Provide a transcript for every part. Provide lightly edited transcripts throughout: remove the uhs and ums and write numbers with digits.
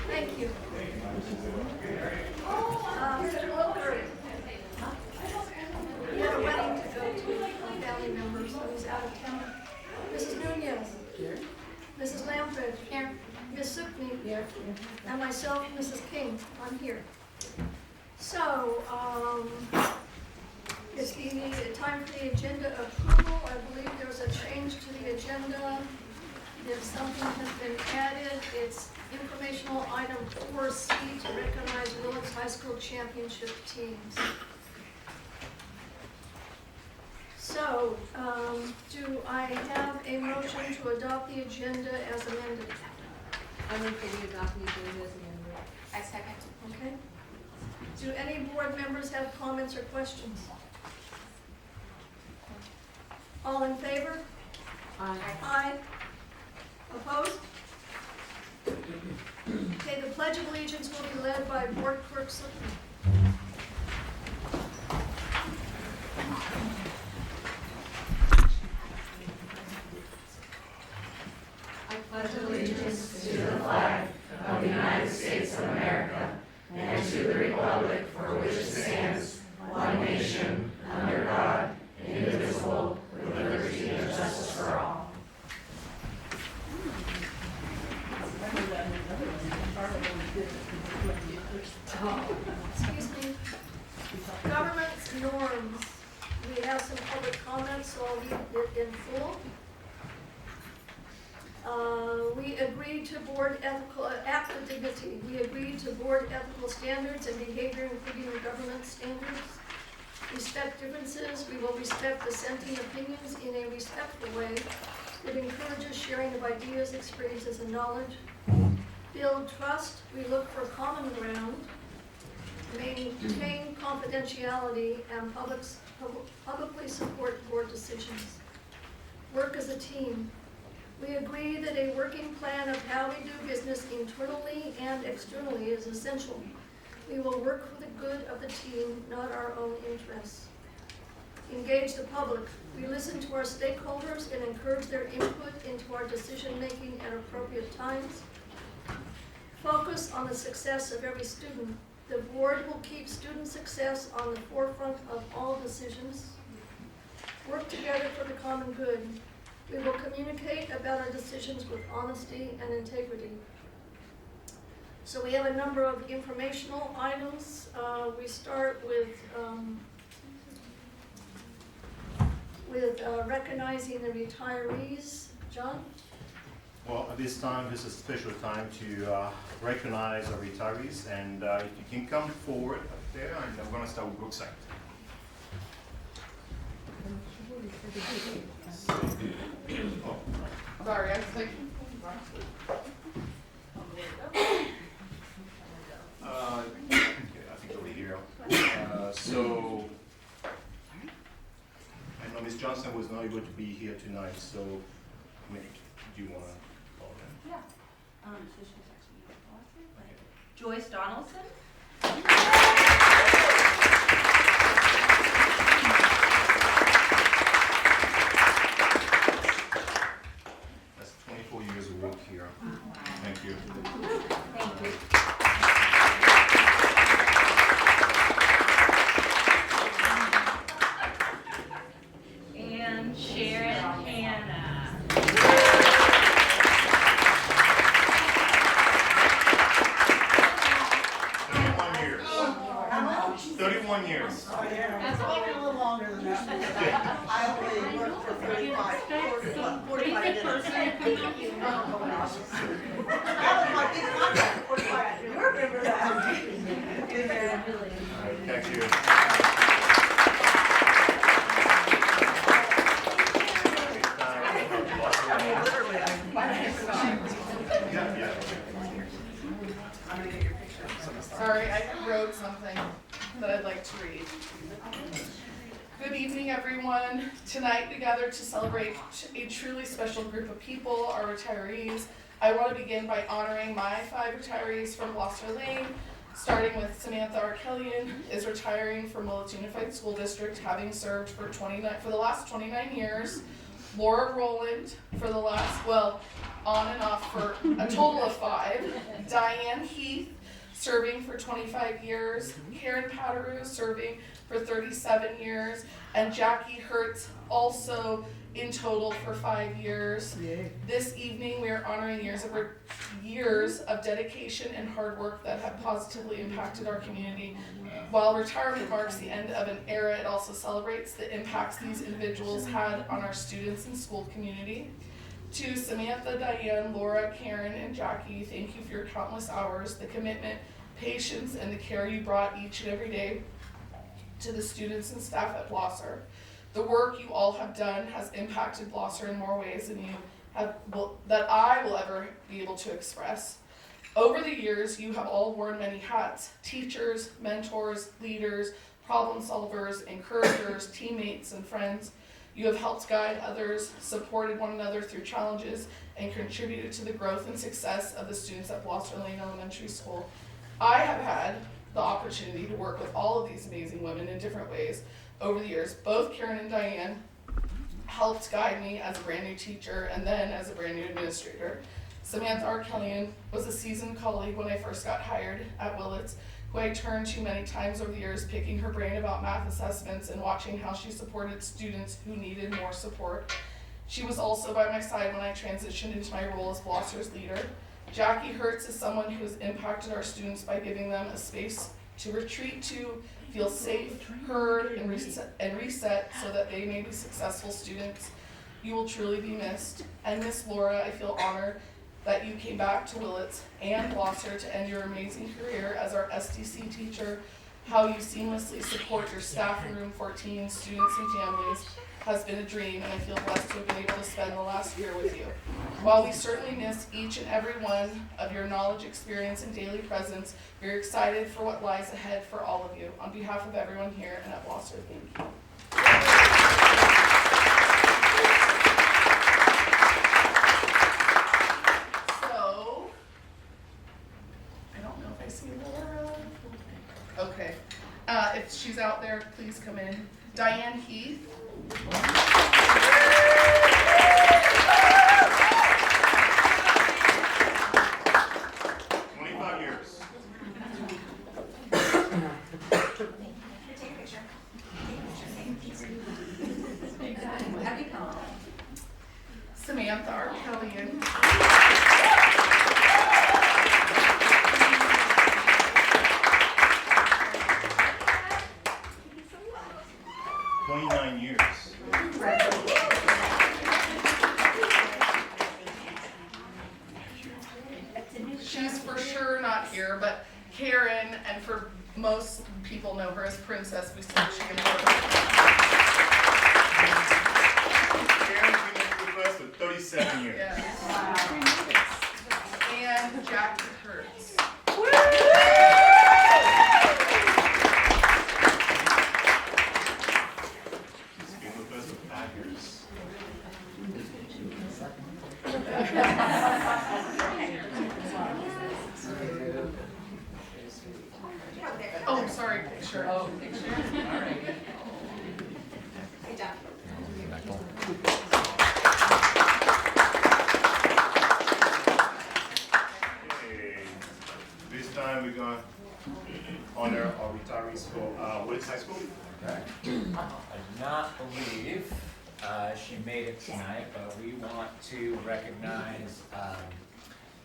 Thank you. Mr. Wilker, we have a wedding to go to, a family member, so he's out of town. Mrs. Nunez. Here. Mrs. Lamford. Here. Ms. Sukni. Here. And myself, Mrs. King. I'm here. So, it's the time for the agenda approval. I believe there's a change to the agenda. If something has been added, it's informational item 4C to recognize Willits High School championship teams. So, do I have a motion to adopt the agenda as amended? I move that we adopt the agenda as amended. I second. Okay. Do any board members have comments or questions? All in favor? Aye. Aye. Opposed? Okay, the Pledge of Allegiance will be led by Board Clerk Sutton. I pledge allegiance to the flag of the United States of America and to the republic for which it stands, one nation, under God, indivisible, with liberty and justice for all. Excuse me. Government norms. We have some public comments, so I'll read it in full. We agreed to board ethical, act of dignity. We agreed to board ethical standards and behavior, including the government standards. Respect differences. We will respect dissenting opinions in a respectful way that encourages sharing of ideas, experiences, and knowledge. Build trust. We look for common ground. Maintain confidentiality and publicly support board decisions. Work as a team. We agree that a working plan of how we do business internally and externally is essential. We will work for the good of the team, not our own interests. Engage the public. We listen to our stakeholders and encourage their input into our decision-making at appropriate times. Focus on the success of every student. The board will keep student success on the forefront of all decisions. Work together for the common good. We will communicate about our decisions with honesty and integrity. So we have a number of informational items. We start with recognizing the retirees. John? Well, at this time, this is a special time to recognize our retirees, and if you can come forward up there, and I'm going to start with Brookside. Oh, Sorry, I was like, okay, I think over here. So, I know Ms. Johnson was not able to be here tonight, so do you want to call them? Yeah. So she's actually okay. Joyce Donaldson. That's 24 years of work here. Thank you. Thank you. And Sharon Hannah. 31 years. Oh, yeah. It's maybe a little longer than that. I only worked for 45 minutes. That was my big contract, 45. You remember that? All right, thank you. Literally, Yeah. I'm gonna get your picture. sorry, I wrote something that I'd like to read. Good evening, everyone. Tonight we gathered to celebrate a truly special group of people, our retirees. I want to begin by honoring my 5 retirees from Gloucester Lane, starting with Samantha Arkelian is retiring from Willits Unified School District, having served for the last 29 years. Laura Rowland for the last, on and off for a total of 5. Diane Heath serving for 25 years. Karen Patteroo serving for 37 years. And Jackie Hertz also in total for 5 years. Yay. This evening we are honoring years of dedication and hard work that have positively impacted our community. While retirement marks the end of an era, it also celebrates the impacts these individuals had on our students and school community. To Samantha, Diane, Laura, Karen, and Jackie, thank you for your countless hours, the commitment, patience, and the care you brought each and every day to the students and staff at Blosser. The work you all have done has impacted Blosser in more ways than that I will ever be able to express. Over the years, you have all worn many hats: teachers, mentors, leaders, problem solvers, encouragers, teammates, and friends. You have helped guide others, supported one another through challenges, and contributed to the growth and success of the students at Gloucester Lane Elementary School. I have had the opportunity to work with all of these amazing women in different ways over the years. Both Karen and Diane helped guide me as a brand new teacher and then as a brand new administrator. Samantha Arkelian was a seasoned colleague when I first got hired at Willits, who I turned to many times over the years, picking her brain about math assessments and watching how she supported students who needed more support. She was also by my side when I transitioned into my role as Blosser's leader. Jackie Hertz is someone who has impacted our students by giving them a space to retreat to, feel safe, heard, and reset so that they may be successful students. You will truly be missed. And Miss Laura, I feel honored that you came back to Willits and Gloucester to end your amazing career as our SDC teacher. How you seamlessly support your staff in room 14, students and families, has been a dream, and I feel blessed to have been able to spend the last year with you. While we certainly miss each and every one of your knowledge, experience, and daily presence, we're excited for what lies ahead for all of you. On behalf of everyone here and at Gloucester, thank you. So, I don't know if I see Laura. Okay. If she's out there, please come in. Diane Heath. 25 years. Samantha Arkelian. 29 years. She's for sure not here, but Karen, and for most people know her as Princess, we still she important. Karen's been with us for 37 years. Yes. And Jackie Hertz. She's been with us for 5 years. Oh, sorry, picture. Oh, picture. All right. Okay. This time we're going to honor our retirees for Willits High School. I do not believe she made it tonight, but we want to recognize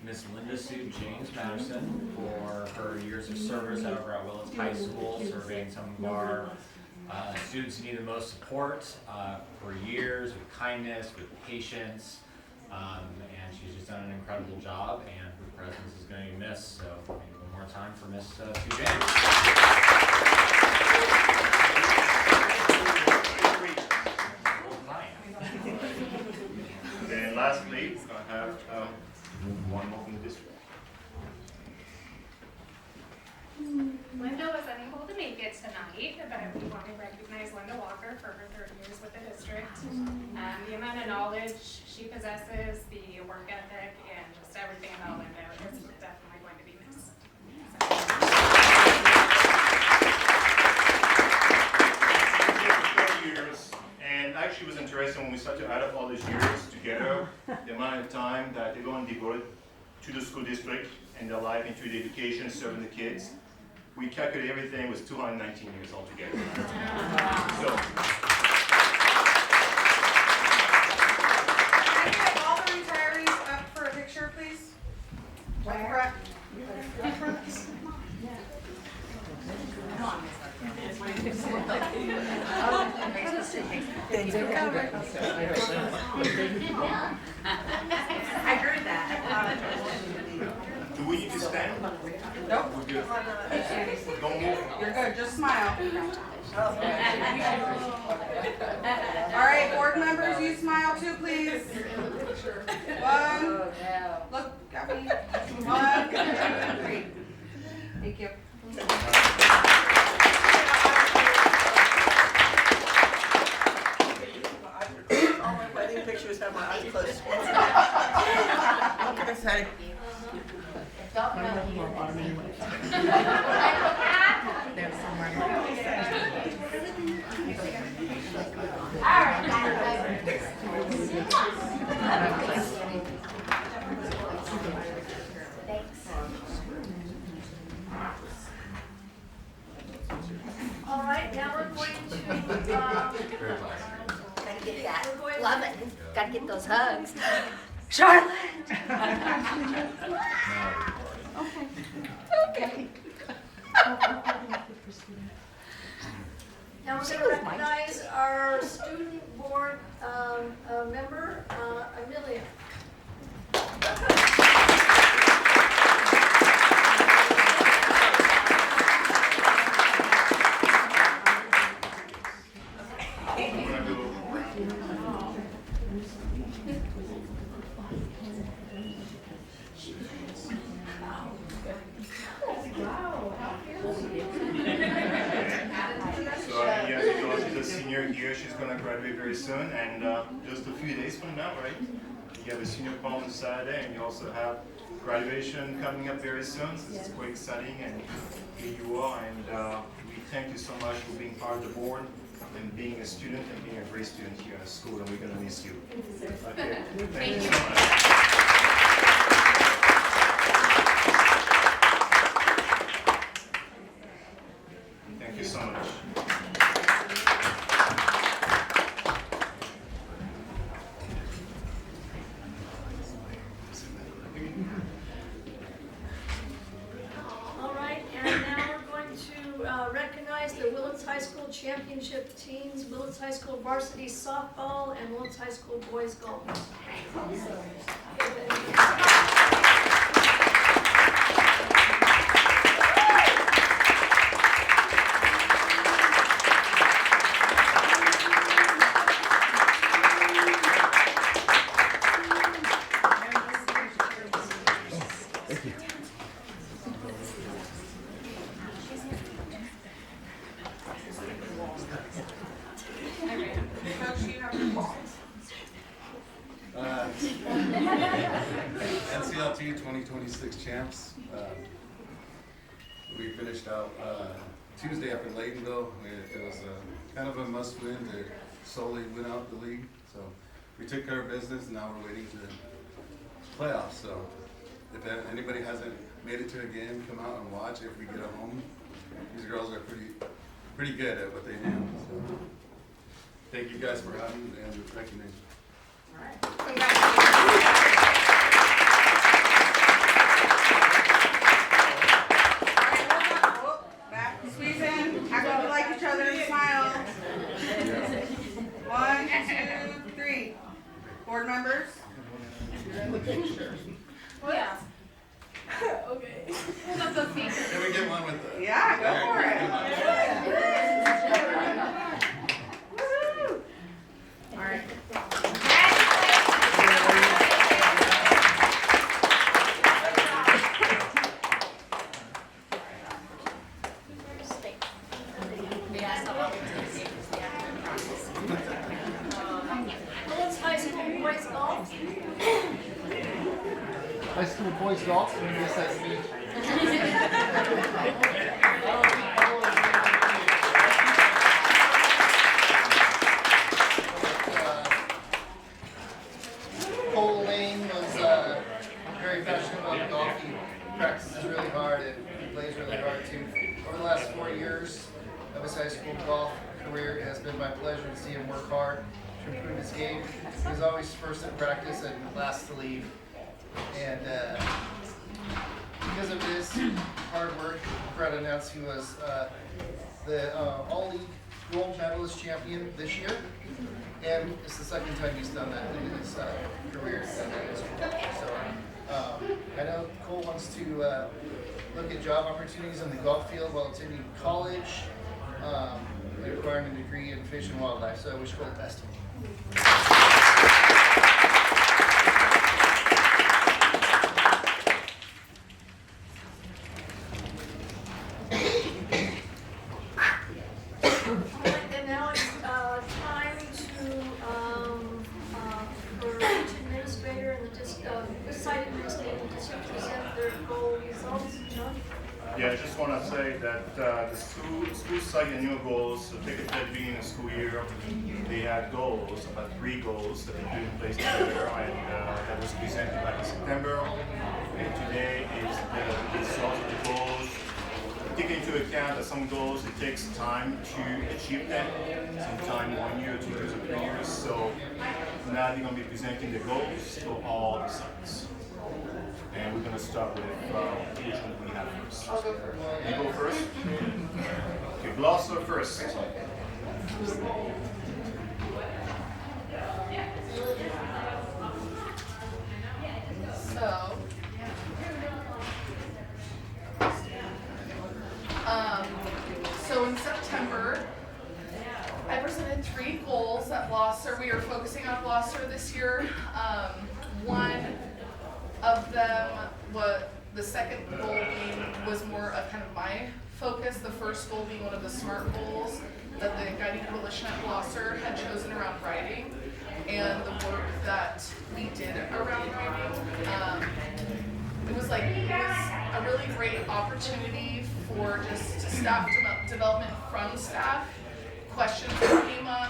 Miss Linda Sue James Madison for her years of service over at Willits High School, serving some of our students who need the most support for years, with kindness, with patience, and she's just done an incredible job, and her presence is going to be missed. So maybe one more time for Miss Sue James. Then lastly, I have one more from the district. Linda was unable to make it tonight, but we want to recognize Linda Walker for her 30 years with the district. The amount of knowledge she possesses, the work ethic, and just everything about Linda is definitely going to be missed. Years, and actually it was interesting when we started to add up all these years together, the amount of time that they're going to devote to the school district and their life into the education, serving the kids. We calculated everything was 219 years altogether. So, Can I get all the retirees up for a picture, please? Where? I heard that. do we need to stand? Nope. We're good. Don't move. You're good, just smile. All right, board members, you smile too, please. One, look at me. 1, 2, 3. Thank you. All my wedding pictures have my eyes closed. Look at this head. All right, now we're going to, Gotta get that. we're going Love it. Gotta get those hugs. Charlotte! Okay. Now we're going to recognize our student board member, Amelia. Here, she's going to graduate very soon, and just a few days from now, right? You have a senior prom on Saturday, and you also have graduation coming up very soon, so it's quite exciting, and here you are, and we thank you so much for being part of the board, and being a student, and being a great student here at school, and we're going to miss you. Okay, thank you so much. Thank you so much. All right, and now we're going to recognize the Willits High School Championship teams, Willits High School varsity softball, and Willits High School boys golf. NCLT 2026 champs. We finished out Tuesday up in Laytonville. It was kind of a must-win to solely win out the league. So we took care of business, and now we're waiting to playoffs. So if anybody hasn't made it to a game, come out and watch. If we get a home, these girls are pretty good at what they do. So thank you guys for having me and the recognition. All right. Congratulations. Back, squeeze in, act like you like each other, and smile. 1, 2, 3. Board members? Yeah. Okay. Hold up those feet. Can we get one with the? Yeah, go for it. Woo! All right. high school boys golf. Yes, that's me. Cole Lane was very passionate about golf. He practices really hard and he plays really hard too. Over the last 4 years of his high school golf career, it has been my pleasure to see him work hard to improve his game. He was always first at practice and last to leave. And because of this hard work, I'm proud to announce he was the All-League Gold Medalist champion this year. And it's the second time he's done that in his career. So I know Cole wants to look at job opportunities in the golf field while attending college, acquiring a degree in fish and wildlife. So I wish Cole the best. And now it's time for each administrator and the site administrator to present their goal results. John? Yeah, I just want to say that the school site annual goals, so take it at the beginning of the school year, they had goals, about 3 goals that they put in place together, and that was presented back in September. And today is the results of the goals. Take into account that some goals, it takes time to achieve them, sometimes 1 year, 2 years, or 3 years. So now they're going to be presenting the goals to all the sites. And we're going to start with which one we have first. I'll go first. You go first? Okay, Gloucester first. So in September, I presented 3 goals at Gloucester. We are focusing on Gloucester this year. One of them, the second goal was more of kind of my focus. The first goal being one of the SMART goals that the Guiding Coalition at Gloucester had chosen around writing, and the work that we did around writing. It was a really great opportunity for just staff development from staff, questions that came up,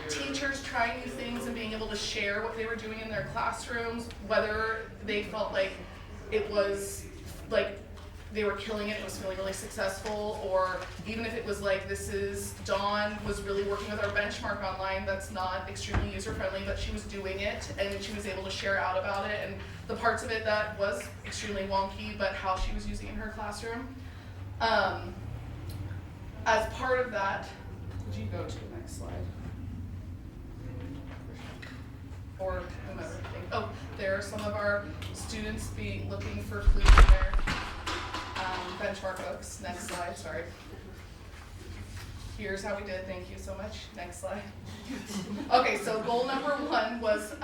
teachers trying new things and being able to share what they were doing in their classrooms, whether they felt like it was like they were killing it, it was feeling really successful, or even if it was like Dawn was really working with our benchmark online that's not extremely user-friendly, but she was doing it and she was able to share out about it, and the parts of it that was extremely wonky, but how she was using it in her classroom. As part of that, would you go to the next slide? Or whomever. Oh, there are some of our students looking for clues in their benchmark books. Next slide, sorry. Here's how we did, thank you so much. Next slide. Okay, so goal number 1 was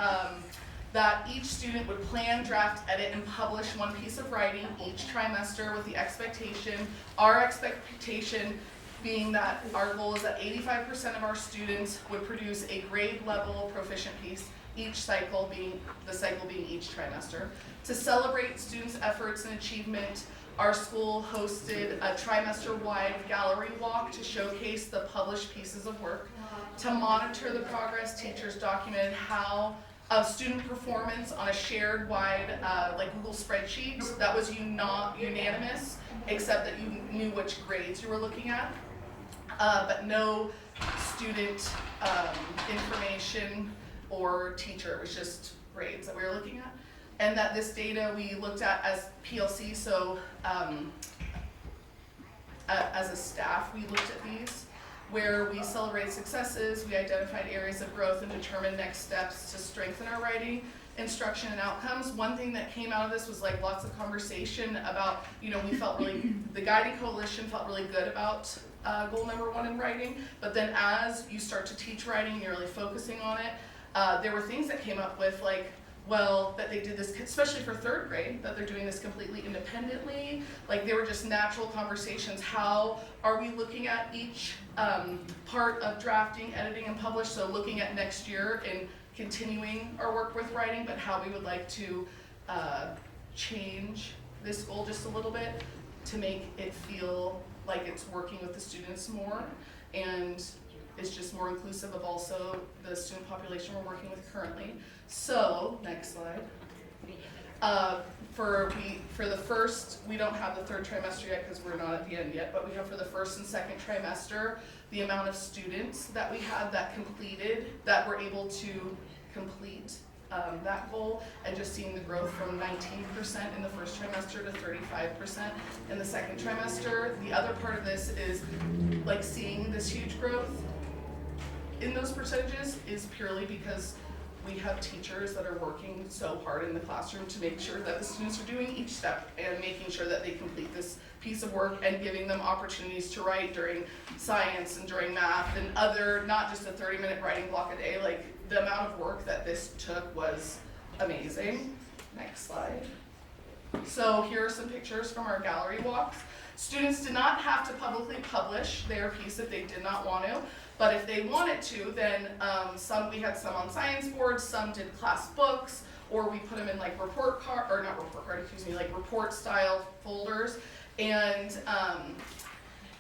that each student would plan, draft, edit, and publish 1 piece of writing each trimester with the expectation, our expectation being that our goal is that 85% of our students would produce a grade level proficient piece each cycle being each trimester. To celebrate students' efforts and achievement, our school hosted a trimester-wide gallery walk to showcase the published pieces of work. To monitor the progress, teachers documented how student performance on a shared wide Google spreadsheet that was unanimous, except that you knew which grades you were looking at, but no student information or teacher. It was just grades that we were looking at. And that this data we looked at as PLC, so as a staff we looked at these, where we celebrated successes, we identified areas of growth and determined next steps to strengthen our writing, instruction, and outcomes. One thing that came out of this was lots of conversation about, we felt the Guiding Coalition felt really good about goal number 1 in writing, but then as you start to teach writing, you're really focusing on it, there were things that came up with that they did this, especially for 3rd grade, that they're doing this completely independently. They were just natural conversations. How are we looking at each part of drafting, editing, and publish? So looking at next year and continuing our work with writing, but how we would like to change this goal just a little bit to make it feel like it's working with the students more, and it's just more inclusive of also the student population we're working with currently. So, next slide. For the first, we don't have the third trimester yet because we're not at the end yet, but we have for the first and second trimester, the amount of students that we had that completed, that were able to complete that goal, and just seeing the growth from 19% in the first trimester to 35% in the second trimester. The other part of this is like seeing this huge growth in those percentages is purely because we have teachers that are working so hard in the classroom to make sure that the students are doing each step and making sure that they complete this piece of work and giving them opportunities to write during science and during math and other, not just a 30-minute writing block a day. Like, the amount of work that this took was amazing. Next slide. So here are some pictures from our gallery walks. Students did not have to publicly publish their piece if they did not want to, but if they wanted to, then we had some on science boards, some did class books, or we put them in like report style folders. And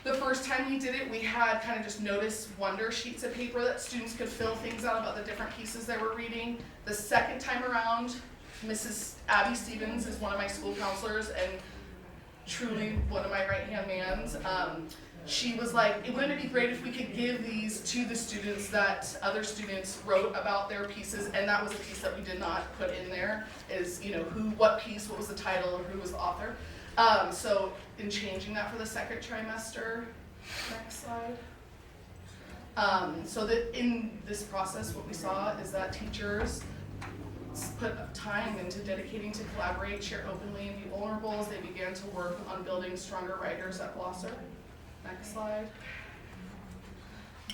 the first time we did it, we had kind of just notice wonder sheets of paper that students could fill things out about the different pieces they were reading. The second time around, Mrs. Abby Stevens is one of my school counselors and truly one of my right-hand mans. She was like, wouldn't it be great if we could give these to the students that other students wrote about their pieces, and that was a piece that we did not put in there, is, you know, what piece, what was the title, or who was the author. So in changing that for the second trimester, next slide. So that in this process, what we saw is that teachers put time into dedicating to collaborate, share openly, and be vulnerable as they began to work on building stronger writers at Blosser. Next slide.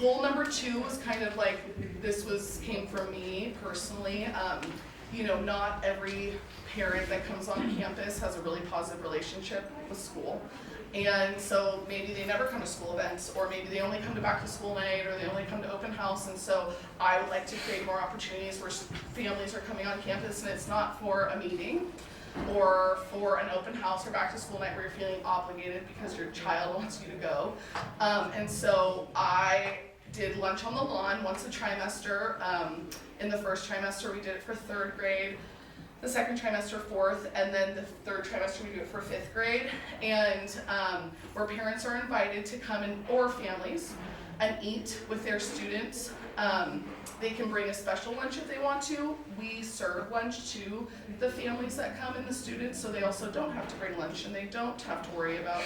Goal number 2 was kind of like, came from me personally. You know, not every parent that comes on campus has a really positive relationship with school. And so maybe they never come to school events, or maybe they only come to back to school night, or they only come to open house. And so I would like to create more opportunities where families are coming on campus, and it's not for a meeting or for an open house or back to school night where you're feeling obligated because your child wants you to go. And so I did lunch on the lawn once a trimester. In the first trimester, we did it for 3rd grade. The second trimester, 4th, and then the 3rd trimester, we do it for 5th grade. And where parents are invited to come in, or families, and eat with their students. They can bring a special lunch if they want to. We serve lunch to the families that come and the students, so they also don't have to bring lunch, and they don't have to worry about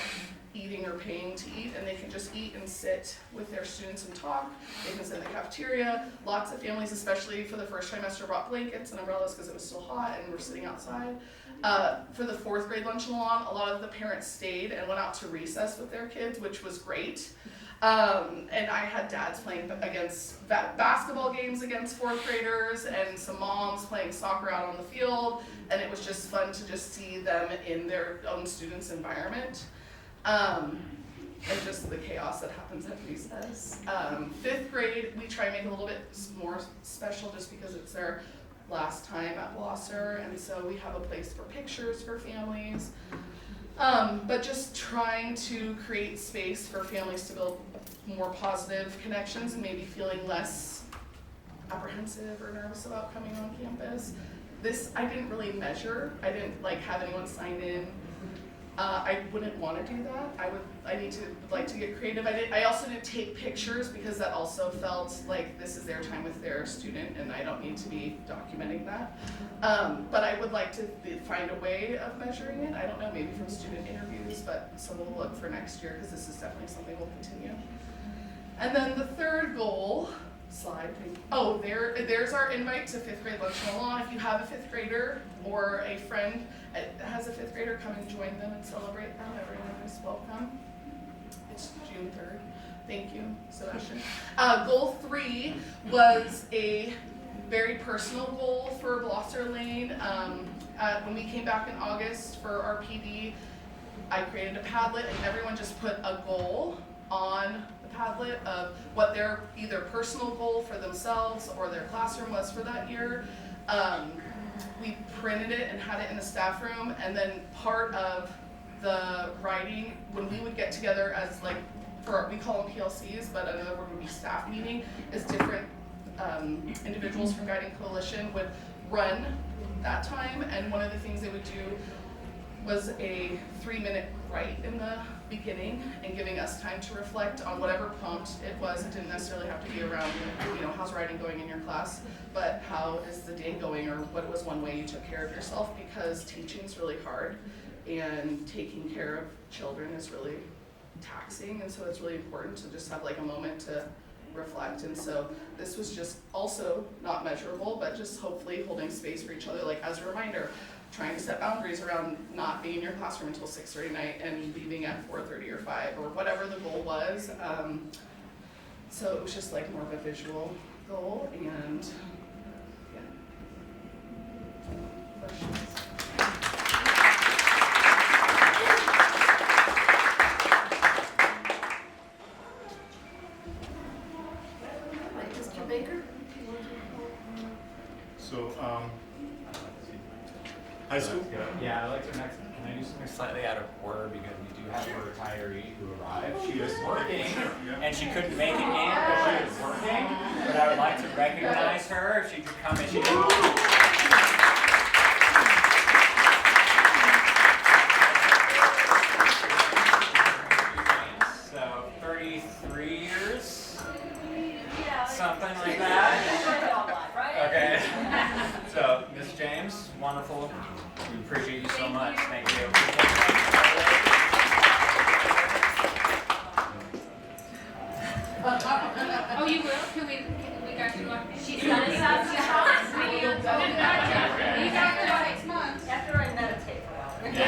eating or paying to eat, and they can just eat and sit with their students and talk. They can sit in the cafeteria. Lots of families, especially for the first trimester, brought blankets and umbrellas because it was still hot and we're sitting outside. For the 4th grade lunch and learn, a lot of the parents stayed and went out to recess with their kids, which was great. And I had dads playing against basketball games against 4th graders, and some moms playing soccer out on the field, and it was just fun to just see them in their own students' environment. And just the chaos that happens at recess. 5th grade, we try and make it a little bit more special just because it's their last time at Blosser, and so we have a place for pictures for families. But just trying to create space for families to build more positive connections and maybe feeling less apprehensive or nervous about coming on campus. This, I didn't really measure. I didn't have anyone sign in. I wouldn't want to do that. Would like to get creative. I also didn't take pictures because that also felt like this is their time with their student and I don't need to be documenting that. But I would like to find a way of measuring it. I don't know, maybe from student interviews, but so we'll look for next year because this is definitely something we'll continue. And then the 3rd goal, slide. Oh, there's our invite to 5th grade lunch and lawn. If you have a 5th grader or a friend that has a 5th grader, come and join them and celebrate them. Everyone is welcome. It's June 3rd. Thank you, Sebastian. Goal 3 was a very personal goal for Blosser Lane. When we came back in August for our PD, I created a Padlet and everyone just put a goal on the Padlet of what their either personal goal for themselves or their classroom was for that year. we printed it and had it in the staff room, and then part of the writing, when we would get together as like, we call them PLCs, but another word would be staff meeting, is different individuals from Guiding Coalition would run that time, and one of the things they would do was a 3-minute write in the beginning and giving us time to reflect on whatever prompt it was. It didn't necessarily have to be around, how's writing going in your class, but how is the day going, or what was one way you took care of yourself, because teaching is really hard and taking care of children is really taxing, and so it's really important to just have like a moment to reflect. And so this was just also not measurable, but just hopefully holding space for each other, like as a reminder, trying to set boundaries around not being in your classroom until 6:30 at night and leaving at 4:30 or 5 or whatever the goal was. So it was just like more of a visual goal. And yeah. Questions? Mr. Baker? So, high school? Yeah, I'd like to next, can I do something slightly out of order, because we do have a retiree who arrived. She was working, and she couldn't make it in, but she was working. But I would like to recognize her, if she could come and she could. So, 33 years? Something like that? Okay. So, Miss James, wonderful. We appreciate you so much. Thank you. Oh, you will? Can we got you on? She's done it since You got it on 6 months. after I meditate for a while. Thank you.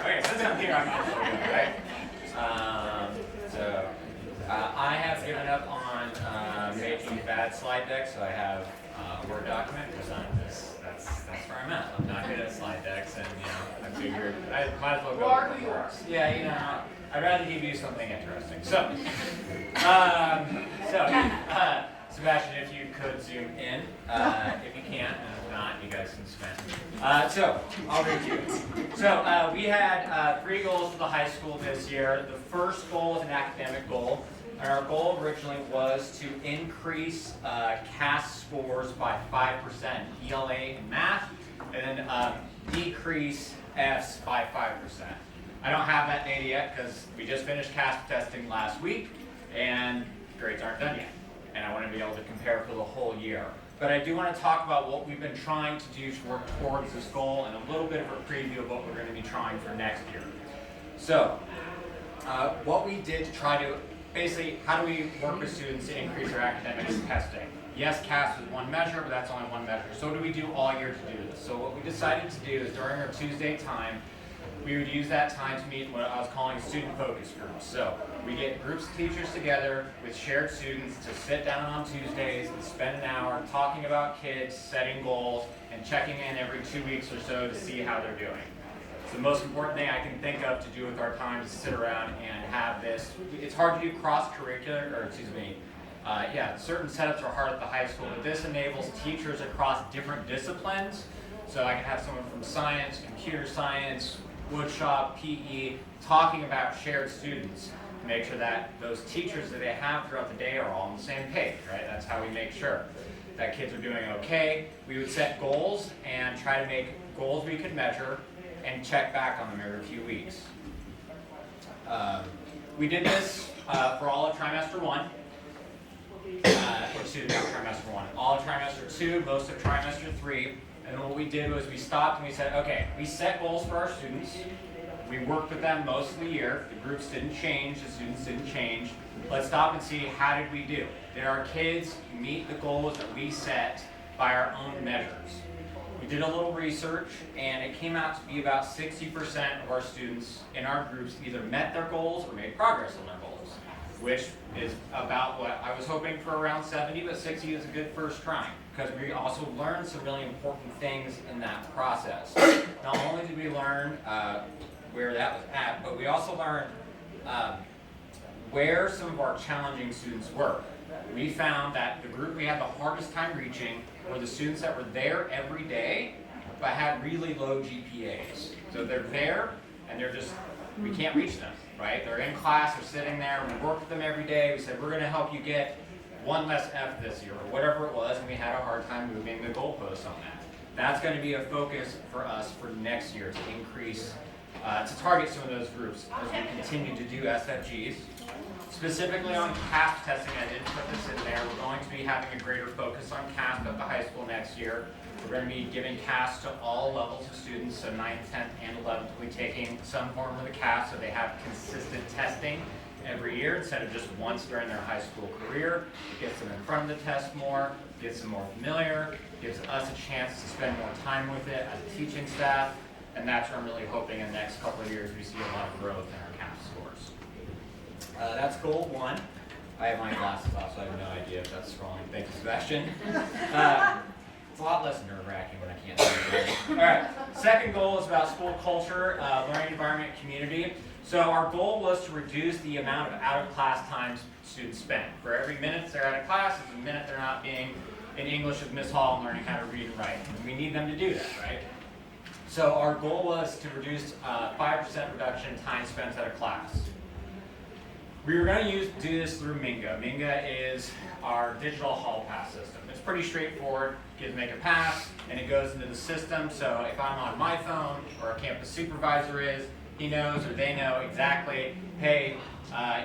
Okay, since I'm here, I'm going to do it, right? I have given up on making bad slide decks, so I have a Word document, because that's where I'm at. I'm not good at slide decks, and I figured I might as well go. Are who you are. Yeah, I'd rather give you something interesting. So, Sebastian, if you could zoom in, if you can, and if not, you guys can spin. So, I'll read you. So, we had 3 goals for the high school this year. The first goal is an academic goal. And our goal originally was to increase CAS scores by 5%, ELA in math, and then decrease Fs by 5%. I don't have that data yet because we just finished CAS testing last week, and grades aren't done yet. And I want to be able to compare for the whole year. But I do want to talk about what we've been trying to do to work towards this goal, and a little bit of a preview of what we're going to be trying for next year. So, what we did to try to basically, how do we work with students to increase their academics testing? Yes, CAS is one measure, but that's only one measure. So what do we do all year to do this? So what we decided to do is during our Tuesday time, we would use that time to meet in what I was calling student focus groups. So we get groups of teachers together with shared students to sit down on Tuesdays and spend an hour talking about kids, setting goals, and checking in every 2 weeks or so to see how they're doing. It's the most important thing I can think of to do with our time is sit around and have this. It's hard to do cross-curricular, or certain setups are hard at the high school, but this enables teachers across different disciplines. So I can have someone from science, computer science, woodshop, PE, talking about shared students to make sure that those teachers that they have throughout the day are all on the same page, right? That's how we make sure that kids are doing okay. We would set goals and try to make goals we could measure and check back on them every few weeks. We did this for all of trimester 1, trimester 1, all of trimester 2, most of trimester 3, and then what we did was we stopped and we said, okay, we set goals for our students, we worked with them most of the year, the groups didn't change, the students didn't change, let's stop and see how did we do? Did our kids meet the goals that we set by our own measures? We did a little research, and it came out to be about 60% of our students in our groups either met their goals or made progress on their goals, which is about what I was hoping for, around 70, but 60 is a good first try, because we also learned some really important things in that process. Not only did we learn where that was at, but we also learned where some of our challenging students were. We found that the group we had the hardest time reaching were the students that were there every day, but had really low GPAs. So they're there, and we can't reach them, right? They're in class, they're sitting there, we work with them every day, we said, we're gonna help you get one less F this year, or whatever it was, and we had a hard time moving the goalposts on that. That's gonna be a focus for us for next year, to increase, to target some of those groups as we continue to do SFGs. Specifically on CASP testing, I didn't put this in there, we're going to be having a greater focus on CASP at the high school next year. We're going to be giving CASP to all levels of students, so 9th, 10th, and 11th will be taking some form of the CASP, so they have consistent testing every year instead of just once during their high school career. It gets them in front of the test more, gets them more familiar, gives us a chance to spend more time with it as a teaching staff, and that's what I'm really hoping in the next couple of years we see a lot of growth in our CASP scores. That's goal 1. I have my glasses off, so I have no idea if that's scrolling. Thank you, Sebastian. It's a lot less nerve-wracking when I can't see it. All right, second goal is about school culture, learning environment, community. So our goal was to reduce the amount of out-of-class time students spend. For every minute they're out of class, it's a minute they're not being in English with Miss Hall and learning how to read and write. And we need them to do that, right? So our goal was to reduce 5% reduction in time spent out of class. We were going to do this through Minga. Minga is our digital hall pass system. It's pretty straightforward. Kids make a pass, and it goes into the system. So if I'm on my phone, or a campus supervisor is, he knows or they know exactly, hey,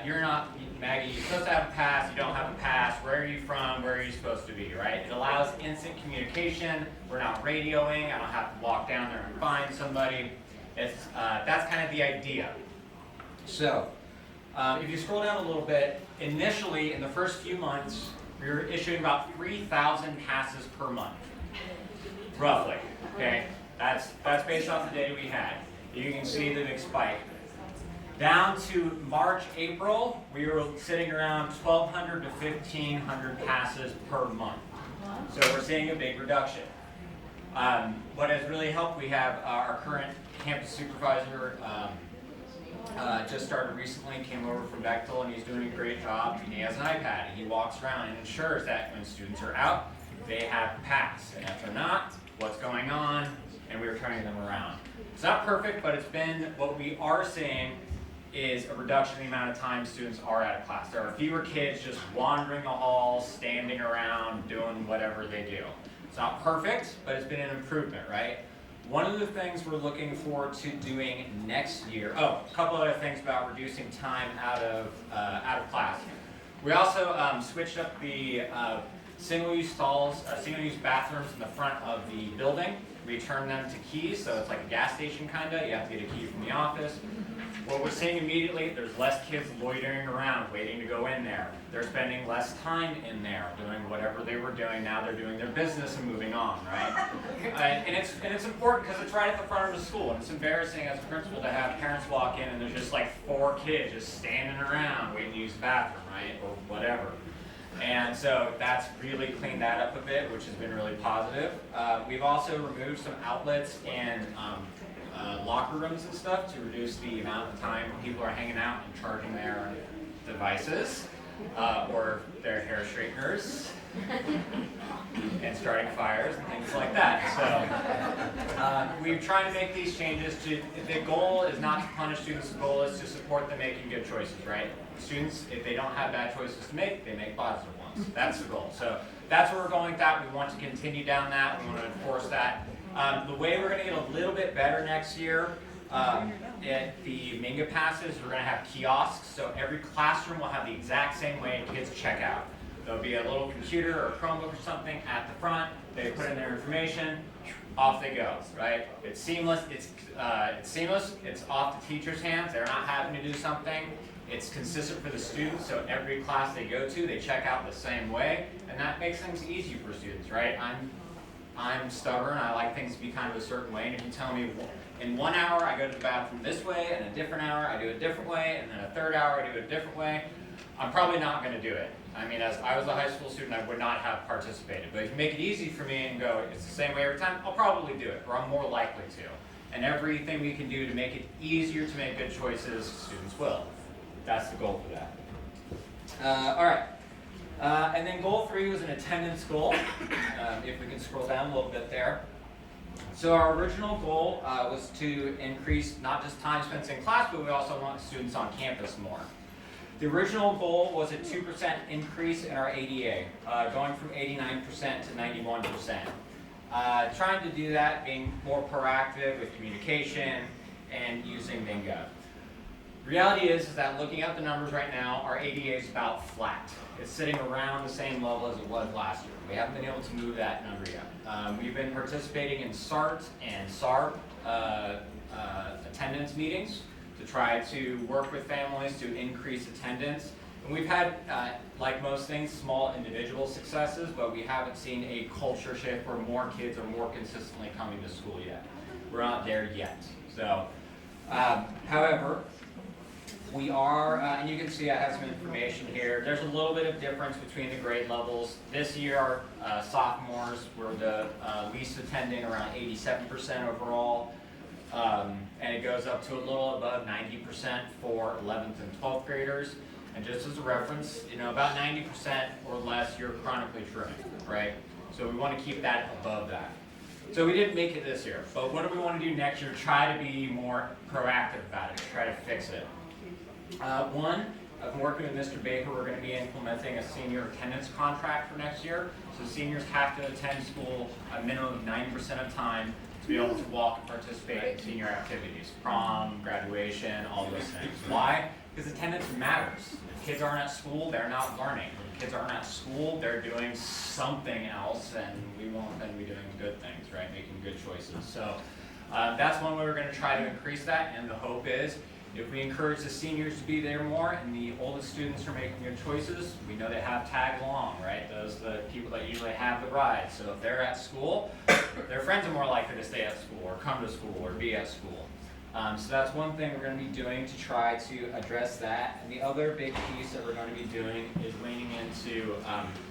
you're not, Maggie, you're supposed to have a pass, you don't have a pass, where are you from, where are you supposed to be, right? It allows instant communication. We're not radioing. I don't have to walk down there and find somebody. That's kind of the idea. So, if you scroll down a little bit, initially in the first few months, we were issuing about 3,000 passes per month, roughly. Okay, that's based off the data we had. You can see the big spike. Down to March, April, we were sitting around 1,200 to 1,500 passes per month. So we're seeing a big reduction. What has really helped, we have our current campus supervisor. Just started recently, came over from Bechtel, and he's doing a great job. He has an iPad, and he walks around and ensures that when students are out, they have pass. And if they're not, what's going on, and we're turning them around. It's not perfect, but it's been, what we are seeing is a reduction in the amount of time students are out of class. There are fewer kids just wandering the halls, standing around, doing whatever they do. It's not perfect, but it's been an improvement, right? One of the things we're looking forward to doing next year, a couple other things about reducing time out of class. We also switched up the single-use stalls, single-use bathrooms in the front of the building. We turned them to keys, so it's like a gas station kinda. You have to get a key from the office. What we're seeing immediately, there's less kids loitering around, waiting to go in there. They're spending less time in there, doing whatever they were doing. Now they're doing their business and moving on, right? And it's important because it's right at the front of the school. And it's embarrassing as a principal to have parents walk in and there's just like 4 kids just standing around waiting to use the bathroom, right? Or whatever. And so that's really cleaned that up a bit, which has been really positive. We've also removed some outlets and locker rooms and stuff to reduce the amount of time people are hanging out and charging their devices or their hair straighteners and starting fires and things like that. So we're trying to make these changes. The goal is not to punish students, the goal is to support them making good choices, right? Students, if they don't have bad choices to make, they make positive ones. That's the goal. So that's where we're going with that. We want to continue down that. We want to enforce that. The way we're going to get a little bit better next year at the Minga passes, we're going to have kiosks. So every classroom will have the exact same way kids check out. There'll be a little computer or a Chromebook or something at the front. They put in their information, off they go, right? It's seamless. It's seamless. It's off the teacher's hands. They're not having to do something. It's consistent for the students, so every class they go to, they check out the same way, and that makes things easy for students, right? I'm stubborn, I like things to be kind of a certain way, and if you tell me in 1 hour I go to the bathroom this way, and a different hour I do it a different way, and then a third hour I do it a different way, I'm probably not going to do it. I mean, as I was a high school student, I would not have participated, but if you make it easy for me and go, it's the same way every time, I'll probably do it, or I'm more likely to. And everything we can do to make it easier to make good choices, students will. That's the goal for that. All right. And then goal 3 was an attendance goal. If we can scroll down a little bit there. So our original goal was to increase not just time spent in class, but we also want students on campus more. The original goal was a 2% increase in our ADA, going from 89% to 91%. Trying to do that, being more proactive with communication and using Minga. Reality is that looking at the numbers right now, our ADA is about flat. It's sitting around the same level as it was last year. We haven't been able to move that number yet. We've been participating in SART and SARP attendance meetings to try to work with families to increase attendance. And we've had, like most things, small individual successes, but we haven't seen a culture shift where more kids are more consistently coming to school yet. We're not there yet. So, however, we are, and you can see I have some information here. There's a little bit of difference between the grade levels. This year, our sophomores were the least attending, around 87% overall. And it goes up to a little above 90% for 11th and 12th graders. And just as a reference, about 90% or less, you're chronically trimming, right? So we want to keep that above that. So we didn't make it this year, but what do we want to do next year? Try to be more proactive about it, try to fix it. One, I've been working with Mr. Baker. We're going to be implementing a senior attendance contract for next year. So seniors have to attend school a minimum of 90% of time to be able to walk and participate in senior activities, prom, graduation, all those things. Why? Because attendance matters. If kids aren't at school, they're not learning. If kids aren't at school, they're doing something else, and we want them to be doing good things, right? Making good choices. So that's one way we're going to try to increase that, and the hope is if we encourage the seniors to be there more and the oldest students are making good choices, we know they have tag along, right? Those are the people that usually have the ride. So if they're at school, their friends are more likely to stay at school or come to school or be at school. So that's one thing we're going to be doing to try to address that. And the other big piece that we're going to be doing is leaning into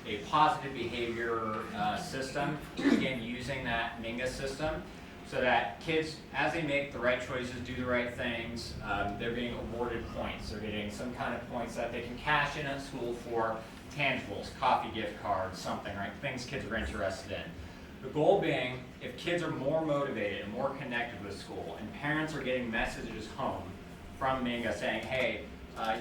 a positive behavior system, again, using that Minga system, so that kids, as they make the right choices, do the right things, they're being awarded points. They're getting some kind of points that they can cash in at school for tangibles, coffee gift cards, something, right? Things kids are interested in. The goal being, if kids are more motivated and more connected with school, and parents are getting messages home from Minga saying, hey,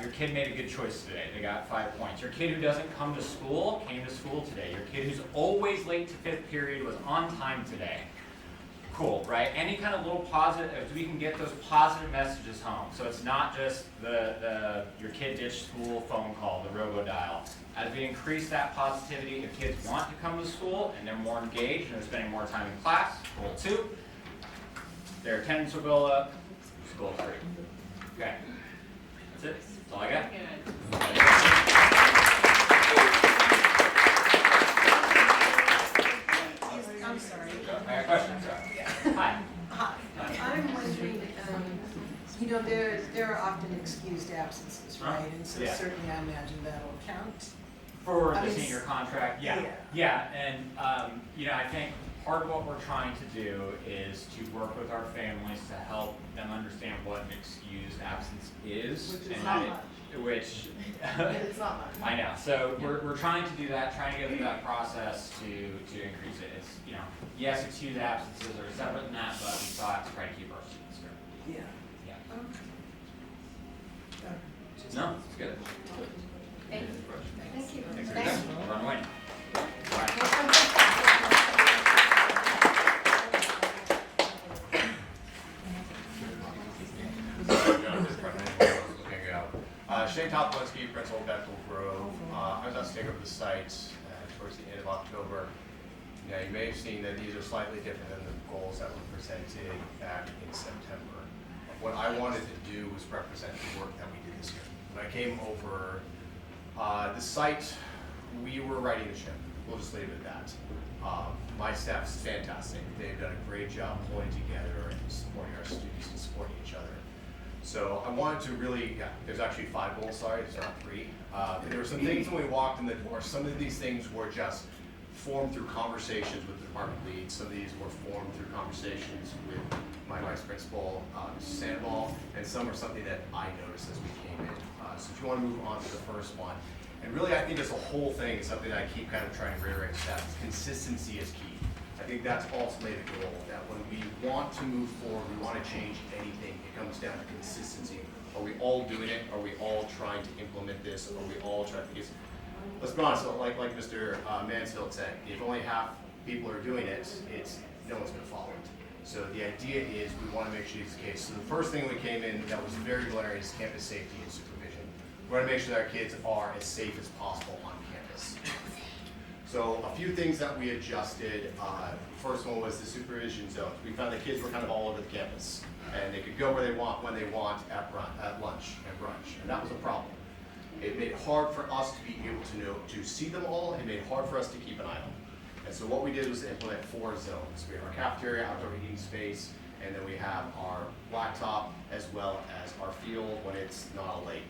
your kid made a good choice today, they got 5 points. Your kid who doesn't come to school came to school today. Your kid who's always late to 5th period was on time today. Cool, right? Any kind of little positive, if we can get those positive messages home. So it's not just the your kid ditched school phone call, the robo-dial. As we increase that positivity, if kids want to come to school and they're more engaged and they're spending more time in class, goal 2, their attendance will go up, goal 3. Okay, that's it. That's all I got. I'm sorry. I got questions, sir. Hi. Hi. I'm wondering, there are often excused absences, right? And so Yeah. certainly I imagine that'll count. For I the mean, senior contract, yeah. yeah. Yeah, and I think part of what we're trying to do is to work with our families to help them understand what an excused absence is. Which is and not that much. Which, It's not much. I know, so we're trying to do that, trying to go through that process to increase it. It's, yes, excused absences are separate than that, but we still have to try to keep our students here. Yeah. Yeah. Okay. No, it's good. Thank you. Thank you. Thanks for your time. Run away. Shane Toplinsky, Principal of Bethel Grove. I was asked to take over the site towards the end of October. Now, you may have seen that these are slightly different than the goals that were presented back in September. What I wanted to do was represent the work that we did this year. When I came over the site, we were riding the ship. We'll just leave it at that. My staff's fantastic. They've done a great job pulling together and supporting our students and supporting each other. So I wanted to really, there's actually 5 goals, sorry, it's not 3. But there were some things when we walked in the door. Some of these things were just formed through conversations with the department leads. Some of these were formed through conversations with my vice principal, Mrs. Sandoval, and some are something that I noticed as we came in. So if you want to move on to the first one, And really, I think as a whole thing, it's something that I keep kind of trying to reiterate to staff. Consistency is key. I think that's ultimately the goal, that when we want to move forward, we want to change anything, it comes down to consistency. Are we all doing it? Are we all trying to implement this? Are we all trying to, because let's be honest, like Mr. Mansfield said, if only half people are doing it, no one's going to follow it. So the idea is we want to make sure it's the case. So the first thing we came in that was very glaring is campus safety and supervision. We want to make sure that our kids are as safe as possible on campus. So a few things that we adjusted. First one was the supervision zones. We found that kids were kind of all over the campus, and they could go where they want, when they want, at lunch and brunch, and that was a problem. It made it hard for us to be able to see them all. It made it hard for us to keep an eye on them. And so what we did was implement 4 zones. We have our cafeteria, outdoor eating space, and then we have our blacktop as well as our field when it's not a lake.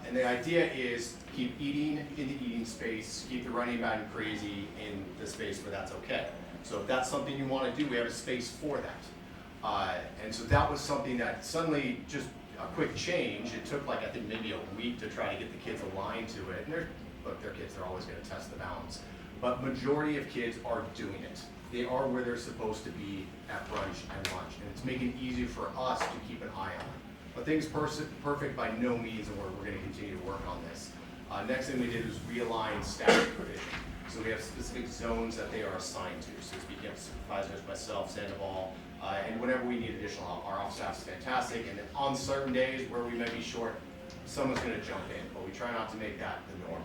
And the idea is keep eating in the eating space, keep the running about and crazy in the space where that's okay. So if that's something you want to do, we have a space for that. And so that was something that suddenly, just a quick change, it took like I think maybe a week to try to get the kids aligned to it. And they're kids, they're always going to test the balance. But majority of kids are doing it. They are where they're supposed to be at brunch and lunch. And it's making it easier for us to keep an eye on them. But things perfect by no means, and we're going to continue to work on this. Next thing we did was realign staff provision. So we have specific zones that they are assigned to. So speaking of supervisors, myself, Sandoval, and whenever we need additional help, our office staff is fantastic. And then on certain days where we might be short, someone's going to jump in, but we try not to make that the norm.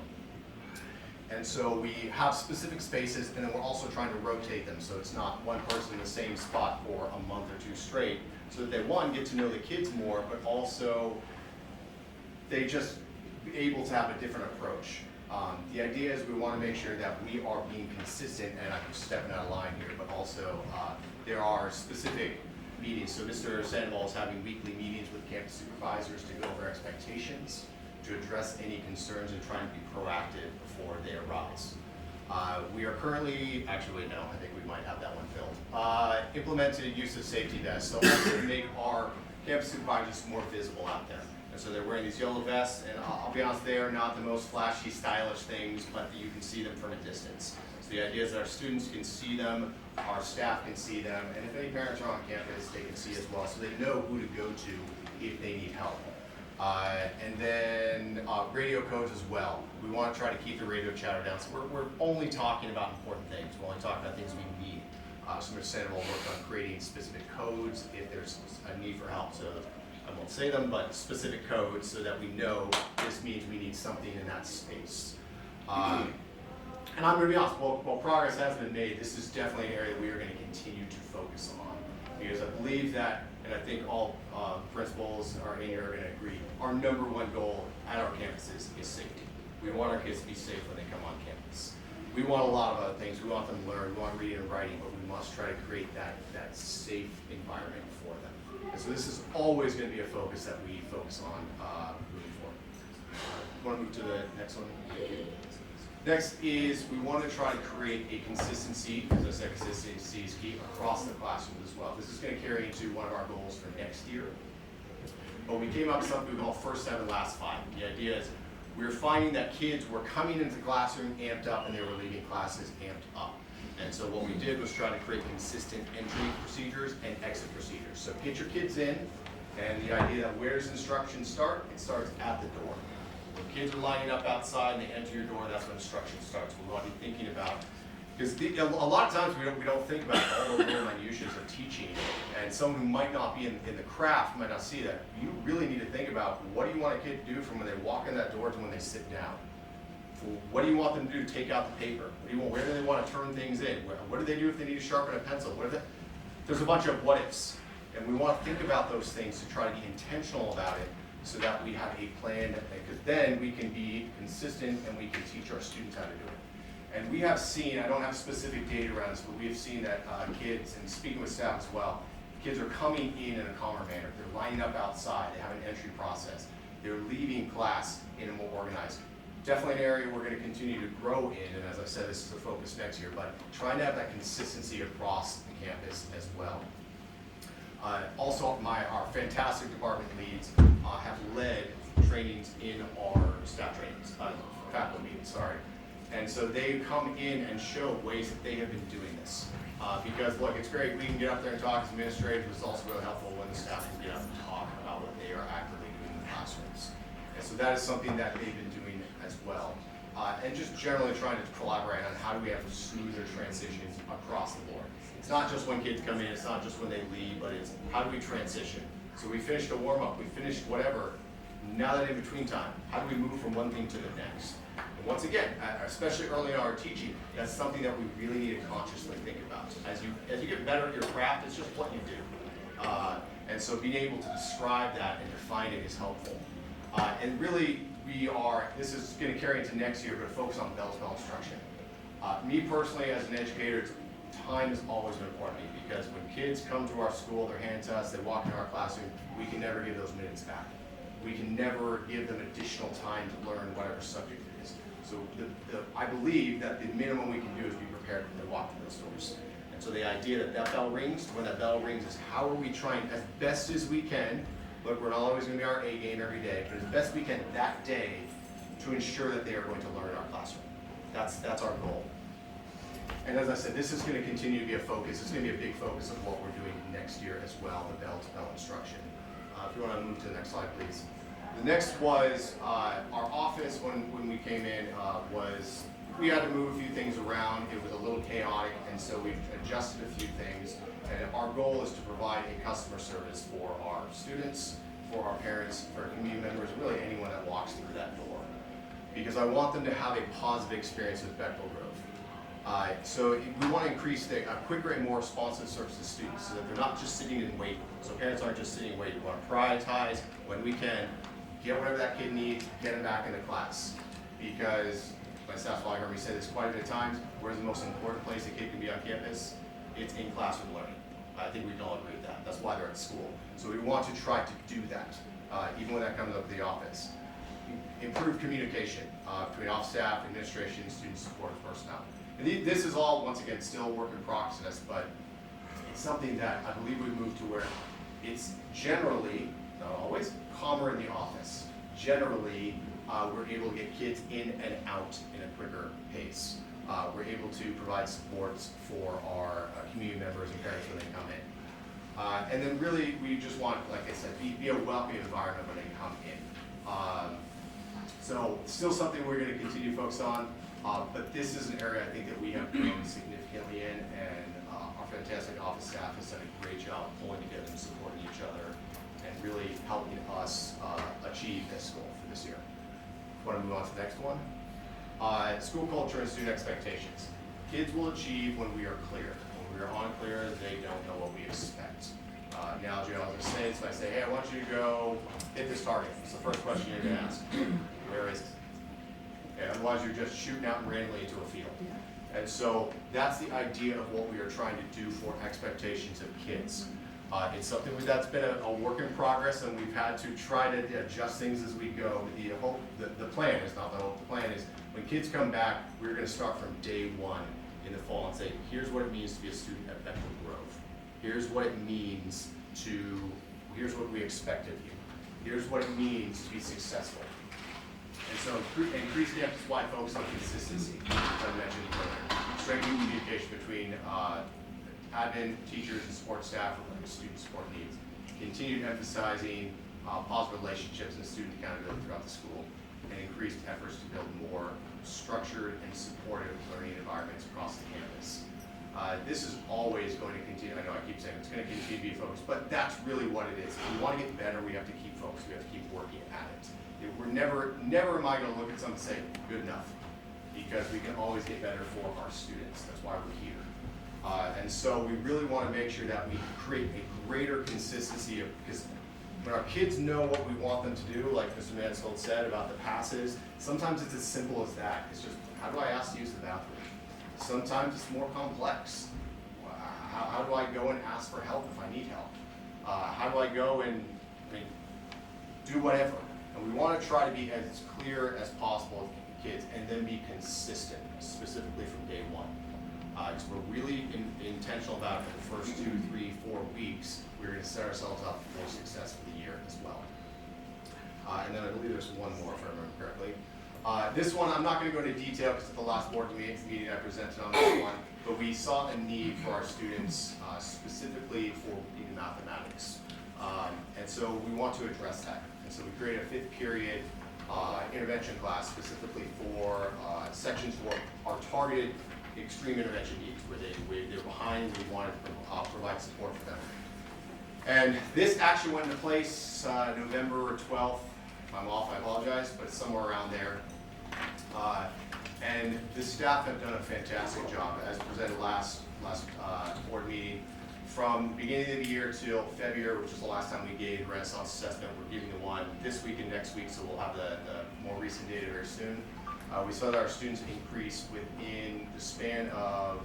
And so we have specific spaces, and then we're also trying to rotate them so it's not one person in the same spot for a month or 2 straight, so that they, one, get to know the kids more, but also they just be able to have a different approach. The idea is we want to make sure that we are being consistent, and I'm stepping out of line here, but also there are specific meetings. So Mr. Sandoval is having weekly meetings with campus supervisors to go over expectations, to address any concerns and trying to be proactive before they arise. We are currently, actually no, I think we might have that one filled. Implemented use of safety vests, so also to make our campus supervisors more visible out there. And so they're wearing these yellow vests, and I'll be honest, they are not the most flashy, stylish things, but you can see them from a distance. So the idea is that our students can see them, our staff can see them, and if any parents are on campus, they can see as well, so they know who to go to if they need help. And then radio codes as well. We want to try to keep the radio chatter down. So we're only talking about important things. We're only talking about things we need. So Mr. Sandoval will work on creating specific codes if there's a need for help. So I won't say them, but specific codes so that we know this means we need something in that space. And I'm going to be honest, while progress has been made, this is definitely an area that we are going to continue to focus on. Because I believe that, and I think all principals are in here are going to agree, our #1 goal at our campuses is safety. We want our kids to be safe when they come on campus. We want a lot of other things. We want them to learn, we want reading and writing, but we must try to create that safe environment for them. And so this is always going to be a focus that we focus on moving forward. Want to move to the next one? Next is we want to try to create a consistency, as I said, consistency is key across the classroom as well. This is going to carry into one of our goals for next year. But we came up with something we call first 7, last 5. The idea is we're finding that kids were coming into the classroom amped up and they were leaving classes amped up. And so what we did was try to create consistent entry procedures and exit procedures. So get your kids in, and the idea that where does instruction start? It starts at the door. When kids are lining up outside and they enter your door, that's when instruction starts. We want to be thinking about, because a lot of times we don't think about all the little minutiae of teaching, and someone who might not be in the craft might not see that. You really need to think about what do you want a kid to do from when they walk in that door to when they sit down. What do you want them to do to take out the paper? Where do they want to turn things in? What do they do if they need to sharpen a pencil? There's a bunch of what ifs, and we want to think about those things to try to be intentional about it, so that we have a plan, because then we can be consistent and we can teach our students how to do it. And we have seen, I don't have specific data around this, but we have seen that kids, and speaking with staff as well, kids are coming in a calmer manner. They're lining up outside, they have an entry process. They're leaving class in a more organized. Definitely an area we're going to continue to grow in, and as I said, this is a focus next year, but trying to have that consistency across the campus as well. Also, our fantastic department leads have led trainings in our staff trainings, faculty meeting, sorry. And so they come in and show ways that they have been doing this. Because look, it's great, we can get up there and talk as administrators, but it's also really helpful when the staff can get up and talk about what they are actively doing in the classrooms. And so that is something that they've been doing as well. And just generally trying to collaborate on how do we have smoother transitions across the board. It's not just when kids come in, it's not just when they leave, but it's how do we transition? So we finished a warm-up, we finished whatever, now that in between time, how do we move from one thing to the next? And once again, especially early in our teaching, that's something that we really need to consciously think about. As you get better at your craft, it's just what you do. And so being able to describe that and define it is helpful. And really, this is going to carry into next year, but focus on bell-to-bell instruction. Me personally, as an educator, time has always been important to me because when kids come to our school, they're handed to us, they walk into our classroom, we can never give those minutes back. We can never give them additional time to learn whatever subject it is. So I believe that the minimum we can do is be prepared when they walk through those doors. And so the idea that that bell rings, when that bell rings, is how are we trying as best as we can. Look, we're not always going to be our A game every day, but as best we can that day to ensure that they are going to learn in our classroom. That's our goal. And as I said, this is going to continue to be a focus. It's going to be a big focus of what we're doing next year as well, the bell-to-bell instruction. If you want to move to the next slide, please. The next was our office when we came in was, we had to move a few things around. It was a little chaotic, and so we've adjusted a few things. And our goal is to provide a customer service for our students, for our parents, for our community members, really anyone that walks through that door. Because I want them to have a positive experience with Bechtel Grove. So we want to increase a quicker and more responsive service to students so that they're not just sitting and waiting. So parents aren't just sitting and waiting. We want to prioritize when we can, get whatever that kid needs, get them back into class. Because my staff's probably heard me say this quite a bit of times, where's the most important place a kid can be on campus? It's in classroom learning. I think we can all agree with that. That's why they're at school. So we want to try to do that, even when that comes up to the office. Improve communication between office staff, administration, student support, and personnel. And this is all, once again, still work in process, but it's something that I believe we moved to where it's generally, not always, calmer in the office. Generally, we're able to get kids in and out in a quicker pace. We're able to provide supports for our community members and parents when they come in. And then really, we just want, like I said, be a welcoming environment when they come in. So still something we're going to continue to focus on. But this is an area I think that we have grown significantly in, and our fantastic office staff has done a great job pulling together and supporting each other and really helping us achieve this goal for this year. Want to move on to the next one? School culture and student expectations. Kids will achieve when we are clear. When we are unclear, they don't know what we expect. Analogy I was saying, so I say, hey, I want you to go hit this target. It's the first question you're going to ask. Where is it? Okay, otherwise you're just shooting out randomly into a field. And so that's the idea of what we are trying to do for expectations of kids. It's something that's been a work in progress, and we've had to try to adjust things as we go. The plan is not the hope. The plan is when kids come back, we're going to start from day one in the fall and say, here's what it means to be a student at Bechtel Grove. Here's what it means here's what we expect of you. Here's what it means to be successful. And so increase the emphasis-wide focus on consistency, as I mentioned earlier. Strengthening communication between admin, teachers, and support staff with student support needs. Continued emphasizing positive relationships and student accountability throughout the school, and increased efforts to build more structured and supportive learning environments across the campus. This is always going to continue. I know I keep saying it's going to continue to be a focus, but that's really what it is. If we want to get better, we have to keep focused. We have to keep working at it. We're never am I going to look at something and say, good enough, because we can always get better for our students. That's why we're here. And so we really want to make sure that we create a greater consistency because when our kids know what we want them to do, like Mr. Mansfield said about the passes, sometimes it's as simple as that. It's just, how do I ask to use the bathroom? Sometimes it's more complex. How do I go and ask for help if I need help? How do I go and do whatever? And we want to try to be as clear as possible with kids and then be consistent, specifically from day one. Because we're really intentional about it for the first 2, 3, 4 weeks. We're going to set ourselves up for success for the year as well. And then I believe there's one more, if I remember correctly. This one, I'm not going to go into detail because at the last board meeting I presented on this one, but we saw a need for our students specifically for reading mathematics. And so we want to address that. And so we created a 5th period intervention class specifically for sections for our targeted extreme intervention needs, where they're behind and we wanted to provide support for them. And this actually went into place November 12th. If I'm off, I apologize, but it's somewhere around there. And the staff have done a fantastic job, as presented last board meeting. From beginning of the year till February, which is the last time we gave Renaissance assessment, we're giving the one this week and next week, so we'll have the more recent data very soon. We saw that our students increased within the span of,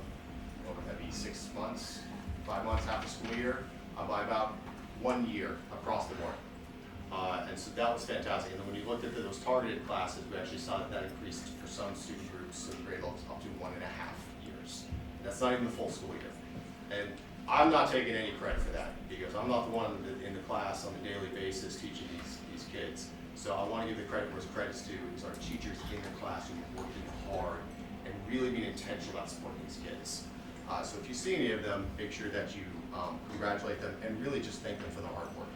what would that be, 6 months, 5 months, half a school year, by about 1 year across the board. And so that was fantastic. And then when you looked at those targeted classes, we actually saw that increased for some student groups in grade levels up to 1.5 years. And that's not even the full school year. And I'm not taking any credit for that because I'm not the one in the class on a daily basis teaching these kids. So I want to give the credit where credit's due is our teachers in the classroom working hard and really being intentional about supporting these kids. So if you see any of them, make sure that you congratulate them and really just thank them for the hard work.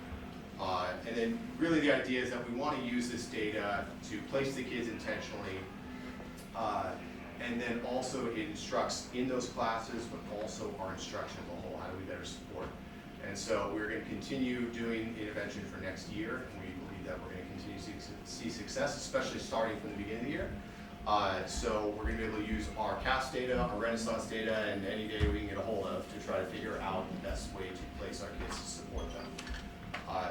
And then really the idea is that we want to use this data to place the kids intentionally, and then also it instructs in those classes, but also our instruction as a whole, how do we better support. And so we're going to continue doing intervention for next year, and we believe that we're going to continue to see success, especially starting from the beginning of the year. So we're going to be able to use our CAS data, our Renaissance data, and any data we can get a hold of to try to figure out the best way to place our kids to support them.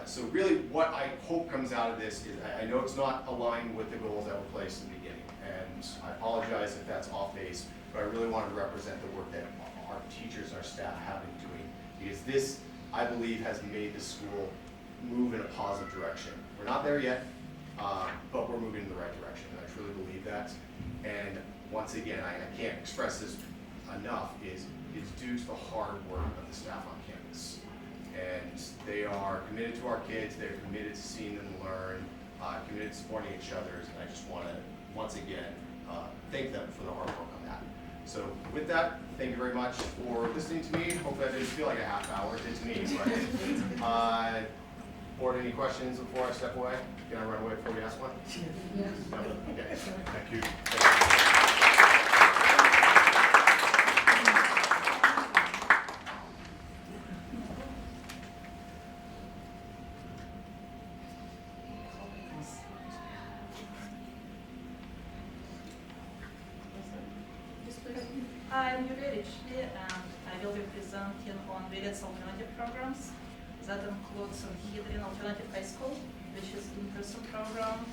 So really what I hope comes out of this is, I know it's not aligned with the goals that were placed in the beginning, and I apologize if that's off base, but I really wanted to represent the work that our teachers and our staff have been doing, because this, I believe, has made the school move in a positive direction. We're not there yet, but we're moving in the right direction, and I truly believe that. And once again, I can't express this enough, it's due to the hard work of the staff on campus. And they are committed to our kids, they're committed to seeing them learn, committed to supporting each other, and I just want to, once again, thank them for the hard work on that. So with that, thank you very much for listening to me. Hopefully that didn't feel like a half hour, it did to me. But, board, any questions before I step away? Can I run away before we ask one? Yes. No? Okay. Thank you. I'm Willits, and I will be presenting on Willits alternative programs. That includes Sanhedrin Alternative High School, which is an in-person program,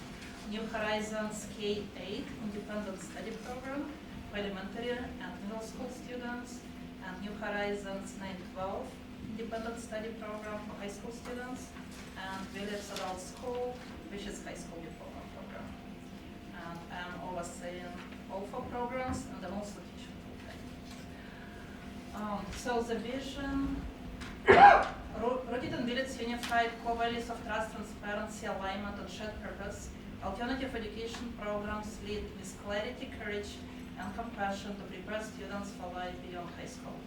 New Horizons K-8 Independent Study Program for elementary and middle school students, and New Horizons 9-12 Independent Study Program for high school students, and Willits Adult School, which is high school diploma program. And I'm overseeing all 4 programs, and I'm also teaching full-time. So the vision, rooted in Willits' unified core values of trust, transparency, alignment, and shared purpose, alternative education programs lead with clarity, courage, and compassion to prepare students for life beyond high school.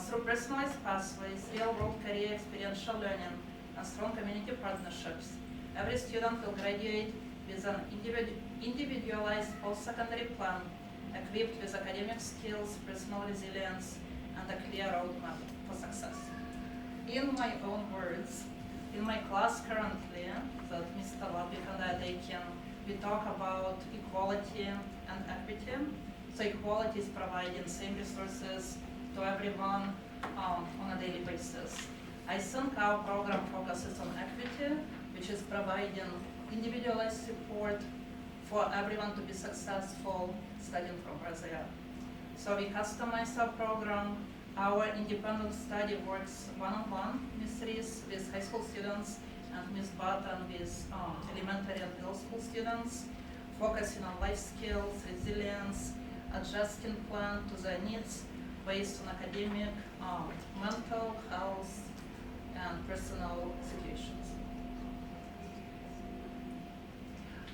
Through personalized pathways, real-world career experiential learning, and strong community partnerships, every student will graduate with an individualized post-secondary plan, equipped with academic skills, personal resilience, and a clear roadmap for success. In my own words, in my class currently, that Mr. Lapik and I taking, we talk about equality and equity. So equality is providing same resources to everyone on a daily basis. I think our program focuses on equity, which is providing individualized support for everyone to be successful studying from where they are. So we customize our program. Our independent study works one-on-one with Reese, with high school students, and Ms. Barton with elementary and middle school students, focusing on life skills, resilience, adjusting plan to their needs based on academic, mental health, and personal situations.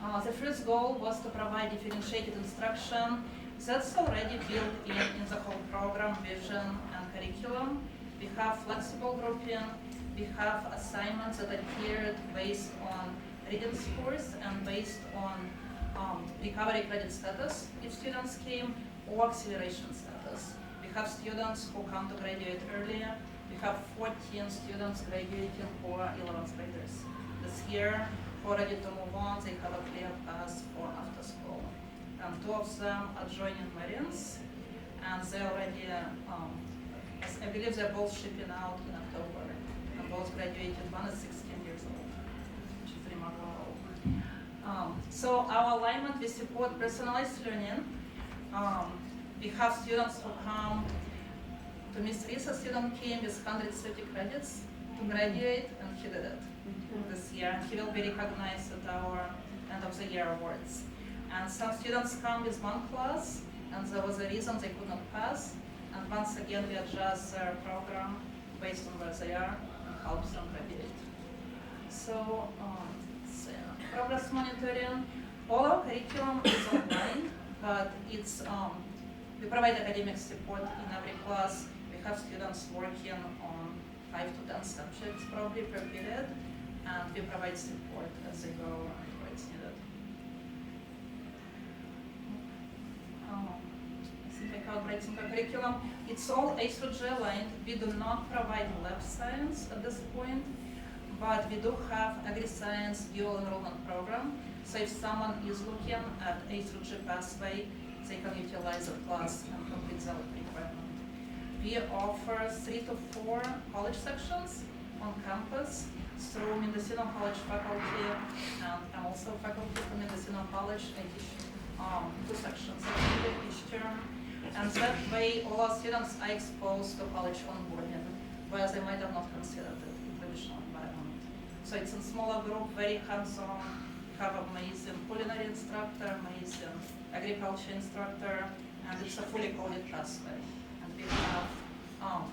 The first goal was to provide differentiated instruction that's already built in the whole program, vision, and curriculum. We have flexible grouping, we have assignments that are tiered based on reading scores and based on recovery credit status if students came, or acceleration status. We have students who come to graduate earlier. We have 14 students graduating who are 11th graders. This year, who are ready to move on, they have a clear path for after school. And 2 of them are joining Marines, and they already, I believe they're both shipping out in October, and both graduated. One is 16 years old, which is remarkable. So our alignment, we support personalized learning. We have students who come to Miss Lisa. Student came with 130 credits to graduate, and he did it this year. And he will be recognized at our end of the year awards. And some students come with 1 class, and there was a reason they could not pass. And once again, we adjust their program based on where they are and help them graduate. So, progress monitoring. All our curriculum is online, but it's we provide academic support in every class. We have students working on 5 to 10 subjects probably per period, and we provide support as they go and where it's needed. I think I covered writing the curriculum. It's all A through G aligned. We do not provide lab science at this point, but we do have agri-science dual enrollment program. So if someone is looking at A through G pathway, they can utilize the class and complete the requirement. We offer 3 to 4 college sections on campus through Mendocino College faculty, and I'm also faculty from Mendocino College. I teach 2 sections each term, and that way all our students are exposed to college onboarding, whereas they might have not considered it in traditional environment. So it's in smaller group, very hands-on. Have amazing culinary instructor, amazing agriculture instructor, and it's a fully coded pathway. And we have, I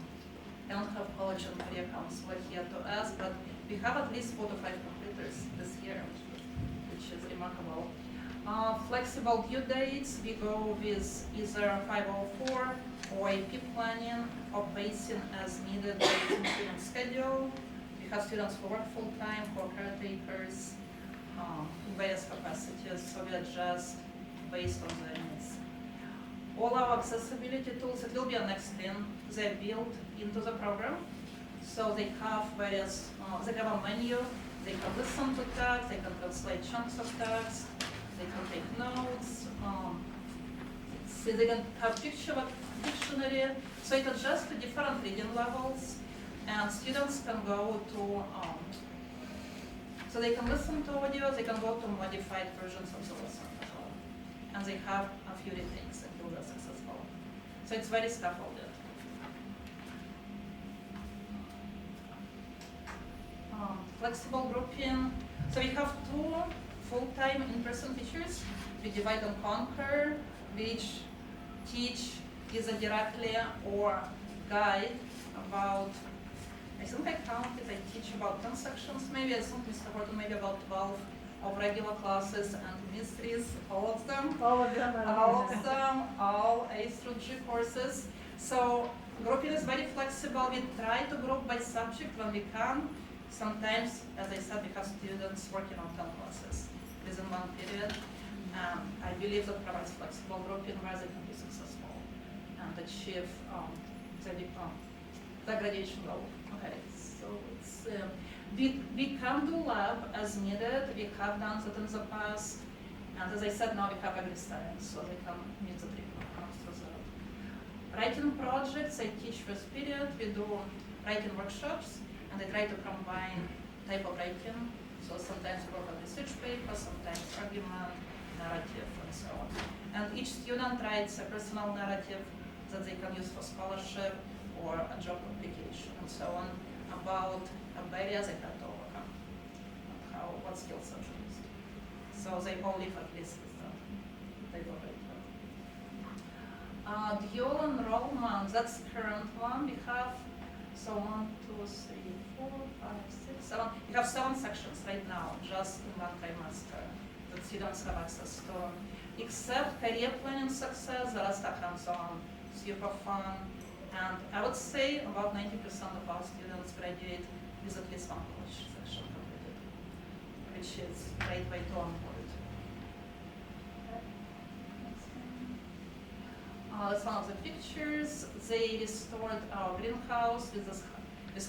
don't have college and career counselor here to ask, but we have at least 4 to 5 completers this year, which is remarkable. Flexible due dates, we go with either 504 or AP planning or pacing as needed based on student schedule. We have students who work full-time, who are caretakers, in various capacities, so we adjust based on their needs. All our accessibility tools, it will be on next in, they're built into the program. So they have various, they have a menu, they can listen to text, they can translate chunks of text, they can take notes, so they can have dictionary, so it adjusts to different reading levels, and students can go to, so they can listen to audio, they can go to modified versions of the lesson as well. And they have a few retakes until they're successful. So it's very scaffolded. Flexible grouping. So we have 2 full-time in-person teachers. We divide and conquer, which teach either directly or guide about, I think I counted, I teach about 10 sections, maybe I think Mr. Horton, maybe about 12 of regular classes and mysteries, all of them. All of them, all A through G courses. So grouping is very flexible. We try to group by subject when we can. Sometimes, as I said, we have students working on 10 classes within one period. I believe that provides flexible grouping where they can be successful and achieve the graduation goal. Okay, so it's, we can do lab as needed. We have done that in the past. And as I said, now we have agri-science, so they can meet the requirements for that. Writing projects, I teach first period. We do writing workshops, and I try to combine type of writing. So sometimes we work on research paper, sometimes argument, narrative, and so on. And each student writes a personal narrative that they can use for scholarship or a job application and so on about barriers they have to overcome, and what skills are used. So they all live at least with them. They go very well. Dual enrollment, that's the current one. We have, so 1, 2, 3, 4, 5, 6, 7. We have 7 sections right now, just in one trimester. that students have access to. Except career planning success, the rest are hands-on, super fun, and I would say about 90% of our students graduate with at least one college session completed, which is a great way to onboard. That's one of the pictures. They restored our greenhouse with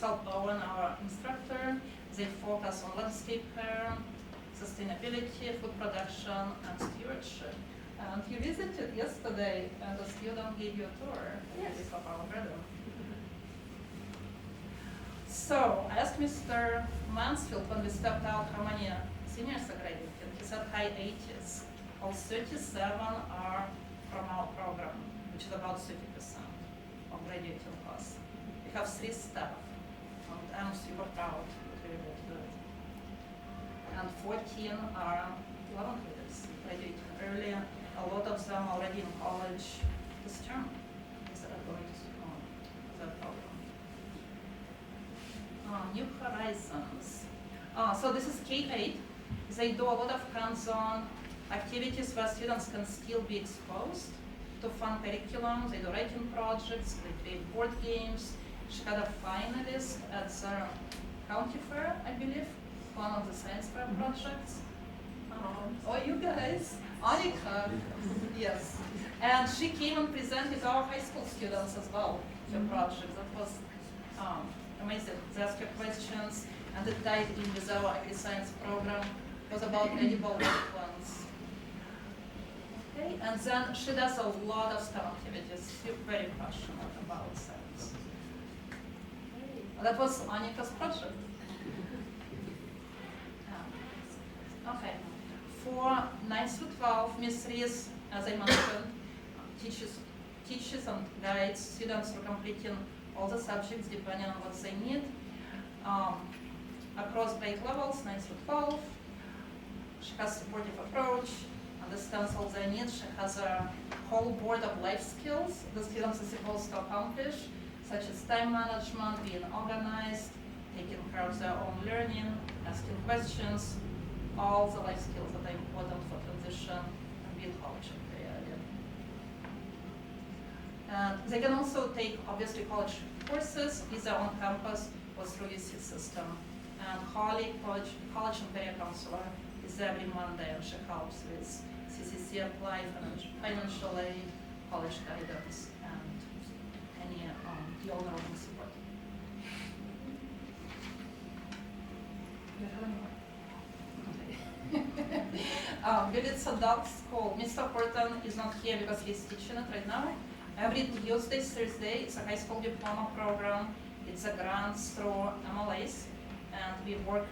help of Owen, our instructor. They focus on landscape care, sustainability, food production, and stewardship. And you visited yesterday, and the student gave you a tour of our garden. So I asked Mr. Mansfield when we stepped out how many seniors are graduating. He said high 80s. All 37 are from our program, which is about 30% of graduating class. We have 3 staff, and I'm super proud that we were able to do it. And 14 are 11 graders graduating earlier. A lot of them already in college this term instead of going to that program. New Horizons. So this is K-8. They do a lot of hands-on activities where students can still be exposed to fun curriculum. They do writing projects, they play board games. She had a finalist at the county fair, I believe, one of the science fair projects. Oh, you guys, Annika, yes. And she came and presented our high school students as well, her project. That was amazing. They asked her questions, and it tied in with our agri-science program. It was about edible plants. Okay, and then she does a lot of STEM activities. She's very passionate about science. That was Annika's project. Okay. For 9 through 12, Ms. Rees, as I mentioned, teaches and guides students through completing all the subjects depending on what they need. Across grade levels, 9 through 12, she has a supportive approach, understands all their needs. She has a whole board of life skills the students are supposed to accomplish, such as time management, being organized, taking care of their own learning, asking questions, all the life skills that are important for transition and being college prepared. And they can also take, obviously, college courses either on campus or through UC system. And Holly, college and career counselor, is there every Monday, and she helps with CCC apply, financial aid, college guidance, and any dual enrollment support. Do you have any more? Willits Adult School. Mr. Horton is not here because he's teaching it right now. Every Tuesday, Thursday, it's a high school diploma program. It's a grants through MLAs, and we work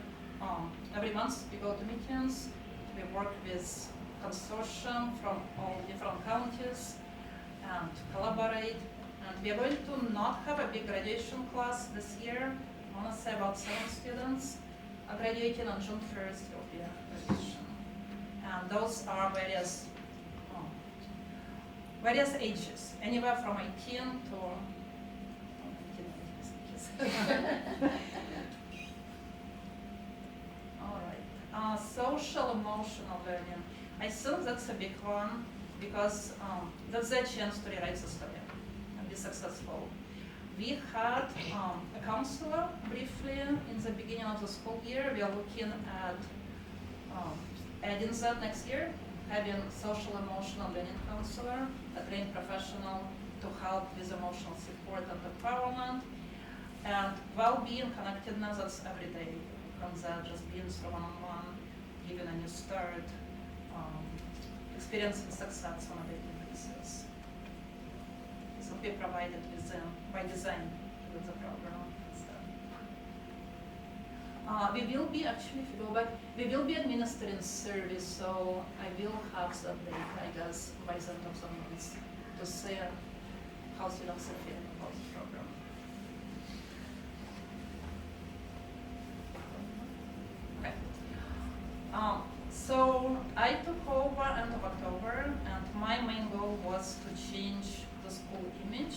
every month. We go to meetings. We work with consortium from all different counties and collaborate. And we are going to not have a big graduation class this year. I want to say about 7 students are graduating on June 1st. Will be a graduation. And those are various ages, anywhere from 18 to all right. Social emotional learning. I think that's a big one because that's their chance to rewrite the story and be successful. We had a counselor briefly in the beginning of the school year. We are looking at adding that next year, having social emotional learning counselor, a trained professional to help with emotional support and empowerment. And well-being, connectedness, that's every day. From that, just being through one-on-one, giving a new start, experiencing success on a daily basis. So we provided with them by design with the program and stuff. We will be, actually, if you go back, we will be administering service, so I will have that data, I guess, by the end of the month to see how students are feeling about the program. Okay. So I took over end of October, and my main goal was to change the school image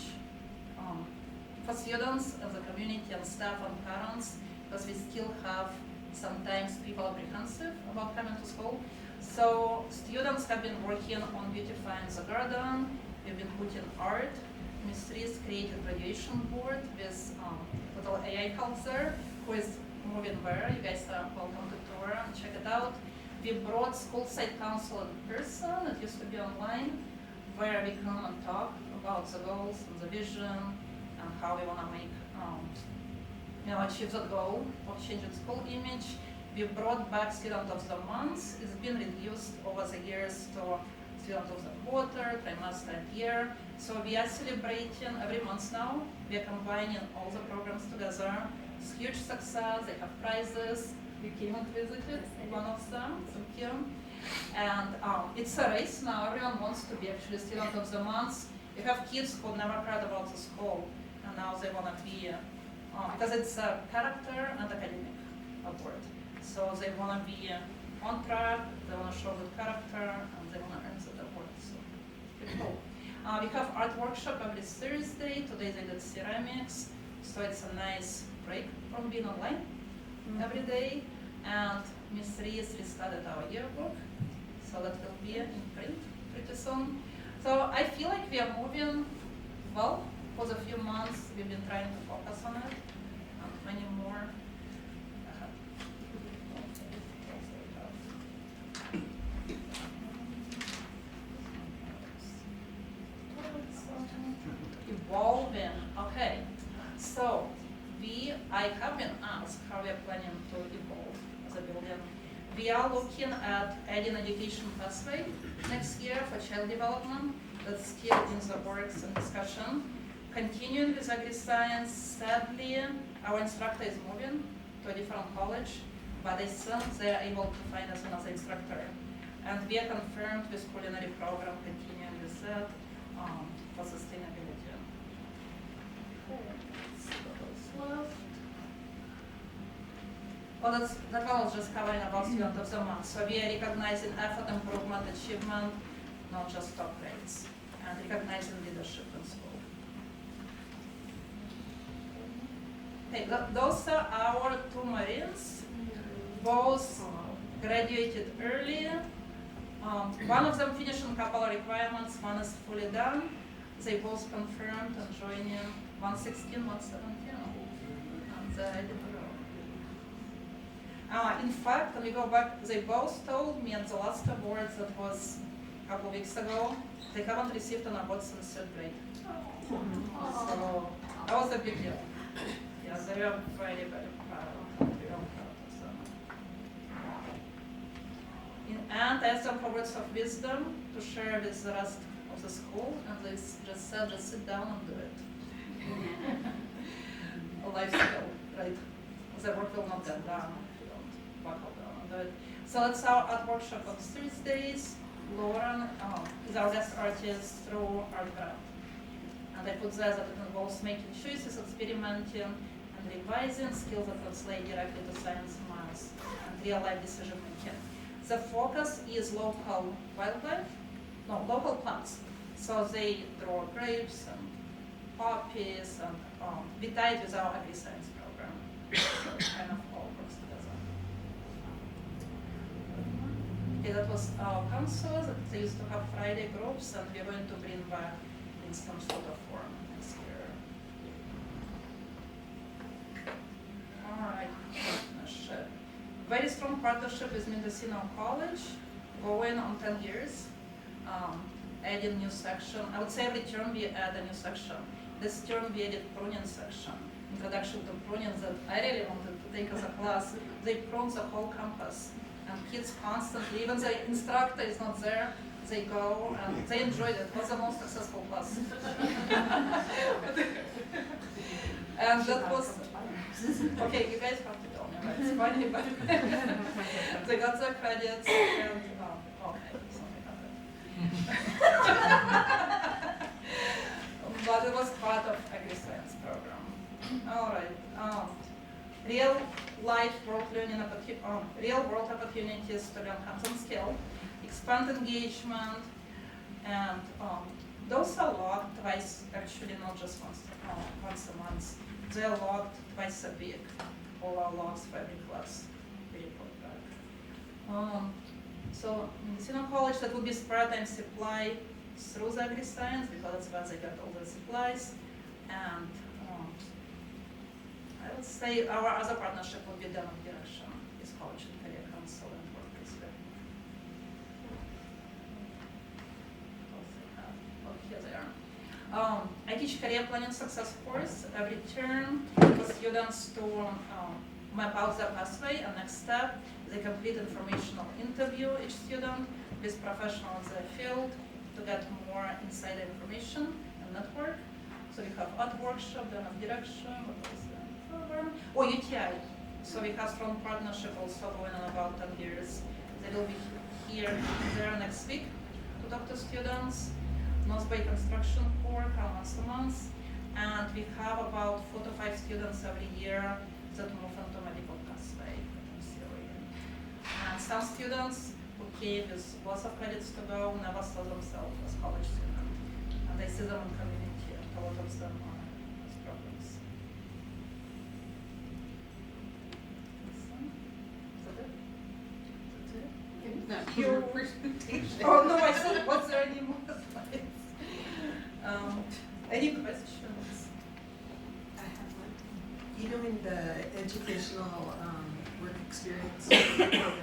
for students of the community and staff and parents, because we still have sometimes people apprehensive about coming to school. So students have been working on beautifying the garden. We've been putting art. Ms. Rees created graduation board with little AI help there, who is moving there. You guys are welcome to tour and check it out. We brought school site council in person. It used to be online, where we come and talk about the goals and the vision and how we want to make, achieve the goal of changing school image. We brought back Student of the Month. It's been reduced over the years to Student of the Quarter, Trimester, and Year. So we are celebrating every month now. We are combining all the programs together. It's huge success. They have prizes. We came and visited one of them. Thank you. And it's a race now. Everyone wants to be actually Student of the Month. You have kids who never heard about the school, and now they want to be, because it's a character and academic award. So they want to be on track, they want to show good character, and they want to earn the award. So it's pretty cool. We have art workshop every Thursday. Today they did ceramics, so it's a nice break from being online every day. And Ms. Rees restarted our yearbook, so that will be in print pretty soon. So I feel like we are moving well. For the few months we've been trying to focus on it, and many more. Evolving. Okay, so I have been asked how we are planning to evolve as a building. We are looking at adding education pathway next year for child development. That's still in the works and discussion. Continuing with agri-science, sadly, our instructor is moving to a different college, but I think they are able to find us another instructor. And we are confirmed with culinary program continuing with that for sustainability. Oh, that one was just covering about Student of the Month. So we are recognizing effort, improvement, achievement, not just top grades, and recognizing leadership in school. Okay, those are our two Marines. Both graduated early. One of them finished in a couple of requirements, one is fully done. They both confirmed and joining 116, 117. And I didn't know. In fact, when we go back, they both told me at the last award that was a couple weeks ago, they haven't received an award since third grade. So that was a big deal. Yeah, they were very, very proud of them. And I asked them for words of wisdom to share with the rest of the school, and they just said, just sit down and do it. A life skill, right? The work will not get done if you don't buckle down and do it. So that's our art workshop on Thursdays. Lauren is our guest artist through art grant. And I put there that it involves making choices, experimenting, and revising skills that translate directly to science, math, and real-life decision making. The focus is local local plants. So they draw grapes and poppies, and we tie it with our agri-science program. So it kind of all works together. Okay, that was our council. They used to have Friday groups, and we're going to bring back in some sort of form next year. All right, partnership. Very strong partnership with Mendocino College, going on 10 years. Adding new section. I would say every term we add a new section. This term we added pruning section, introduction to pruning, that I really wanted to take as a class. They prune the whole campus, and kids constantly, even the instructor is not there, they go and they enjoyed it. It was the most successful class. And that was, okay, you guys have to tell me, right? It's funny, but they got their credits, and okay, something happened. But it was part of agri-science program. All right. Real world opportunities to learn hands-on skill, expand engagement, and those are logged twice, actually not just once a month. They are logged twice a week. All our logs for every class we report back. So medicinal college, that will be spread and supply through the agri-science because that's where they get all the supplies. And I would say our other partnership will be done in direction with College and Career Council and Workers. Oh, here they are. I teach career planning success course every term for students to map out their pathway and next step. They complete informational interview each student with professionals in the field to get more insider information and network. So we have art workshop, then of direction, what else is the program? Oh, UTI. So we have strong partnership also going on about 10 years. They will be here there next week to talk to students. North Bay Construction Corps come once a month. And we have about 4 to 5 students every year that move into medical pathway in theory. And some students who came with lots of credits to go never saw themselves as college students. And they see them in community, and a lot of them are as programs. Is that it? Your presentation. Oh no, I said, what's there any more slides? Any questions? I have one. You know, in the educational work experience program,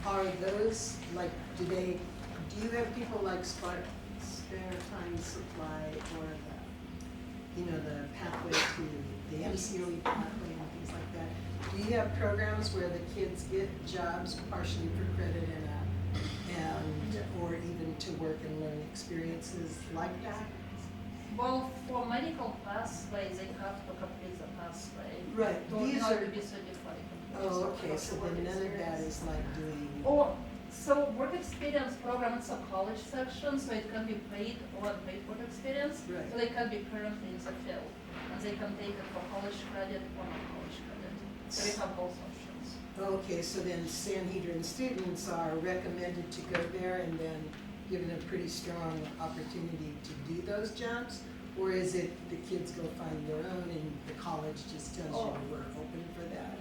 are those like, do you have people like spare time supply or the pathway to the MCOE pathway and things like that? Do you have programs where the kids get jobs partially for credit or even to work and learn experiences like that? Well, for medical pathway, they have to complete the pathway. Right. These are to be certified. Oh, okay, so then none of that is like doing. So work experience program is a college section, so it can be paid or unpaid work experience. Right. So they can be currently in the field, and they can take it for college credit or non-college credit. So we have both options. Okay, so then Sanhedrin students are recommended to go there and then given a pretty strong opportunity to do those jobs? Or is it the kids go find their own and the college just tells you we're open for that?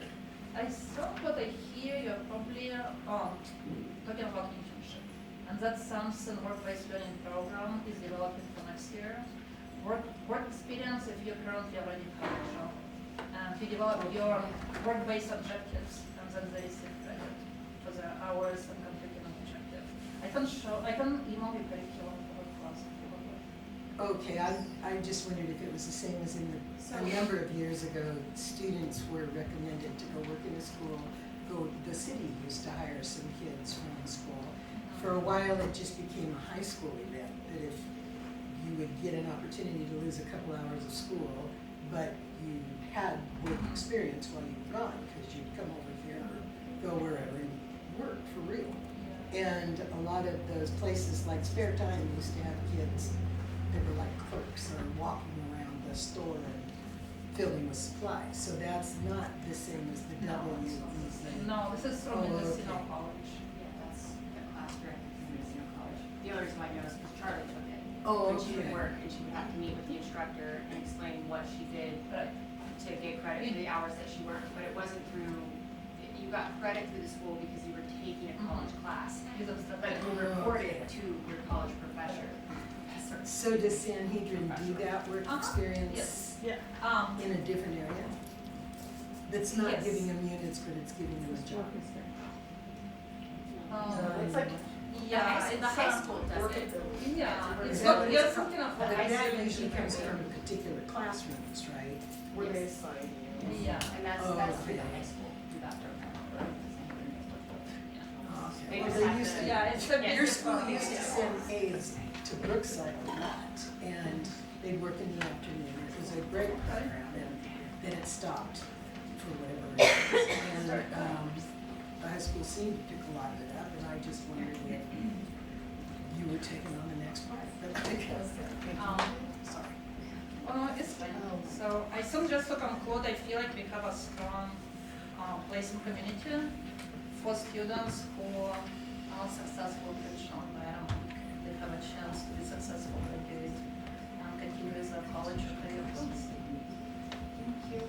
I thought what I hear you're probably talking about internship. And that's something work-based learning program is developing for next year. Work experience if you currently already have a job. And you develop your work-based objectives and then they receive credit for their hours and completing an objective. I can email you curriculum for the class if you would like. Okay, I just wondered if it was the same as in a number of years ago, students were recommended to go work in a school. The city used to hire some kids from the school. For a while, it just became a high school event, that if you would get an opportunity to lose a couple hours of school, but you had work experience while you were gone, because you'd come over here or go wherever and work for real. And a lot of those places like Spare Time used to have kids that were like clerks or walking around the store and filling with supplies. So that's not the same as the WEC. No, this is from Mendocino College. Yeah, that's the class director from Mendocino College. The only reason why I know is because Charlie took it. Oh, When she would okay. work and she would have to meet with the instructor and explain what she did to get credit for the hours that she worked. But it wasn't through, you got credit through the school because you were taking a college class. But you reported to your college professor. So does Sanhedrin do that work experience Yes. in a different area? That's not Yes. giving them units, but it's giving them a job. It's like, Yeah, the high school does it. Yeah, Is it's that not, what you're it's- thinking of But the high that school. usually comes from particular classrooms, right? Where they assign you. Yeah. And that's through the high school, through that program. They Well, just they have used to- to, Yeah, it's a Yes. your school used to send aides to Brookside a lot, and they'd work in the afternoon. It was a great program, and then it stopped for whatever reason. And the high school seemed to pick a lot of it up, and I just wondered if you were taking on the next part, but I guess sorry. It's fine. So I think just to conclude, I feel like we have a strong place in community for students who are successful in traditional environment. They have a chance to be successful, graduate, and continue with their college or career plans. Thank you.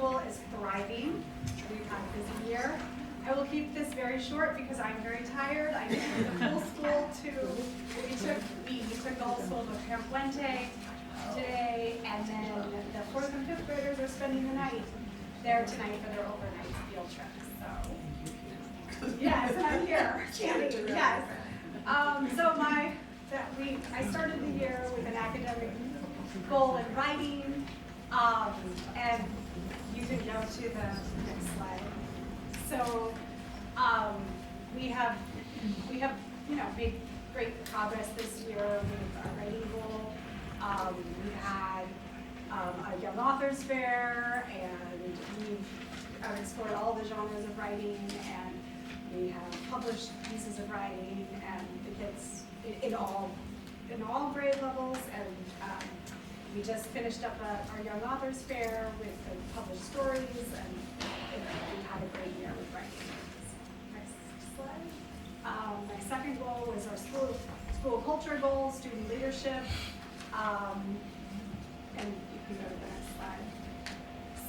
school is thriving. We've had a busy year. I will keep this very short because I'm very tired. I took the full school we took the whole school to Camp Puente today, and then the 4th and 5th graders are spending the night there tonight for their overnight field trip. So, yes, and I'm here. Candy, yes. I started the year with an academic goal in writing, and you can go to the next slide. So, we have made great progress this year with our writing goal. We've had a Young Authors Fair, and we've explored all the genres of writing, and we have published pieces of writing, and the kids in all grade levels, and we just finished up our Young Authors Fair with the published stories, and we've had a great year with writing. Next slide. My second goal was our school culture goal, student leadership, and you can go to the next slide.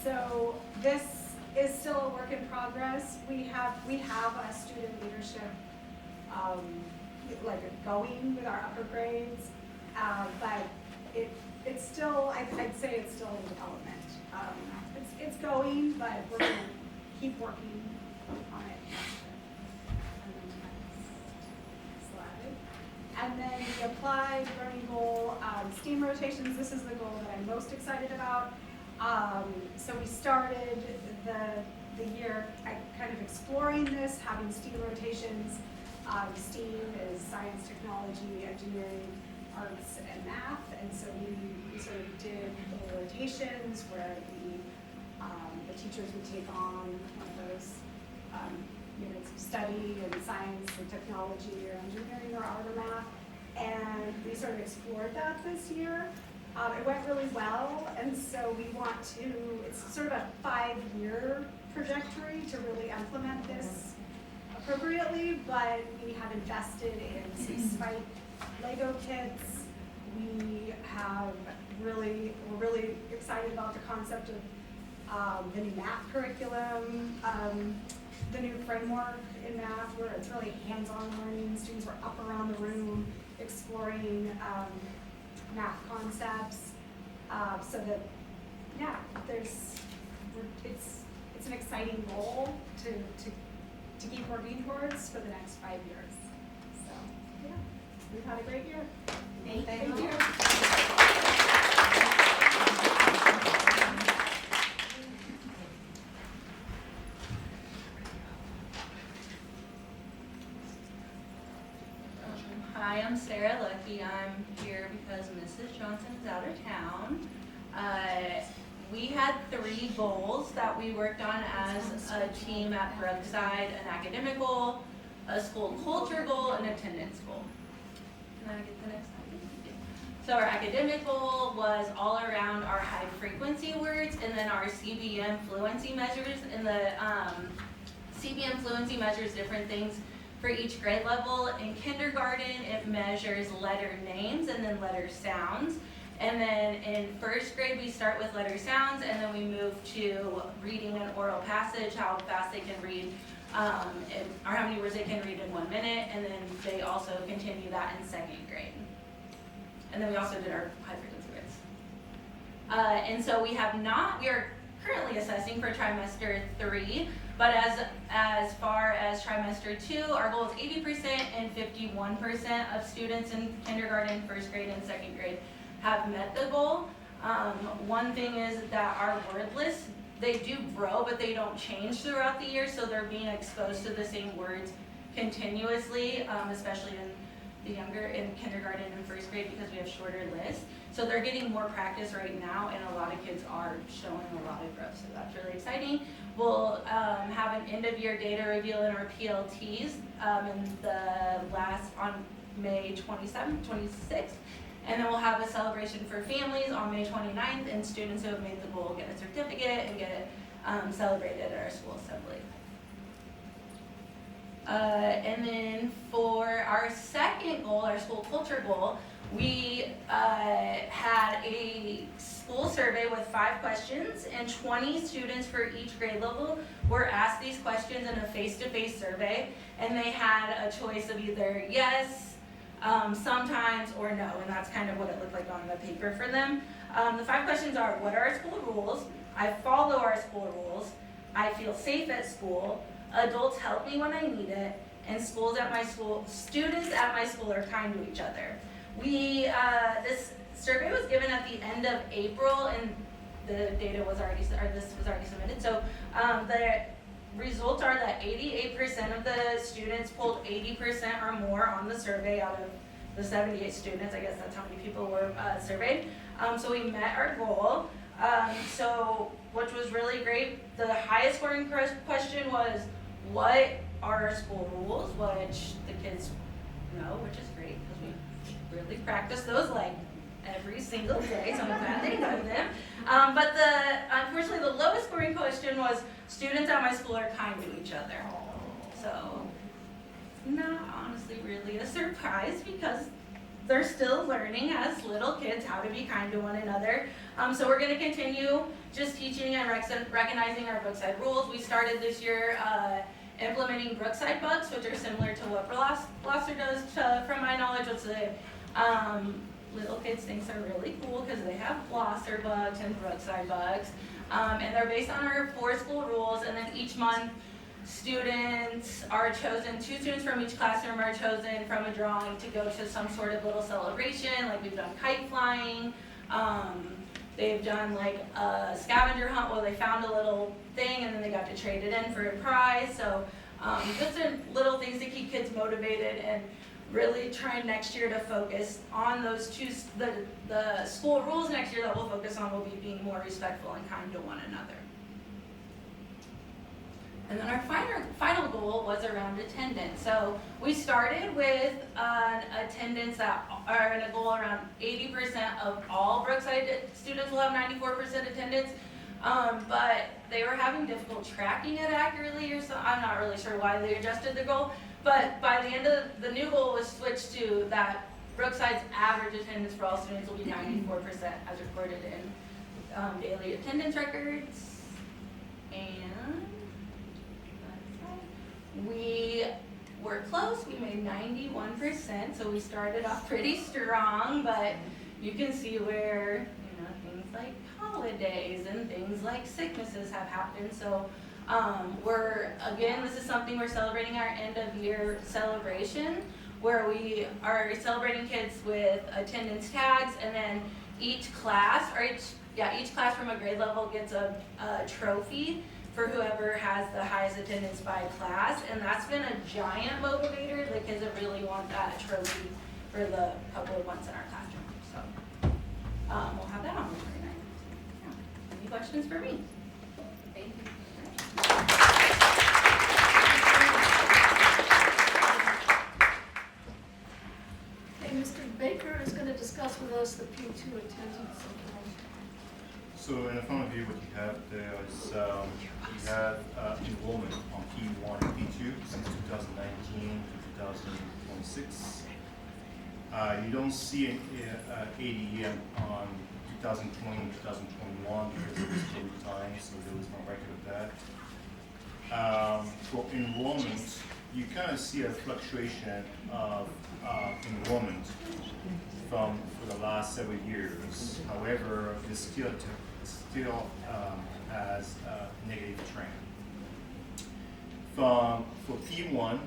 So this is still a work in progress. We have a student leadership going with our upper grades, but it's still, I'd say it's still in development. It's going, but we're going to keep working on it. And then the applied learning goal, STEAM rotations, this is the goal that I'm most excited about. So we started the year kind of exploring this, having STEAM rotations. STEAM is science, technology, engineering, arts, and math. And so we sort of did little rotations where the teachers would take on one of those units of study in science or technology or engineering or art or math. And we sort of explored that this year. It went really well, and so we want to, it's sort of a 5-year trajectory to really implement this appropriately, but we have invested in some Spike Lego kits. We're really excited about the concept of the new math curriculum, the new framework in math where it's really hands-on learning. Students were up around the room exploring math concepts, so that, yeah, it's an exciting goal to keep working towards for the next 5 years. So, yeah, we've had a great year. Thank you. Hi, I'm Sarah Lucky. I'm here because Mrs. Johnson's out of town. We had 3 goals that we worked on as a team at Brookside: an academic goal, a school culture goal, and attendance goal. Can I get the next slide? So our academic goal was all around our high frequency words, and then our CBM fluency measures. And the CBM fluency measures different things for each grade level. In kindergarten, it measures letter names and then letter sounds. And then in 1st grade, we start with letter sounds, and then we move to reading an oral passage, how fast they can read, or how many words they can read in 1 minute. And then they also continue that in 2nd grade. And then we also did our high frequency words. And so we are currently assessing for trimester 3. But as far as trimester 2, our goal is 80% and 51% of students in kindergarten, 1st grade, and 2nd grade have met the goal. One thing is that our word lists, they do grow, but they don't change throughout the year, so they're being exposed to the same words continuously, especially in kindergarten and 1st grade, because we have shorter lists. So they're getting more practice right now, and a lot of kids are showing a lot of growth, so that's really exciting. We'll have an end-of-year data reveal in our PLTs on May 26th, and then we'll have a celebration for families on May 29th, and students who have made the goal get a certificate and get it celebrated at our school assembly. And then for our 2nd goal, our school culture goal, we had a full survey with 5 questions, and 20 students for each grade level were asked these questions in a face-to-face survey, and they had a choice of either yes, sometimes, or no, and that's kind of what it looked like on the paper for them. The 5 questions are: what are our school rules? I follow our school rules. I feel safe at school. Adults help me when I need it. And students at my school are kind to each other. This survey was given at the end of April, and the data was already, this was already submitted. So the results are that 88% of the students pulled 80% or more on the survey out of the 78 students. I guess that's how many people were surveyed. So we met our goal. Which was really great. The highest scoring question was, what are our school rules? Which the kids know, which is great because we really practice those like every single day, so I'm glad they know them. But unfortunately, the lowest scoring question was, students at my school are kind to each other. So, not honestly really a surprise because they're still learning as little kids how to be kind to one another. So we're going to continue just teaching and recognizing our Brookside rules. We started this year implementing Brookside bucks, which are similar to what Gloucester does, from my knowledge, which the little kids think are really cool because they have Gloucester bucks and Brookside bucks. And they're based on our 4 school rules, and then each month students are chosen, 2 students from each classroom are chosen from a drawing to go to some sort of little celebration, like we've done kite flying. They've done like a scavenger hunt where they found a little thing and then they got to trade it in for a prize. So just little things to keep kids motivated, and really trying next year to focus on those 2, the school rules next year that we'll focus on will be being more respectful and kind to one another. And then our final goal was around attendance. So we started with an attendance and a goal around 80% of all Brookside students will have 94% attendance. But they were having difficulty tracking it accurately, or so. I'm not really sure why they adjusted the goal. But by the end of the new goal was switched to that Brookside's average attendance for all students will be 94% as recorded in daily attendance records. And we were close. We made 91%, so we started off pretty strong, but you can see where things like holidays and things like sicknesses have happened. So this is something we're celebrating, our end of year celebration, where we are celebrating kids with attendance tags, and then each class from a grade level gets a trophy for whoever has the highest attendance by class, and that's been a giant motivator. The kids that really want that trophy for the couple of months in our classroom. So we'll have that on the 29th. Yeah. Any questions for me? Thank you. Okay, Mr. Baker is going to discuss with us the P2 attendance. So in front of you, what you have there is we have enrollment on P1 and P2 since 2019 to 2026. You don't see an ADM on 2020 and 2021 because it was COVID time, so there was no record of that. For enrollment, you kind of see a fluctuation of enrollment for the last several years. However, it still has a negative trend. For P1,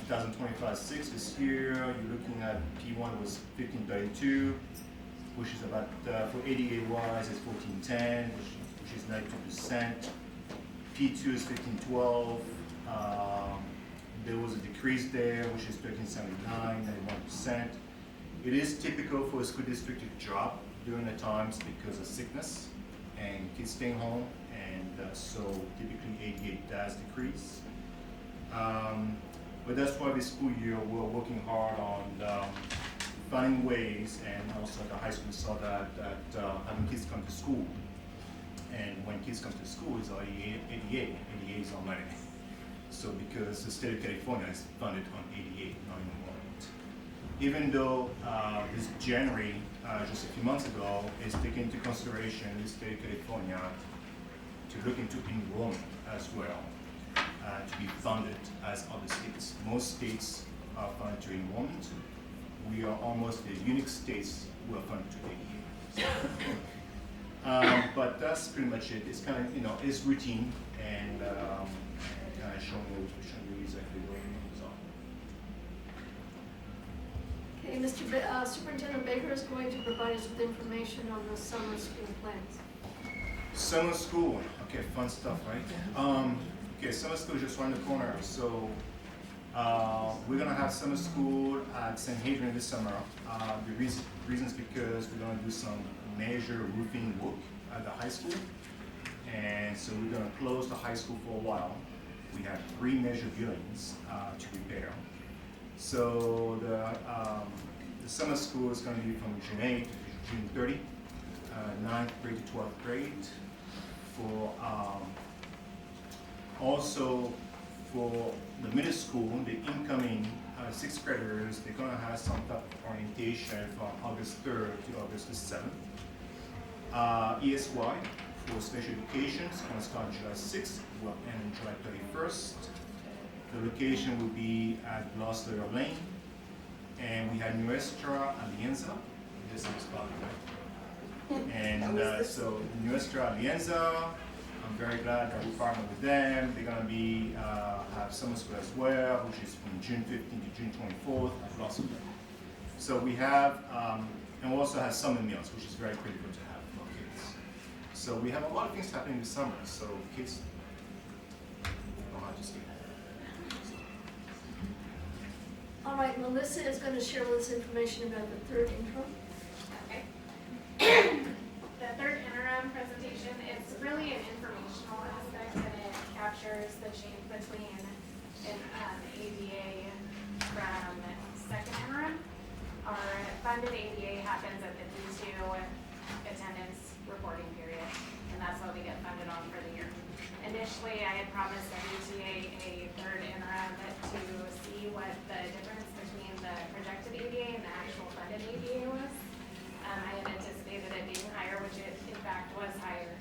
2025-6 this year, you're looking at P1 was 1532, which is about, for ADA wise, it's 1410, which is 92%. P2 is 1512. There was a decrease there, which is 1379, 91%. It is typical for a school district to drop during the times because of sickness and kids staying home, and so typically ADA does decrease. But that's why this school year we're working hard on finding ways, and also the high school saw that having kids come to school. And when kids come to school, it's all ADA is on money. So because the state of California is funded on ADA, not enrollment. even though this January, just a few months ago, is taking into consideration the state of California to look into enrollment as well, to be funded as other states. Most states are funded to enrollment. We are almost the unique states who are funded to ADA. But that's pretty much it. It's kind of, it's routine and kind of showing you exactly what the numbers are. Okay, Superintendent Baker is going to provide us with information on the summer school plans. Summer school, okay, fun stuff, right? Okay, summer school is just around the corner. So we're gonna have summer school at St. Hadrian this summer. The reason is because we're gonna do some major roofing work at the high school. And so we're gonna close the high school for a while. We have 3 major buildings to repair. So the summer school is gonna be from June 8th to June 30, 9th grade to 12th grade. For also for the middle school, the incoming 6th graders, they're gonna have some type of orientation from August 3rd to August the 7th. ESY for special education is gonna start July 6th, will end July 31st. The location will be at Gloucester Lane, and we have Nuestra Alianza. This is probably right. And so Nuestra Alianza, I'm very glad that we partnered with them. They're gonna be have summer school as well, which is from June 15th to June 24th at Gloucester. So we have, and we also have summer meals, which is very critical to have for kids. So we have a lot of things happening this summer, so kids don't have to skip. All right, Melissa is going to share with us information about the third interim. Okay. The third interim presentation is really an informational aspect, and it captures the change between an ADA from second interim. Our funded ADA happens at the D2 attendance reporting period, and that's what we get funded on for the year. Initially, I had promised the DTA a third interim to see what the difference between the projected ADA and the actual funded ADA was. I had anticipated it being higher, which it in fact was higher.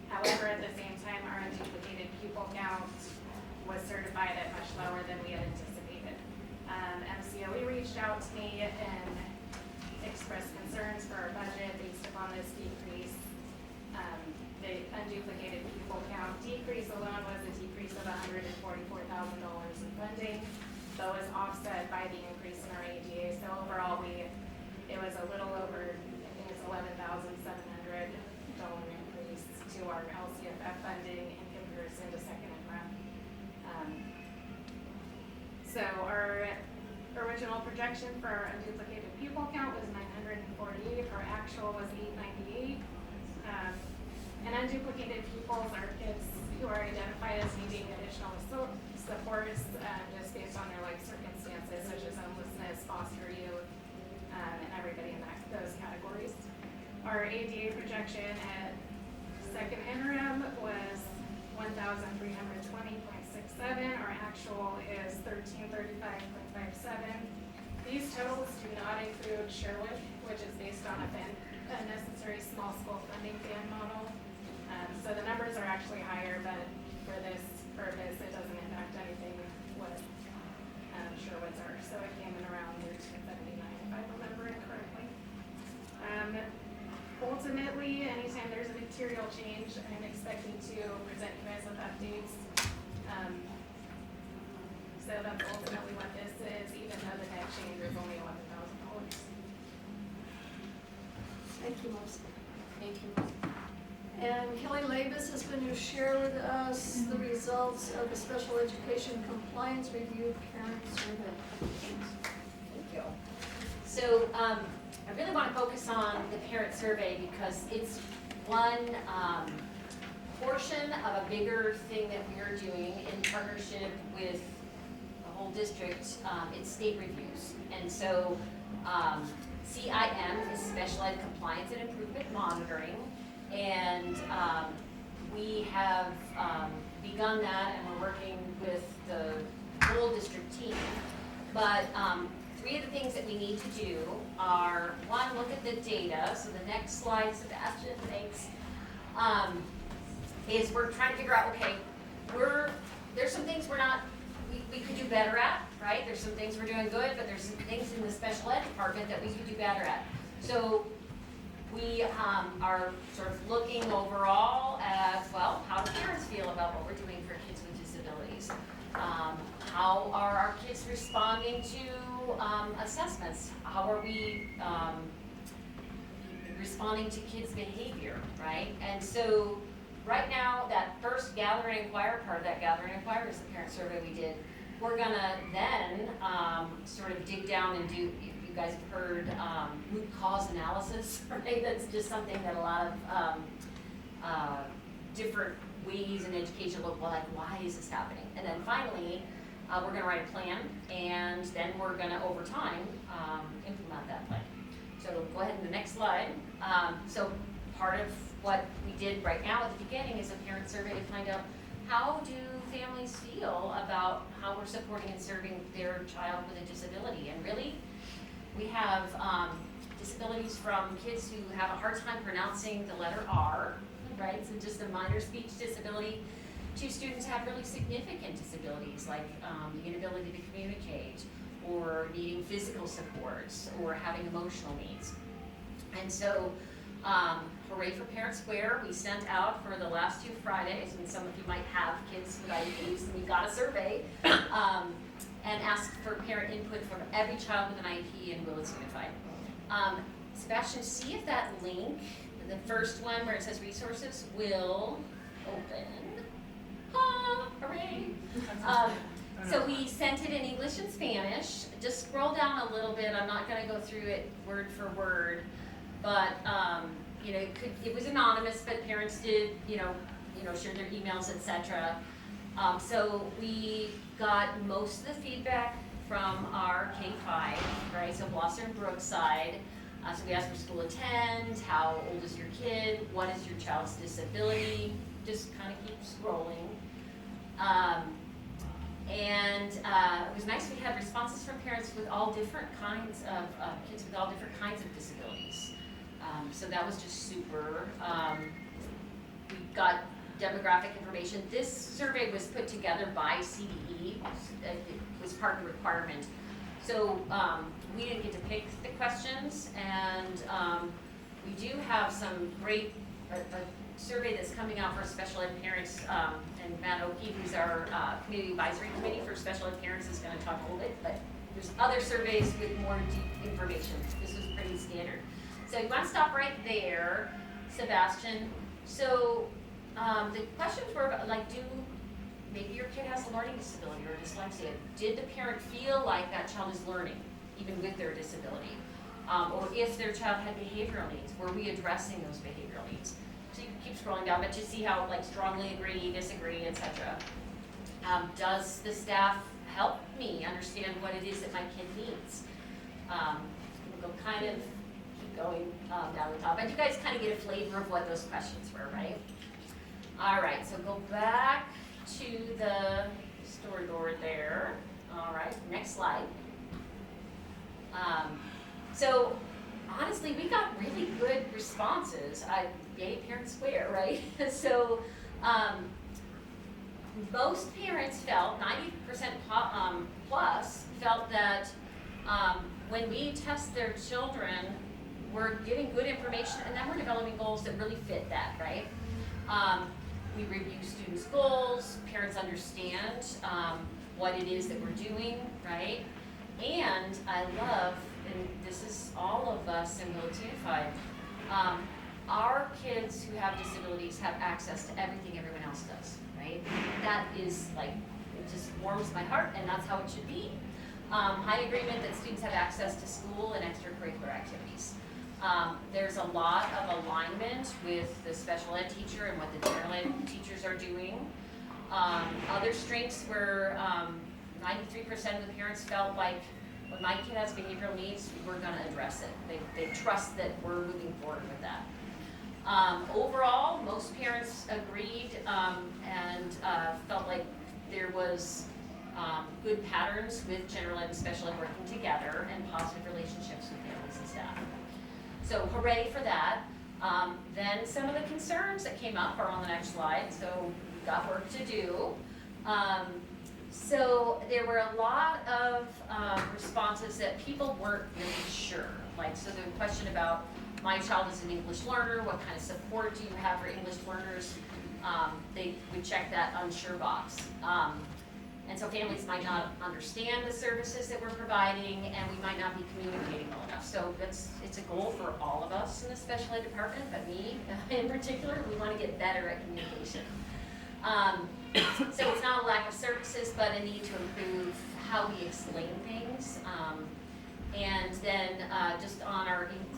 However, at the same time, our unduplicated pupil count was certified at much lower than we had anticipated. MCOE reached out to me and expressed concerns for our budget based upon this decrease. The unduplicated pupil count decrease alone was a decrease of $144,000 in funding, though it was offset by the increase in our ADA. So overall, it was a little over, I think it's $11,700 increase to our LCFF funding in comparison to second interim. So our original projection for our unduplicated pupil count was 948. Our actual was 898. And unduplicated pupils are kids who are identified as needing additional supports just based on their life circumstances, such as homelessness, foster youth, and everybody in those categories. Our ADA projection at second interim was 1,320.67. Our actual is 1,335.57. These totals do not include Sherwood, which is based on a necessary small school funding band model. So the numbers are actually higher, but for this purpose, it doesn't impact anything what Sherwood's are. So it came in around 1379, if I remember it correctly. Ultimately, anytime there's a material change, I'm expecting to present you guys with updates. So that's ultimately what this is, even though the net change is only $11,000. Thank you, Melissa. Thank you. And Kelly Labus is going to share with us the results of the Special Education Compliance Review Parent Survey. Thank you. So I really want to focus on the parent survey because it's one portion of a bigger thing that we're doing in partnership with the whole district. It's state reviews. And so CIM is Special Ed Compliance and Improvement Monitoring. And we have begun that, and we're working with the whole district team. But three of the things that we need to do are, one, look at the data. So the next slide, Sebastian, thanks, is we're trying to figure out, okay, there's some things we could do better at, right? There's some things we're doing good, but there's some things in the special ed department that we could do better at. So we are sort of looking overall at, well, how do parents feel about what we're doing for kids with disabilities? How are our kids responding to assessments? How are we responding to kids' behavior, right? And so right now, that first gather and inquire part of that gather and inquire is the parent survey we did. We're gonna then sort of dig down and do, you guys have heard root cause analysis, right? That's just something that a lot of different ways in education look like, why is this happening? And then finally, we're gonna write a plan, and then we're gonna, over time, implement that plan. So go ahead to the next slide. So part of what we did right now at the beginning is a parent survey to find out how do families feel about how we're supporting and serving their child with a disability. And really, we have disabilities from kids who have a hard time pronouncing the letter R, right? So just a minor speech disability, to students have really significant disabilities like the inability to communicate, or needing physical supports, or having emotional needs. And so, hooray for Parent Square, we sent out for the last 2 Fridays, and some of you might have kids with IEPs, and we got a survey, and asked for parent input from every child with an IEP in Willits Unified. Sebastian, see if that link, the first one where it says resources, will open. Ah, hooray! So we sent it in English and Spanish. Just scroll down a little bit. I'm not going to go through it word for word, but you know, it was anonymous, but parents did, you know, share their emails, etc. So we got most of the feedback from our K-5, right? So Blosser and Brookside. So we asked for school attend, how old is your kid, what is your child's disability? Just kind of keep scrolling. It was nice, we had responses from parents with all different kinds of, kids with all different kinds of disabilities. So that was just super. We got demographic information. This survey was put together by CDE. It was part of the requirement. So we didn't get to pick the questions, and we do have some great, a survey that's coming out for special ed parents, and Matt Oakey, who's our community advisory committee for special ed parents, is going to talk a little bit, but there's other surveys with more deep information. This was pretty standard. So you want to stop right there, Sebastian. So the questions were like, maybe your kid has a learning disability or dyslexia. Did the parent feel like that child is learning, even with their disability? Or if their child had behavioral needs, were we addressing those behavioral needs? So you can keep scrolling down, but you see how like strongly agree, disagree, etc. Does the staff help me understand what it is that my kid needs? We'll go kind of keep going down the top, but you guys kind of get a flavor of what those questions were, right? All right, so go back to the storyboard there. All right, next slide. So honestly, we got really good responses. Yay, Parent Square, right? So most parents felt, 90% plus, felt that when we test their children, we're giving good information, and then we're developing goals that really fit that, right? We review students' goals, parents understand what it is that we're doing, right? And I love, and this is all of us in Willits Unified, our kids who have disabilities have access to everything everyone else does, right? That is like, it just warms my heart, and that's how it should be. High agreement that students have access to school and extracurricular activities. There's a lot of alignment with the special ed teacher and what the general ed teachers are doing. Other strengths were 93% of the parents felt like when my kid has behavioral needs, we're going to address it. They trust that we're moving forward with that. Overall, most parents agreed and felt like there was good patterns with general ed and special ed working together and positive relationships with families and staff. So hooray for that. Then some of the concerns that came up are on the next slide, so we've got work to do. So there were a lot of responses that people weren't really sure. Like, so the question about, my child is an English learner, what kind of support do you have for English learners? They would check that unsure box. And so families might not understand the services that we're providing, and we might not be communicating well enough. So it's a goal for all of us in the special ed department, but me in particular, we want to get better at communication. So it's not a lack of services, but a need to improve how we explain things. And then just on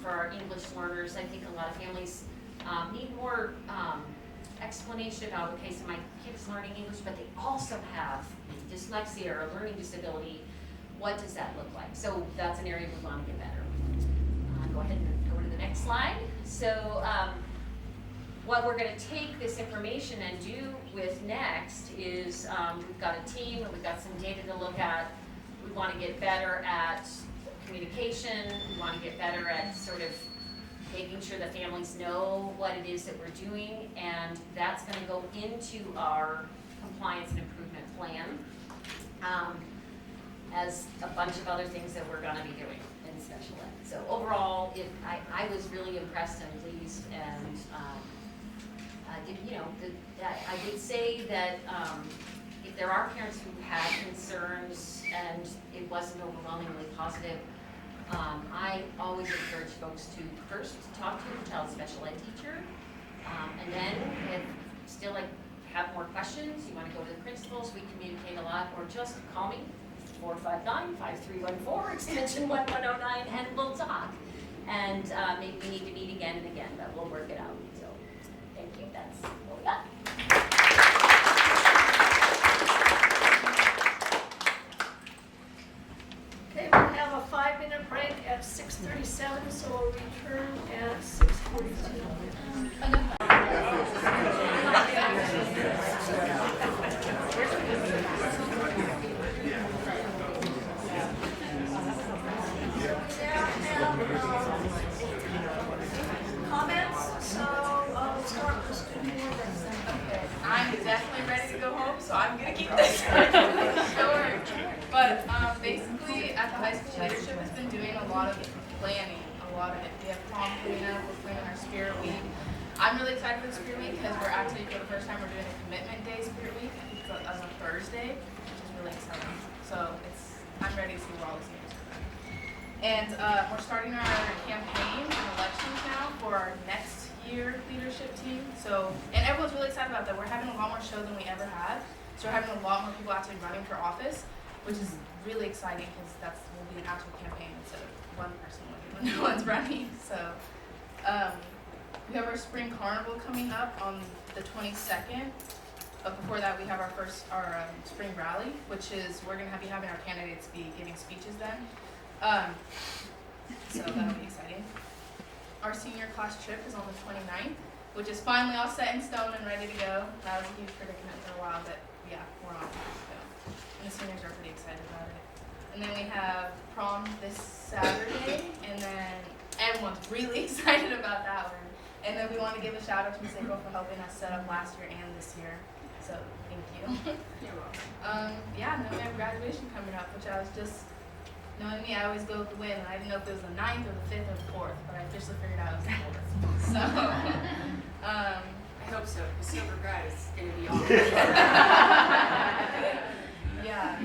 for our English learners, I think a lot of families need more explanation about, okay, so my kid is learning English, but they also have dyslexia or a learning disability. What does that look like? So that's an area we want to get better. Go ahead and go to the next slide. So what we're going to take this information and do with next is we've got a team and we've got some data to look at. We want to get better at communication. We want to get better at sort of making sure that families know what it is that we're doing, and that's going to go into our compliance and improvement plan, as a bunch of other things that we're going to be doing in special ed. So overall, I was really impressed and pleased, and I would say that if there are parents who had concerns and it wasn't overwhelmingly positive, I always encourage folks to first talk to the child's special ed teacher, and then if still have more questions, you want to go to the principals, we communicate a lot, or just call me, 459-5314, extension 1109, and we'll talk. And maybe we need to meet again and again, but we'll work it out. So thank you, that's what we got. Okay, we'll have a 5-minute break at 6:37, so we'll return at 6:42. Comments? So I'll start with student board. Okay, I'm definitely ready to go home, so I'm gonna keep this short. But basically, at the high school, leadership has been doing a lot of planning, a lot of it. We have prom coming up, we're planning our Spirit Week. I'm really excited for the Spirit Week because we're actually, for the first time, we're doing a Commitment Day Spirit Week. I think it's as a Thursday, which is really exciting. So I'm ready to see where all the seniors are going. And we're starting our campaign and elections now for our next year leadership team. So, and everyone's really excited about that. We're having a lot more show than we ever had. So we're having a lot more people actually running for office, which is really exciting because will be an actual campaign instead of one person when no one's running. So we have our spring carnival coming up on the 22nd. But before that, we have our spring rally, which is we're going to be having our candidates be giving speeches then. So that'll be exciting. Our senior class trip is on the 29th, which is finally all set in stone and ready to go. That was a huge predicament for a while, but yeah, we're on track to go. And the seniors are pretty excited about it. And then we have prom this Saturday, and then everyone's really excited about that one. And then we want to give a shout out to Ms. April for helping us set up last year and this year. So thank you. You're welcome. Yeah, and then we have graduation coming up, which I was just, knowing me, I always go with the win. And I didn't know if it was the 9th or the 5th or the 4th, but I officially figured out it was the 4th. So, I hope so, because silver grad is going to be awesome. yeah.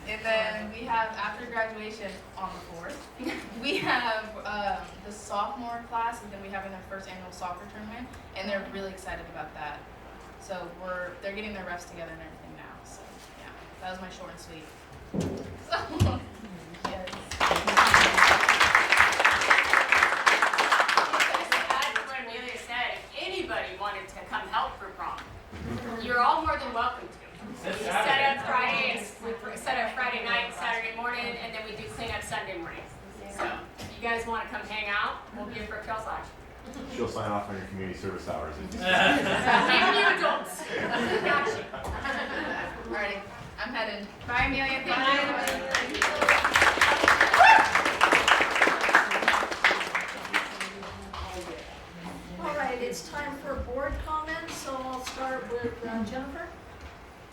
And then we have, after graduation on the 4th, we have the sophomore class is going to be having their first annual soccer tournament, and they're really excited about that. So they're getting their refs together and everything now. So yeah, that was my short and sweet. So, yes. What Amelia said, if anybody wanted to come help for prom, you're all more than welcome to. We set up Friday night, Saturday morning, and then we do cleanup Sunday morning. So if you guys want to come hang out, we'll be in Brook Hills Lodge. She'll sign off on your community service hours. Even you adults. Got you. Alrighty, I'm headed. Bye, Amelia. Thank you. All right, it's time for board comments, so I'll start with Jennifer.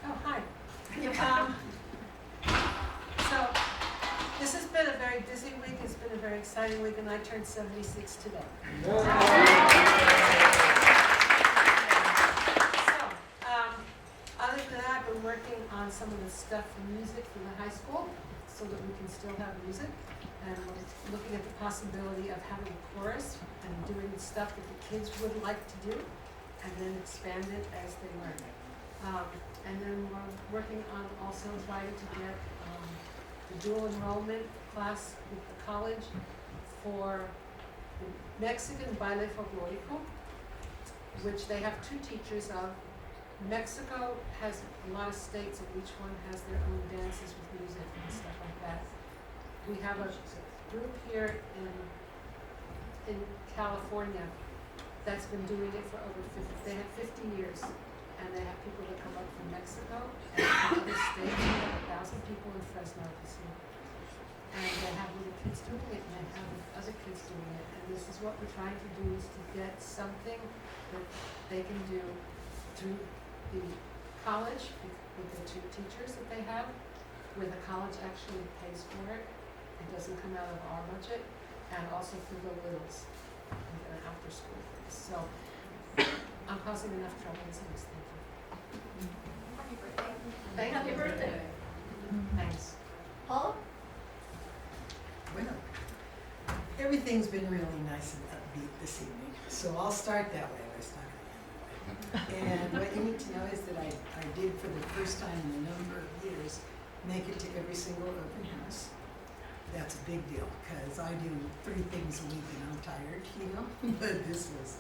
Oh, hi. Yeah. So, this has been a very busy week, it's been a very exciting week, and I turned 76 today. So, other than that, I've been working on some of the stuff for music for the high school, so that we can still have music, and we're looking at the possibility of having a chorus and doing stuff that the kids would like to do, and then expand it as they learn it. And then we're working on also trying to get the dual enrollment class with the college for the Mexican Baile Folklorico, which they have 2 teachers of. Mexico has a lot of states and each one has their own dances with music and stuff like that. We have a group here in California that's been doing it for over 50 years. And they have people that come up from Mexico and from other states. We have 1,000 people in Fresno this year. And they have little kids doing it, and they have other kids doing it. And this is what we're trying to do, is to get something that they can do through the college with the 2 teachers that they have, where the college actually pays for it. It doesn't come out of our budget, and also through the Willits and their after school things. So I'm causing enough trouble as it is. Happy birthday. Thanks. Paula? Well, everything's been really nice and upbeat this evening, so I'll start that way. Let's not end that way. And what you need to know is that I did, for the first time in a number of years, make it to every single open house. That's a big deal, because I do 3 things a week and I'm tired, you know? But this was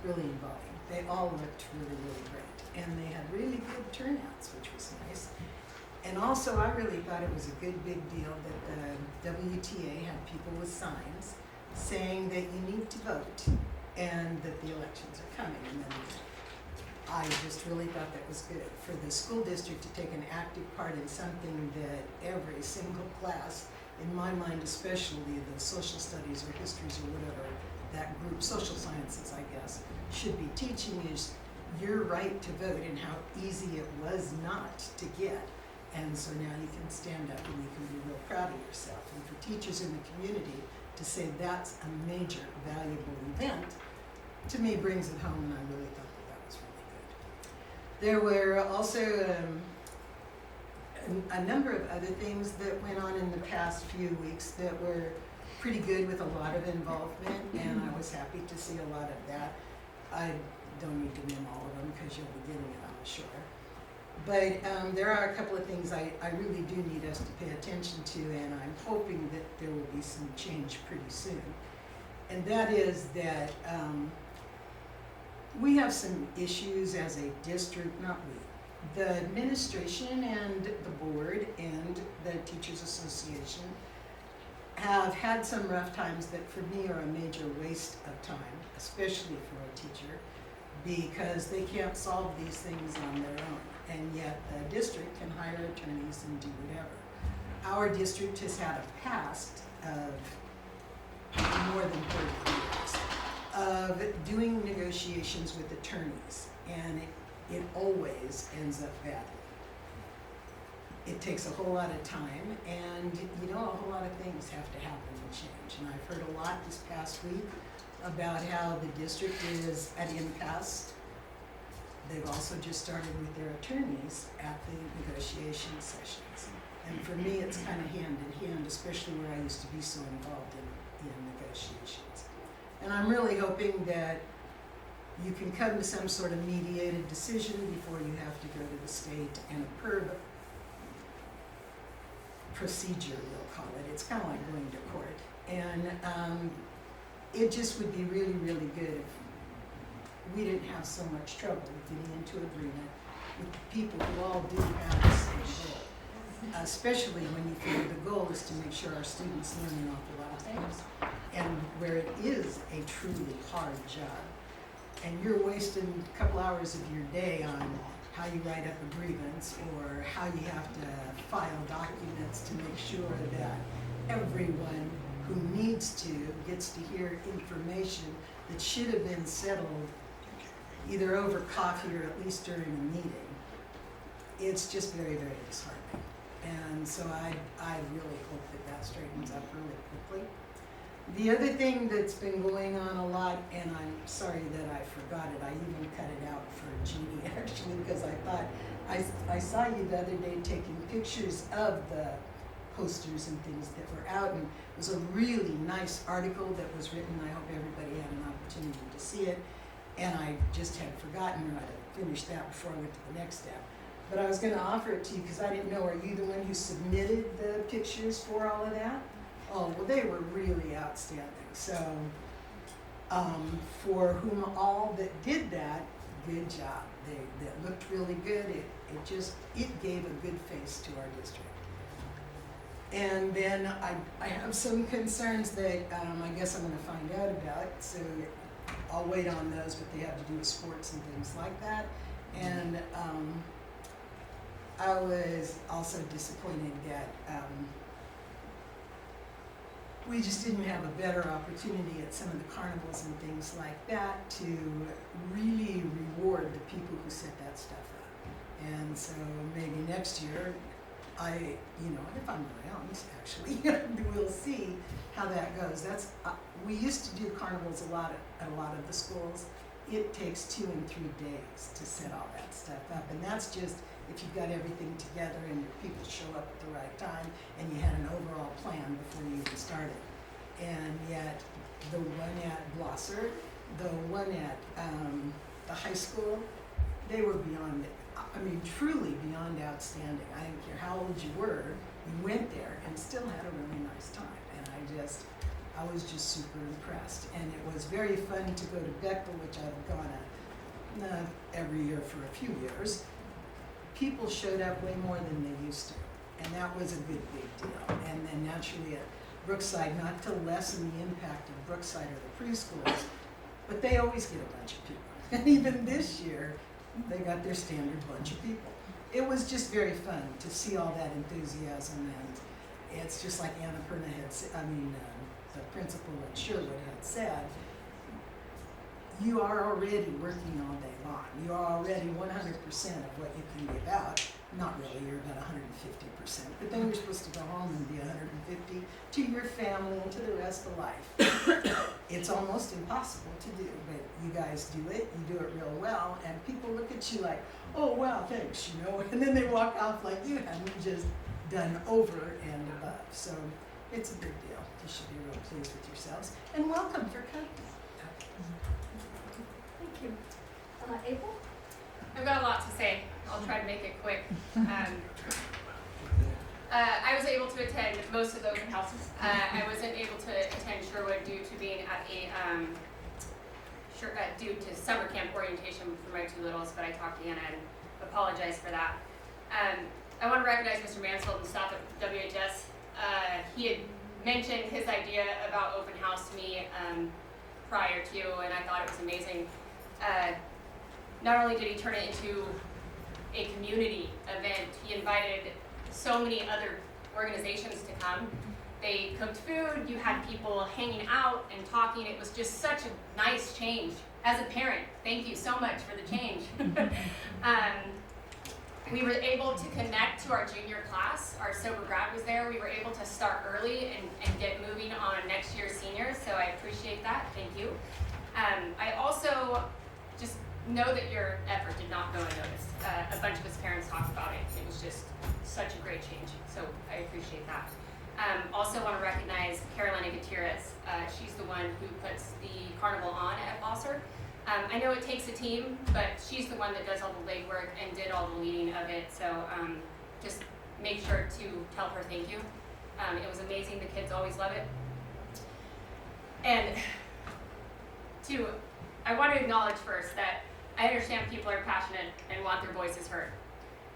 really involving. They all looked really, really great. And they had really good turnouts, which was nice. And also, I really thought it was a good big deal that the WTA had people with signs saying that you need to vote and that the elections are coming. And then I just really thought that was good for the school district to take an active part in something that every single class, in my mind especially the social studies or histories or whatever, that group, social sciences I guess, should be teaching is your right to vote and how easy it was not to get. And so now you can stand up and you can be real proud of yourself. And for teachers in the community to say that's a major, valuable event, to me brings it home, and I really thought that was really good. There were also a number of other things that went on in the past few weeks that were pretty good with a lot of involvement, and I was happy to see a lot of that. I don't need to name all of them because you'll be getting it, I'm sure. But there are a couple of things I really do need us to pay attention to, and I'm hoping that there will be some change pretty soon. And that is that we have some issues as a district, not we. The administration and the board and the Teachers Association have had some rough times that for me are a major waste of time, especially for a teacher, because they can't solve these things on their own. And yet the district can hire attorneys and do whatever. Our district has had a past of more than 30 years of doing negotiations with attorneys, and it always ends up badly. It takes a whole lot of time, and you know, a whole lot of things have to happen and change. And I've heard a lot this past week about how the district is at impasse. They've also just started with their attorneys at the negotiation sessions. And for me, it's kind of hand in hand, especially where I used to be so involved in negotiations. And I'm really hoping that you can come to some sort of mediated decision before you have to go to the state and a PERB procedure, we'll call it. It's kind of like going to court. And it just would be really, really good if we didn't have so much trouble getting into agreement with people who all do have the same goal. Especially when you figure the goal is to make sure our students learn an awful lot of things. And where it is a truly hard job. And you're wasting a couple hours of your day on how you write up a grievance or how you have to file documents to make sure that everyone who needs to gets to hear information that should have been settled either over coffee or at least during a meeting. It's just very, very disheartening. And so I really hope that that straightens up really quickly. The other thing that's been going on a lot, and I'm sorry that I forgot it, I even cut it out for Jeannie actually, because I thought, I saw you the other day taking pictures of the posters and things that were out, and it was a really nice article that was written. I hope everybody had an opportunity to see it, and I just had forgotten, or I'd finish that before I went to the next step. But I was going to offer it to you because I didn't know, are you the one who submitted the pictures for all of that? Oh, well, they were really outstanding. So for whom all that did that, good job. They looked really good. It gave a good face to our district. And then I have some concerns that I guess I'm going to find out about. So I'll wait on those, but they have to do with sports and things like that. And I was also disappointed that we just didn't have a better opportunity at some of the carnivals and things like that to really reward the people who set that stuff up. And so maybe next year, if I'm around, actually, we'll see how that goes. We used to do carnivals a lot at a lot of the schools. It takes 2 and 3 days to set all that stuff up, and that's just if you've got everything together and your people show up at the right time and you had an overall plan before you even started. And yet, the one at Blosser, the one at the high school, they were truly beyond outstanding. I didn't care how old you were, you went there and still had a really nice time. And I was just super impressed. And it was very fun to go to Bechtel, which I've gone every year for a few years. People showed up way more than they used to. And that was a big deal. And then naturally at Brookside, not to lessen the impact of Brookside or the preschools, but they always get a bunch of people. And even this year, they got their standard bunch of people. It was just very fun to see all that enthusiasm, and it's just like Anna Perna the principal at Sherwood had said, you are already working all day long. You are already 100% of what you can give out. Not really, you're about 150%. But then you're supposed to go home and be 150 to your family and to the rest of life. It's almost impossible to do, but you guys do it. You do it real well, and people look at you like, oh wow, thanks, and then they walk off like you haven't just done over and above. So it's a big deal. You should be real pleased with yourselves, and welcome for coming. Thank you. April? I've got a lot to say. I'll try to make it quick. I was able to attend most of the open houses. I wasn't able to attend Sherwood due to being at due to summer camp orientation for my 2 littles, but I talked to Anna and apologized for that. I want to recognize Mr. Mansfield and staff at WHS. He had mentioned his idea about open house to me prior to, and I thought it was amazing. Not only did he turn it into a community event, he invited so many other organizations to come. They cooked food, you had people hanging out and talking. It was just such a nice change. As a parent, thank you so much for the change. We were able to connect to our junior class. Our sober grad was there. We were able to start early and get moving on next year's seniors, so I appreciate that. Thank you. I also just know that your effort did not go unnoticed. A bunch of us parents talked about it. It was just such a great change, so I appreciate that. Also want to recognize Carolina Gutierrez. She's the one who puts the carnival on at Blosser. I know it takes a team, but she's the one that does all the legwork and did all the leading of it, so just make sure to tell her thank you. It was amazing. The kids always love it. And I want to acknowledge first that I understand people are passionate and want their voices heard.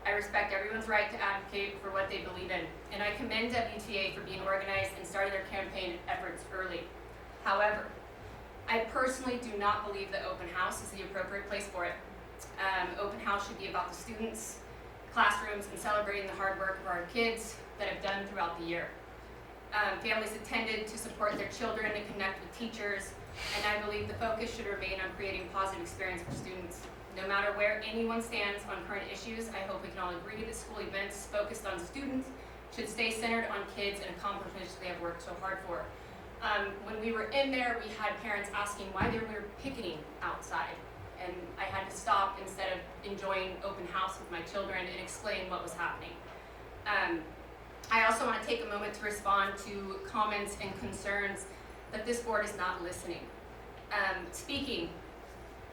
I respect everyone's right to advocate for what they believe in, and I commend WTA for being organized and starting their campaign efforts early. However, I personally do not believe that open house is the appropriate place for it. Open house should be about the students, classrooms, and celebrating the hard work of our kids that have done throughout the year. Families attended to support their children and connect with teachers, and I believe the focus should remain on creating a positive experience for students. No matter where anyone stands on current issues, I hope we can all agree that school events focused on students should stay centered on kids and accomplishments they have worked so hard for. When we were in there, we had parents asking why they were picketing outside, and I had to stop instead of enjoying open house with my children and explain what was happening. I also want to take a moment to respond to comments and concerns that this board is not listening. Speaking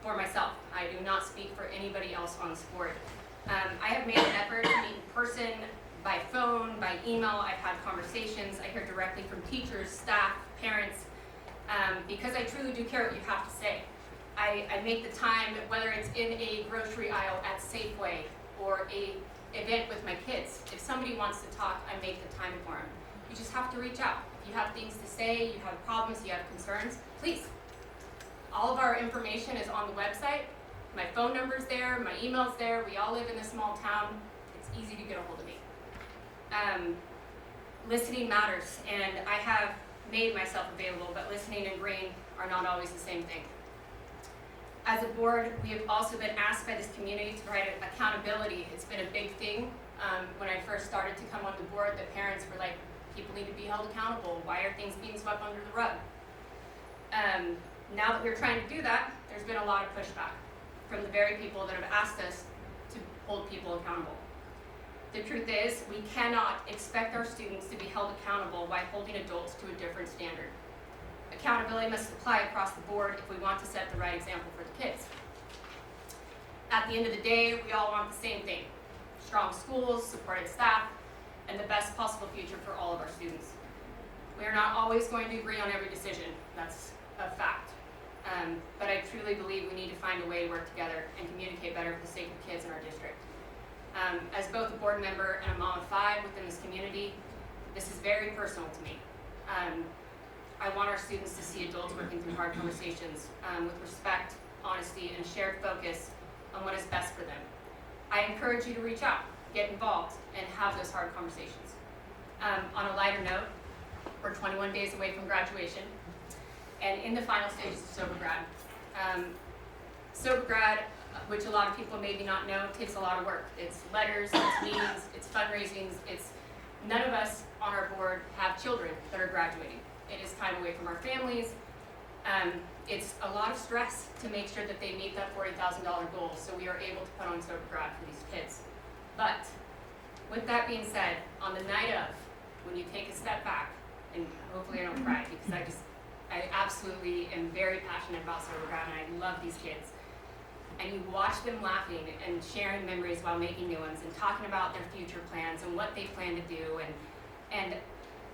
for myself, I do not speak for anybody else on this board. I have made an effort to meet in person, by phone, by email. I've had conversations. I hear directly from teachers, staff, parents, because I truly do care what you have to say. I make the time, whether it's in a grocery aisle at Safeway or a event with my kids. If somebody wants to talk, I make the time for them. You just have to reach out. If you have things to say, you have problems, you have concerns, please. All of our information is on the website. My phone number's there, my email's there. We all live in a small town. It's easy to get a hold of me. Listening matters, and I have made myself available, but listening and agreeing are not always the same thing. As a board, we have also been asked by this community to provide accountability. It's been a big thing. When I first started to come on the board, the parents were like, people need to be held accountable. Why are things being swept under the rug? Now that we're trying to do that, there's been a lot of pushback from the very people that have asked us to hold people accountable. The truth is, we cannot expect our students to be held accountable by holding adults to a different standard. Accountability must apply across the board if we want to set the right example for the kids. At the end of the day, we all want the same thing: strong schools, supported staff, and the best possible future for all of our students. We are not always going to agree on every decision. That's a fact. But I truly believe we need to find a way to work together and communicate better for the sake of kids in our district. As both a board member and a mom of 5 within this community, this is very personal to me. I want our students to see adults working through hard conversations with respect, honesty, and shared focus on what is best for them. I encourage you to reach out, get involved, and have those hard conversations. On a lighter note, we're 21 days away from graduation, and in the final stages of Sober Grad. Sober Grad, which a lot of people maybe not know, takes a lot of work. It's letters, it's meetings, it's fundraisings, none of us on our board have children that are graduating. It is time away from our families. It's a lot of stress to make sure that they meet that $40,000 goal, so we are able to put on Sober Grad for these kids. But with that being said, on the night of, when you take a step back, and hopefully I don't cry, because I absolutely am very passionate about Sober Grad, and I love these kids. And you watch them laughing and sharing memories while making new ones and talking about their future plans and what they plan to do, and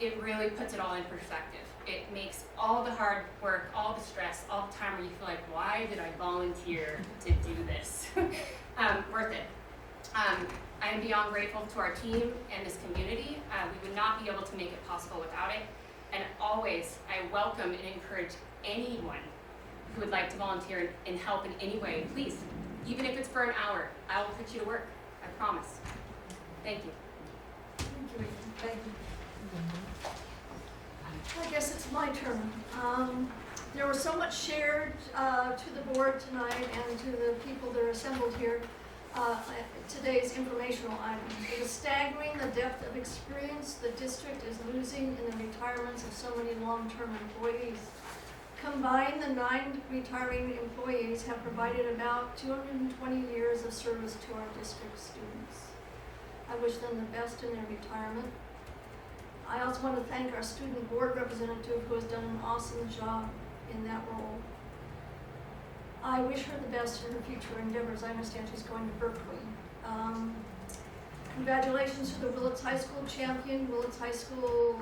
it really puts it all in perspective. It makes all the hard work, all the stress, all the time where you feel like, why did I volunteer to do this? Worth it. I am beyond grateful to our team and this community. We would not be able to make it possible without it. And always, I welcome and encourage anyone who would like to volunteer and help in any way. Please, even if it's for an hour, I will put you to work. I promise. Thank you. Thank you, Ethan. Thank you. I guess it's my turn. There was so much shared to the board tonight and to the people that are assembled here. Today's informational items. It is staggering the depth of experience the district is losing in the retirements of so many long-term employees. Combined, the 9 retiring employees have provided about 220 years of service to our district students. I wish them the best in their retirement. I also want to thank our student board representative who has done an awesome job in that role. I wish her the best in her future endeavors. I understand she's going to Berkeley. Congratulations to the Willits High School champion, Willits High School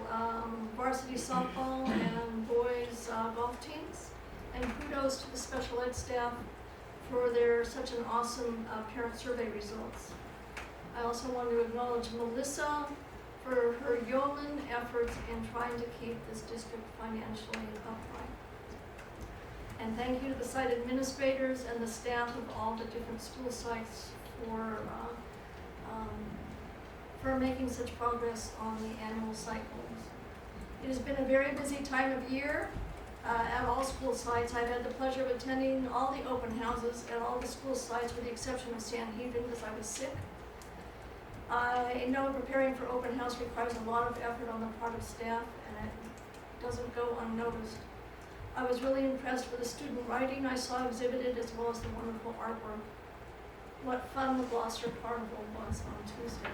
varsity softball and boys golf teams. And kudos to the special ed staff for their such an awesome parent survey results. I also want to acknowledge Melissa for her yeoman efforts in trying to keep this district financially upright. And thank you to the site administrators and the staff of all the different school sites for making such progress on the annual site goals. It has been a very busy time of year at all school sites. I've had the pleasure of attending all the open houses at all the school sites with the exception of Sanhedrin because I was sick. I know preparing for open house requires a lot of effort on the part of staff and it doesn't go unnoticed. I was really impressed with the student writing I saw exhibited as well as the wonderful artwork. What fun the Gloucester Carnival was on Tuesday.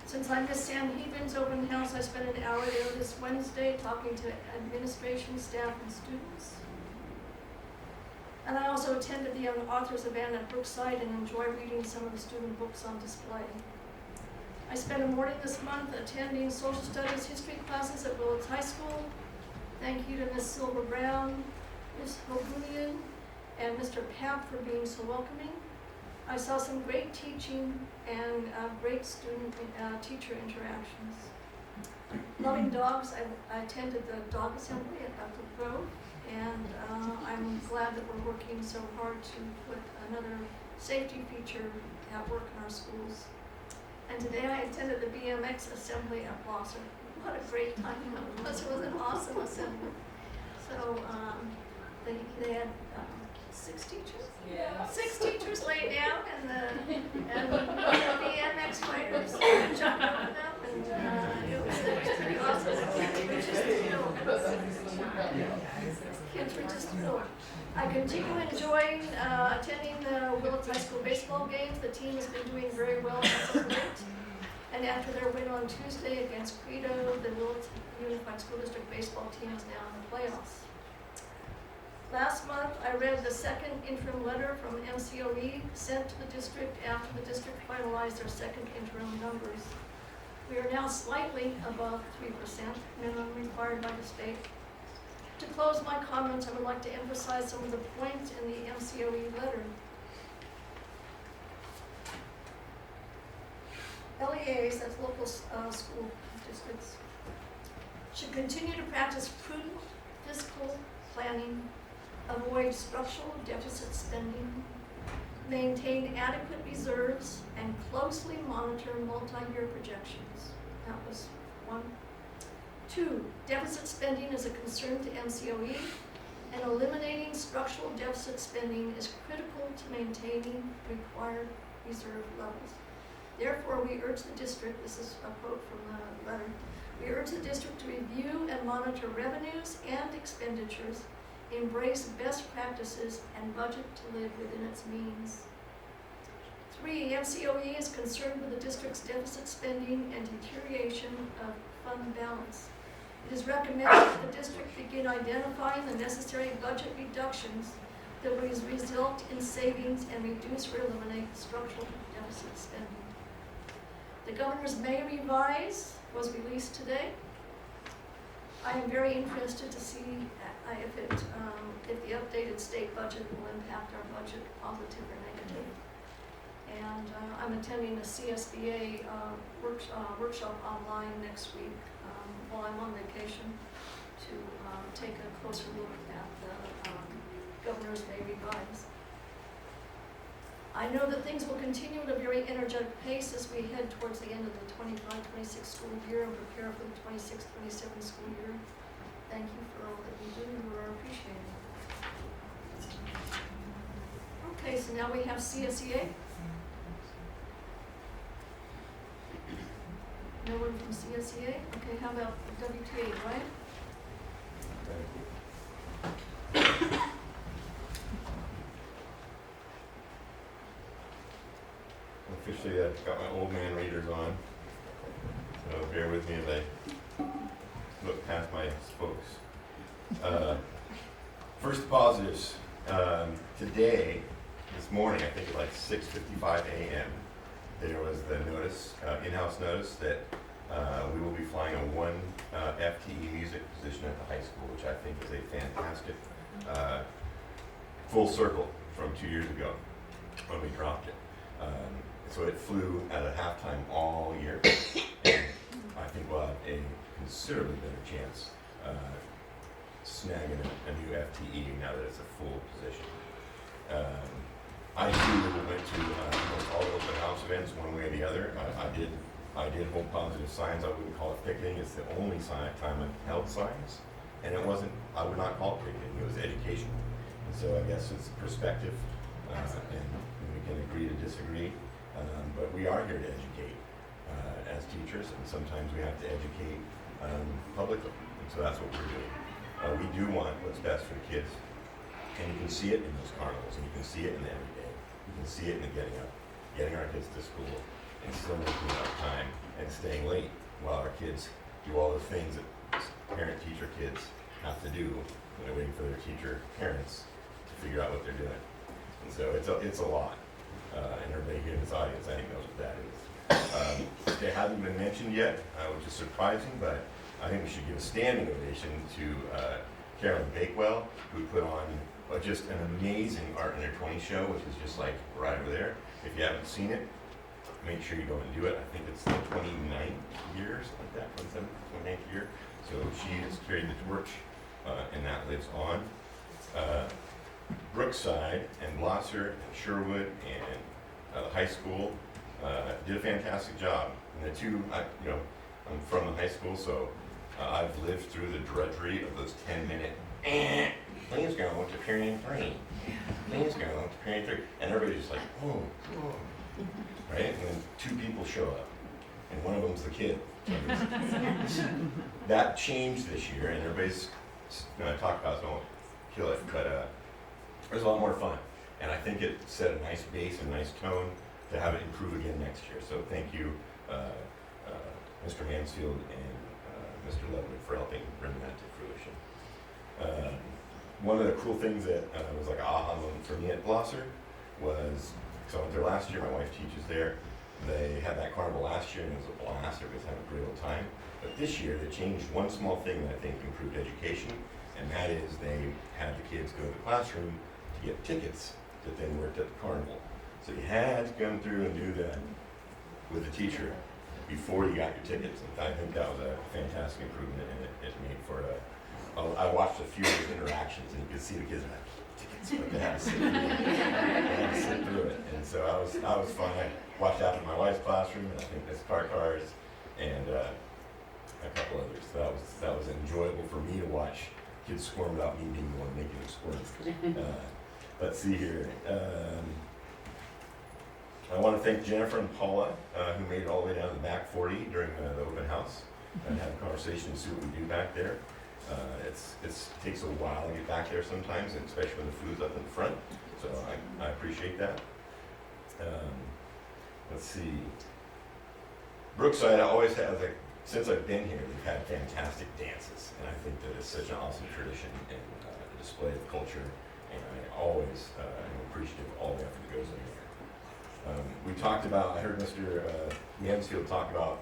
Since I missed Sanhedrin's open house, I spent an hour there this Wednesday talking to administration, staff, and students. And I also attended the Young Authors event at Brookside and enjoyed reading some of the student books on display. I spent a morning this month attending social studies history classes at Willits High School. Thank you to Ms. Silver Brown, Ms. Hogunian, and Mr. Papp for being so welcoming. I saw some great teaching and great student-teacher interactions. Loving dogs, I attended the dog assembly at Dr. Grove, and I'm glad that we're working so hard to put another safety feature at work in our schools. And today I attended the BMX assembly at Blossom. What a great time it was. It was an awesome assembly. So they had 6 teachers? Yeah. 6 teachers laid down and the BMX riders jumped over them and it was pretty awesome. Kids were just thrilled. I continue enjoying attending the Willits High School baseball games. The team has been doing very well as of late. And after their win on Tuesday against Credo, the Willits Unified School District baseball team is now in the playoffs. Last month, I read the second interim letter from MCOE sent to the district after the district finalized their second interim numbers. We are now slightly above 3%, minimum required by the state. To close my comments, I would like to emphasize some of the points in the MCOE letter. LEAs, that's local school districts, should continue to practice prudent fiscal planning, avoid structural deficit spending, maintain adequate reserves, and closely monitor multi-year projections. That was 1. 2, deficit spending is a concern to MCOE, and eliminating structural deficit spending is critical to maintaining required reserve levels. Therefore, we urge the district, this is a quote from the letter, we urge the district to review and monitor revenues and expenditures, embrace best practices, and budget to live within its means. 3, MCOE is concerned with the district's deficit spending and deterioration of fund balance. It is recommended that the district begin identifying the necessary budget reductions that will result in savings and reduce or eliminate structural deficit spending. The Governor's May revise was released today. I am very interested to see if the updated state budget will impact our budget, positive or negative. And I'm attending a CSBA workshop online next week while I'm on vacation to take a closer look at the Governor's May revise. I know that things will continue at a very energetic pace as we head towards the end of the 25-26 school year and prepare for the 26-27 school year. Thank you for all that you do. You are appreciated. Okay, so now we have CSEA. No one from CSEA? Okay, how about WTA, right? Officially, I've got my old man readers on, so bear with me as I look past my spokes. First positives. Today, this morning, I think at like 6:55 a.m., there was the notice, in-house notice that we will be flying a 1 FTE music position at the high school, which I think is a fantastic full circle from 2 years ago when we dropped it. So it flew at a halftime all year, and I think we'll have a considerably better chance snagging a new FTE now that it's a full position. I too went to almost all the open house events one way or the other. I did hold positive signs. I wouldn't call it picketing. It's the only time I've held signs. And it wasn't, I would not call it picketing, it was education. And so I guess it's perspective, and we can agree to disagree. But we are here to educate as teachers, and sometimes we have to educate publicly. And so that's what we're doing. We do want what's best for the kids. And you can see it in those carnivals, and you can see it in the everyday. You can see it in the getting up, getting our kids to school, and still making our time, and staying late while our kids do all the things that parent-teacher kids have to do when they're waiting for their teacher parents to figure out what they're doing. And so it's a lot. And everybody here in this audience, I think, knows what that is. They haven't been mentioned yet, which is surprising, but I think we should give a standing ovation to Carolyn Bakewell, who put on just an amazing Art Under 20 show, which is just like right over there. If you haven't seen it, make sure you go and do it. I think it's the 29th year, something like that, 27th, 29th year. So she has carried the torch, and that lives on. Brookside and Blosser and Sherwood and the high school did a fantastic job. And the two, I'm from the high school, so I've lived through the drudgery of those 10-minute, please go to period 3. Please go to period 3. And everybody's just like, oh. Right? And then 2 people show up, and one of them's the kid. That changed this year, and everybody's going to talk about it, so I won't kill it, but it was a lot more fun. And I think it set a nice base, a nice tone to have it improve again next year. So thank you, Mr. Mansfield and Mr. Ludwig for helping bring that to fruition. One of the cool things that was like an aha moment for me at Blosser was, so I went there last year, my wife teaches there. They had that carnival last year and it was a blast, everybody's having a great old time. But this year they changed one small thing that I think improved education, and that is they had the kids go to the classroom to get tickets that then worked at the carnival. So you had to come through and do that with the teacher before you got your tickets. And I think that was a fantastic improvement, and it made for I watched a few of those interactions, and you could see the kids like, tickets, but they had to sit through it. They had to sit through it. And so I was fun. I watched out in my wife's classroom, and I think Miss Cars, and a couple others. So that was enjoyable for me to watch kids squirm without me being the one making them squirm. Let's see here. I want to thank Jennifer and Paula, who made it all the way down to the back 40 during the open house, and have a conversation and see what we do back there. It takes a while to get back there sometimes, and especially when the food's up in front. So I appreciate that. Let's see. Brookside always has, since I've been here, they've had fantastic dances, and I think that it's such an awesome tradition and a display of culture, and I always am appreciative of all the effort that goes in there. We talked about, I heard Mr. Mansfield talk about,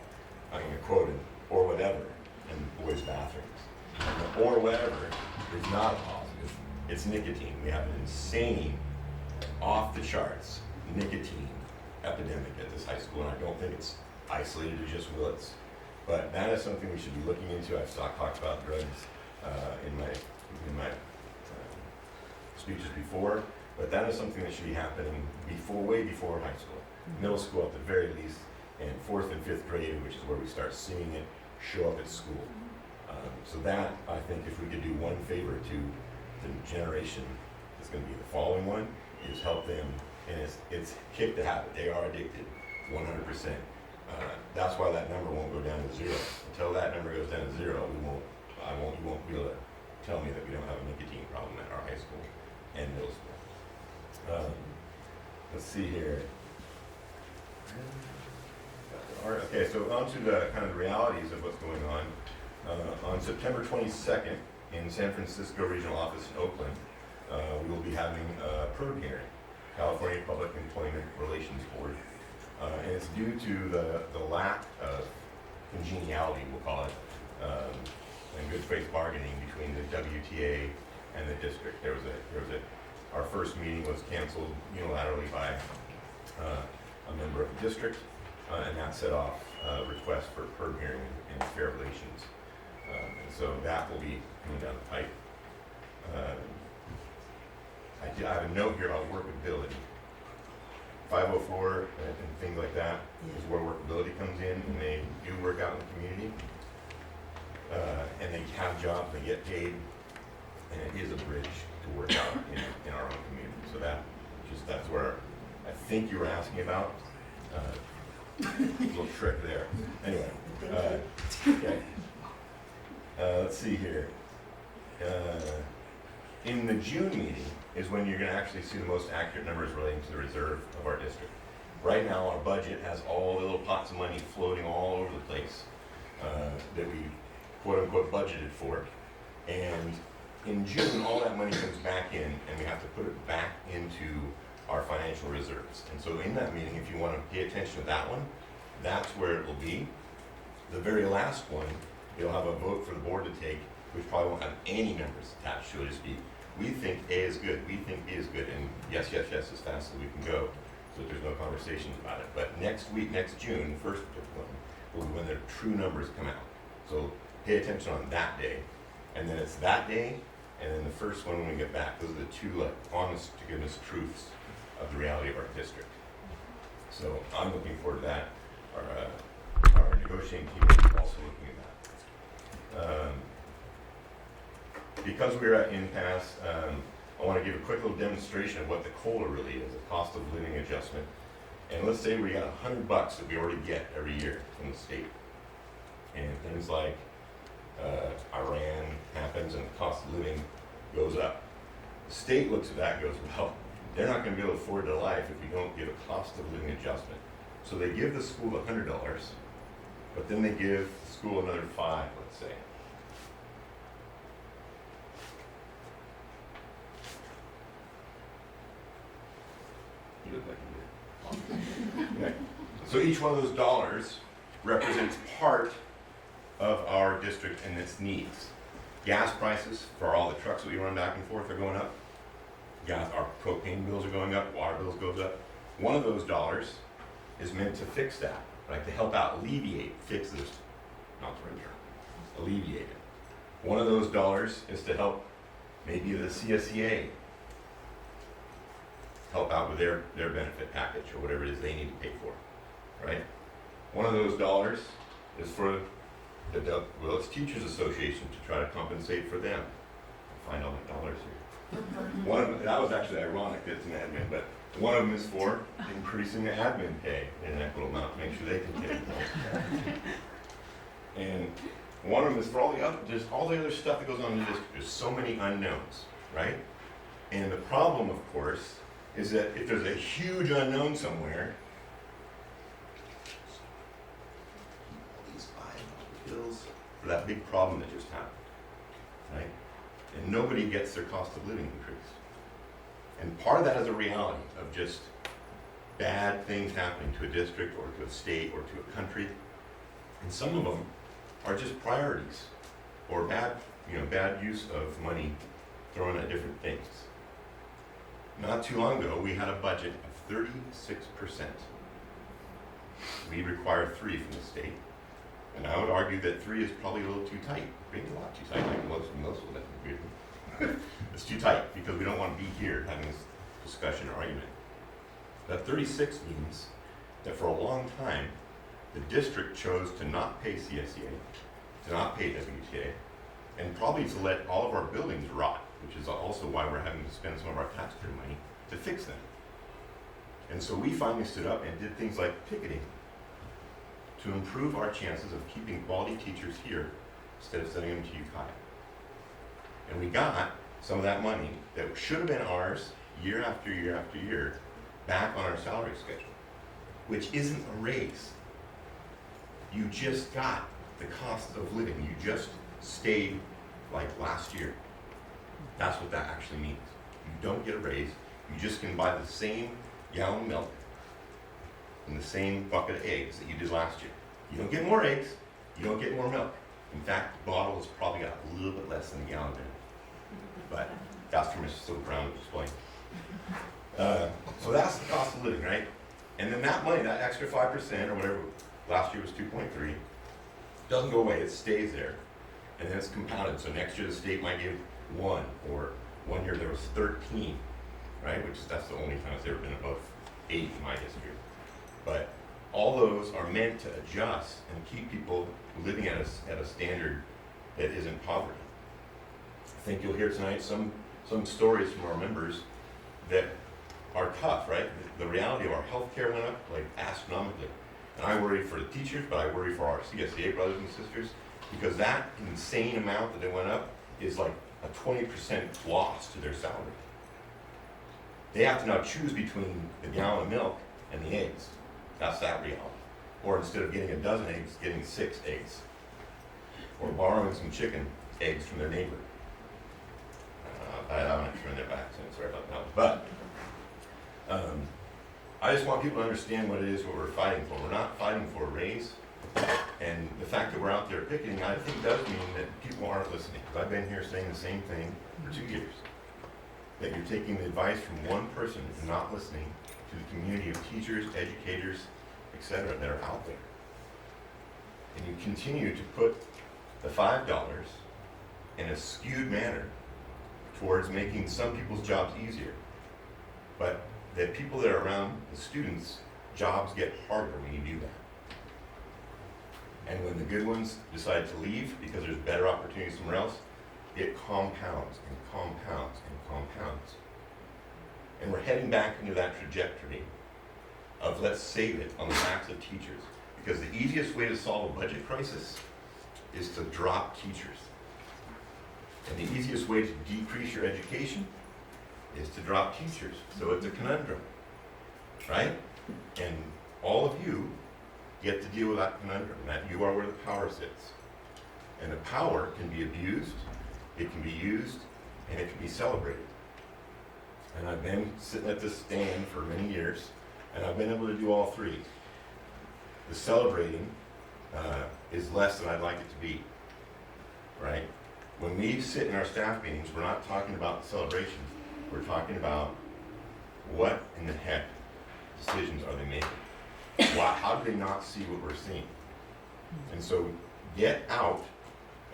I'm going to quote him, or whatever, in boys' bathrooms. And the or whatever is not a positive, it's nicotine. We have an insane, off the charts, nicotine epidemic at this high school, and I don't think it's isolated to just Willits. But that is something we should be looking into. I've talked about drugs in my speeches before, but that is something that should be happening way before high school. Middle school at the very least, and 4th and 5th grade, which is where we start seeing it show up at school. So that, I think, if we could do one favor to the generation that's going to be the following one, is help them, and it's kick the habit. They are addicted, 100%. That's why that number won't go down to 0. Until that number goes down to 0, you won't be able to tell me that we don't have a nicotine problem at our high school and middle school. Let's see here. Okay, so on to the kind of realities of what's going on. On September 22nd in San Francisco Regional Office in Oakland, we will be having a PERB hearing, California Public Employment Relations Board. And it's due to the lack of congeniality, we'll call it, and good faith bargaining between the WTA and the district. Our first meeting was canceled unilaterally by a member of the district, and that set off a request for PERB hearing and fair relations. And so that will be coming down the pipe. I have a note here about workability. 504 and things like that is where workability comes in, and they do work out in the community. And they have jobs, they get paid, and it is a bridge to work out in our own community. So that's where I think you were asking about. Little trick there. Anyway, okay. Let's see here. In the June meeting is when you're going to actually see the most accurate numbers relating to the reserve of our district. Right now, our budget has all the little pots of money floating all over the place that we quote-unquote budgeted for. And in June, all that money comes back in, and we have to put it back into our financial reserves. And so in that meeting, if you want to pay attention to that one, that's where it will be. The very last one, you'll have a vote for the board to take, which probably won't have any numbers attached to it. It'll just be, we think A is good, we think B is good, and yes, yes, yes, as fast as we can go, so that there's no conversations about it. But next week, next June, the first one, will be when the true numbers come out. So pay attention on that day, and then it's that day, and then the first one when we get back. Those are the two honest to goodness truths of the reality of our district. So I'm looking forward to that. Our negotiating team is also looking at that. Because we're at impasse, I want to give a quick little demonstration of what the COLA really is, the cost of living adjustment. And let's say we got $100 that we already get every year from the state. And things like Iran happens and the cost of living goes up. The state looks at that and goes, well, they're not going to be able to afford their life if we don't give a cost of living adjustment. So they give the school $100, but then they give the school another $5, let's say. You look like you did. Okay. So each one of those dollars represents part of our district and its needs. Gas prices for all the trucks that we run back and forth are going up. Our propane bills are going up, water bills goes up. One of those dollars is meant to fix that, right? To help out, fix this, not the right term, alleviate it. One of those dollars is to help maybe the CSEA help out with their benefit package or whatever it is they need to pay for, right? One of those dollars is for the Willits Teachers Association to try to compensate for them. I'll find all my dollars here. One of them, that was actually ironic, it's an admin, but one of them is for increasing the admin pay in an equitable amount to make sure they can get it. And one of them is for all the other stuff that goes on in the district. There's so many unknowns, right? And the problem, of course, is that if there's a huge unknown somewhere, all these bills for that big problem that just happened, right? And nobody gets their cost of living increase. And part of that is a reality of just bad things happening to a district or to a state or to a country. And some of them are just priorities or bad use of money thrown at different things. Not too long ago, we had a budget of 36%. We require 3 from the state. And I would argue that 3 is probably a little too tight, maybe a lot too tight, like most of it. It's too tight because we don't want to be here having this discussion or argument. That 36 means that for a long time, the district chose to not pay CSEA, to not pay WTA, and probably to let all of our buildings rot, which is also why we're having to spend some of our taxpayer money to fix them. And so we finally stood up and did things like picketing to improve our chances of keeping quality teachers here instead of sending them to Ukiah. And we got some of that money that should have been ours year after year after year back on our salary schedule, which isn't a raise. You just got the cost of living. You just stayed like last year. That's what that actually means. You don't get a raise. You just can buy the same gallon of milk and the same bucket of eggs that you did last year. You don't get more eggs. You don't get more milk. In fact, the bottle has probably got a little bit less than a gallon in it. But that's for Mr. Brown to explain. So that's the cost of living, right? And then that money, that extra 5% or whatever, last year was 2.3, doesn't go away, it stays there. And then it's compounded. So next year the state might give 1 or One year there was 13, right? That's the only time it's ever been above 8 in my history. But all those are meant to adjust and keep people living at a standard that isn't poverty. I think you'll hear tonight some stories from our members that are tough, right? The reality of our healthcare went up like astronomically. And I worry for the teachers, but I worry for our CSCA brothers and sisters, because that insane amount that it went up is like a 20% loss to their salary. They have to now choose between the gallon of milk and the eggs. That's that reality. Or instead of getting a dozen eggs, getting 6 eggs. Or borrowing some chicken eggs from their neighbor. I haven't turned their back, so sorry about that. But I just want people to understand what it is what we're fighting for. We're not fighting for a raise. And the fact that we're out there picketing, I think does mean that people aren't listening. Because I've been here saying the same thing for 2 years. That you're taking the advice from one person and not listening to the community of teachers, educators, etc. that are out there. And you continue to put the $5 in a skewed manner towards making some people's jobs easier. But the people that are around the students, jobs get harder when you do that. And when the good ones decide to leave because there's better opportunities somewhere else, it compounds and compounds and compounds. And we're heading back into that trajectory of let's save it on the backs of teachers. Because the easiest way to solve a budget crisis is to drop teachers. And the easiest way to decrease your education is to drop teachers. So it's a conundrum, right? And all of you get to deal with that conundrum, that you are where the power sits. And the power can be abused, it can be used, and it can be celebrated. And I've been sitting at this stand for many years, and I've been able to do all three. The celebrating is less than I'd like it to be, right? When we sit in our staff meetings, we're not talking about the celebrations. We're talking about what in the heck decisions are they making? How do they not see what we're seeing? And so get out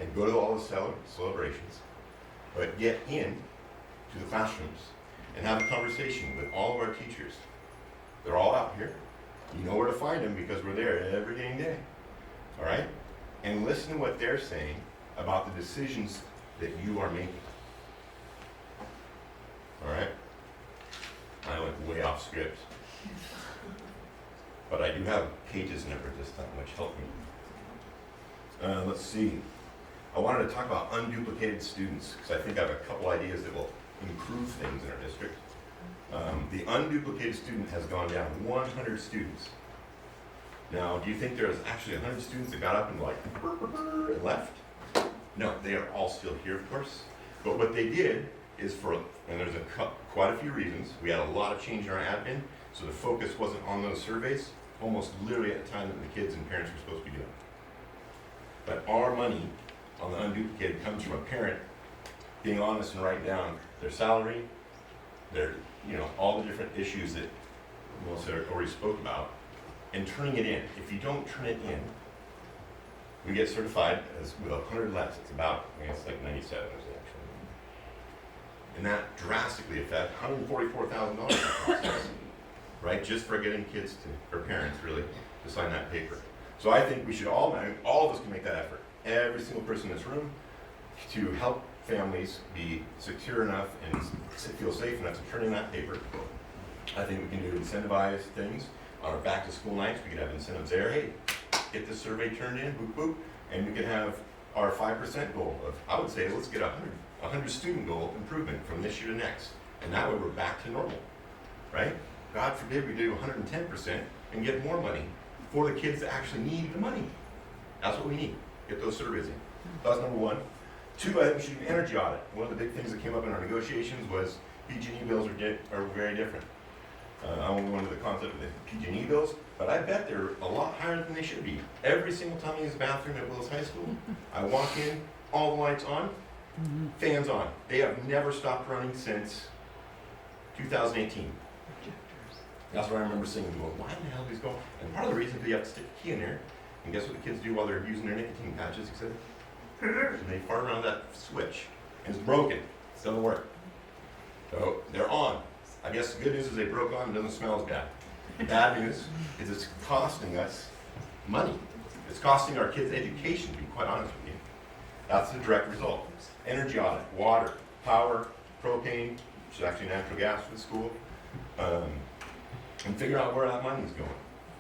and go to all the celebrations, but get in to the classrooms and have a conversation with all of our teachers. They're all out here. You know where to find them because we're there every dang day. All right? And listen to what they're saying about the decisions that you are making. All right? I went way off script. But I do have pages numbered this time, which helped me. Let's see. I wanted to talk about unduplicated students, because I think I have a couple ideas that will improve things in our district. The unduplicated student has gone down 100 students. Now, do you think there was actually 100 students that got up and like, and left? No, they are all still here, of course. But what they did is and there's quite a few reasons. We had a lot of change in our admin, so the focus wasn't on those surveys, almost literally at the time that the kids and parents were supposed to be doing. But our money on the unduplicated comes from a parent being honest and writing down their salary, their, all the different issues that Melissa already spoke about, and turning it in. If you don't turn it in, we get certified as with 100 less. It's about, it's like 97 is the actual. And that drastically affects $144,000 right? Just for getting kids to, or parents really, to sign that paper. So I think we should all of us can make that effort. Every single person in this room to help families be secure enough and feel safe enough to turn in that paper. I think we can do incentivized things. On our back to school nights, we could have incentives there. Hey, get this survey turned in, boop, boop. And we could have our 5% goal of, I would say, let's get a 100 student goal improvement from this year to next. And that way we're back to normal, right? God forbid we do 110% and get more money for the kids that actually need the money. That's what we need. Get those surveys in. That's number one. Two, I think we should do an energy audit. One of the big things that came up in our negotiations was PG&E bills are very different. I won't go into the concept of the PG&E bills, but I bet they're a lot higher than they should be. Every single time I use the bathroom at Willits High School, I walk in, all the lights on, fans on. They have never stopped running since 2018. That's what I remember singing, going, why the hell are these going? And part of the reason is you have to stick a key in there, and guess what the kids do while they're using their nicotine patches, etc. And they fart around that switch, and it's broken. It doesn't work. So they're on. I guess the good news is they broke on and doesn't smell as bad. The bad news is it's costing us money. It's costing our kids education, to be quite honest with you. That's the direct result. Energy audit, water, power, propane, which is actually natural gas for the school, and figure out where that money is going,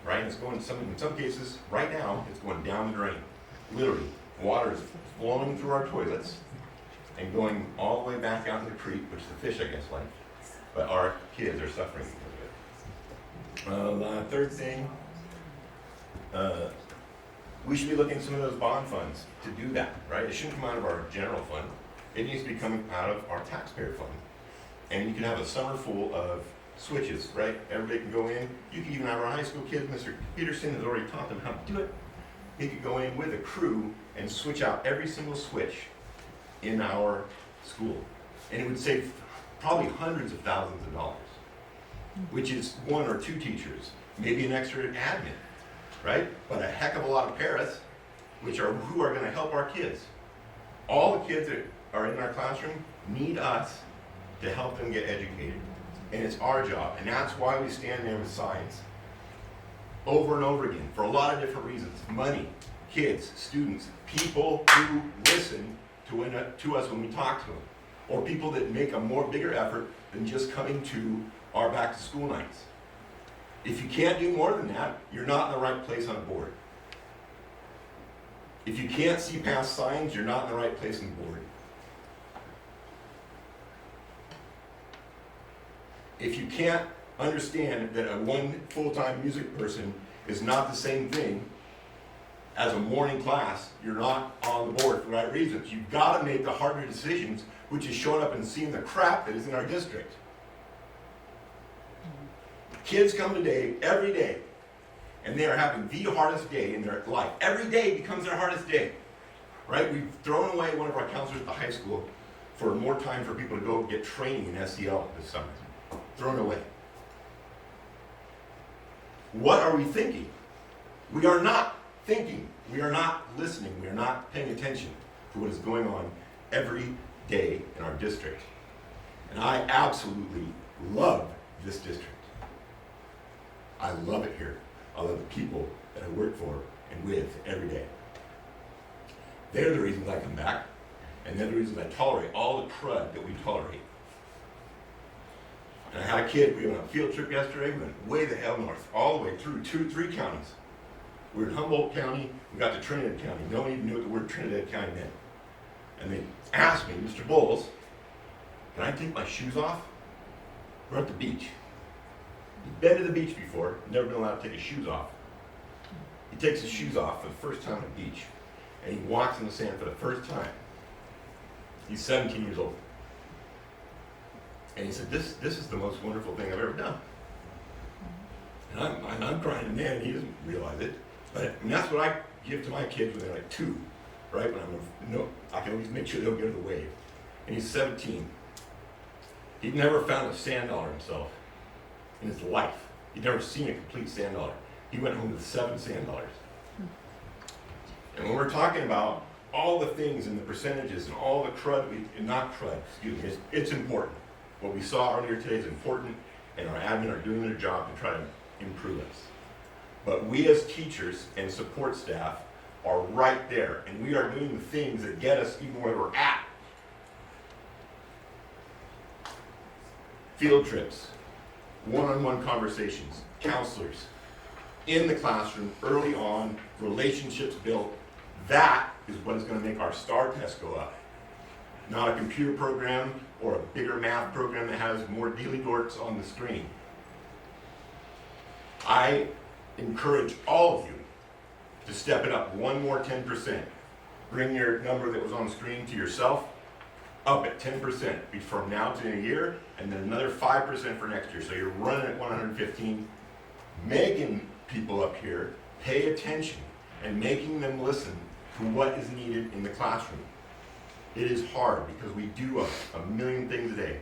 right? It's going in some cases, right now, it's going down the drain. Literally, water is flowing through our toilets and going all the way back out to the creek, which the fish, I guess, like. But our kids are suffering because of it. The third thing, we should be looking at some of those bond funds to do that, right? It shouldn't come out of our general fund. It needs to be coming out of our taxpayer fund. And you can have a summer full of switches, right? Everybody can go in. You can even have our high school kids, Mr. Peterson has already taught them how to do it. He could go in with a crew and switch out every single switch in our school. And it would save probably hundreds of thousands of dollars, which is 1 or 2 teachers, maybe an extra admin, right? But a heck of a lot of paras, who are gonna help our kids. All the kids that are in our classroom need us to help them get educated. And it's our job, and that's why we stand there with signs over and over again, for a lot of different reasons. Money, kids, students, people who listen to us when we talk to them, or people that make a bigger effort than just coming to our back to school nights. If you can't do more than that, you're not in the right place on a board. If you can't see past signs, you're not in the right place on the board. If you can't understand that one full-time music person is not the same thing as a morning class, you're not on the board for the right reasons. You've got to make the harder decisions, which is showing up and seeing the crap that is in our district. Kids come today, every day, and they are having the hardest day in their life. Every day becomes their hardest day, right? We've thrown away one of our counselors at the high school for more time for people to go get training in SEL this summer. Thrown away. What are we thinking? We are not thinking. We are not listening. We are not paying attention to what is going on every day in our district. And I absolutely love this district. I love it here. I love the people that I work for and with every day. They're the reasons I come back, and they're the reasons I tolerate all the crud that we tolerate. And I had a kid, we went on a field trip yesterday, we went way the hell north, all the way through 3 counties. We were in Humboldt County, we got to Trinidad County. No one even knew what the word Trinidad County meant. And they asked me, Mr. Bowles, can I take my shoes off? We're at the beach. He'd been to the beach before, never been allowed to take his shoes off. He takes his shoes off for the first time at the beach, and he walks in the sand for the first time. He's 17 years old. And he said, this is the most wonderful thing I've ever done. And I'm crying to man, he doesn't realize it. But that's what I give to my kids when they're like 2, right? When I can always make sure they'll get to the wave. And he's 17. He'd never found a sand dollar himself in his life. He'd never seen a complete sand dollar. He went home with 7 sand dollars. And when we're talking about all the things and the percentages and all the crud, it's important. What we saw earlier today is important, and our admin are doing their job to try to improve us. But we as teachers and support staff are right there, and we are doing the things that get us even where we're at. Field trips, one-on-one conversations, counselors, in the classroom, early on, relationships built. That is what is going to make our STAR test go up. Not a computer program or a bigger math program that has more dealy dorks on the screen. I encourage all of you to step it up one more 10%. Bring your number that was on the screen to yourself up at 10% from now to a year, and then another 5% for next year. So you're running at 115, making people up here pay attention and making them listen to what is needed in the classroom. It is hard because we do a million things a day.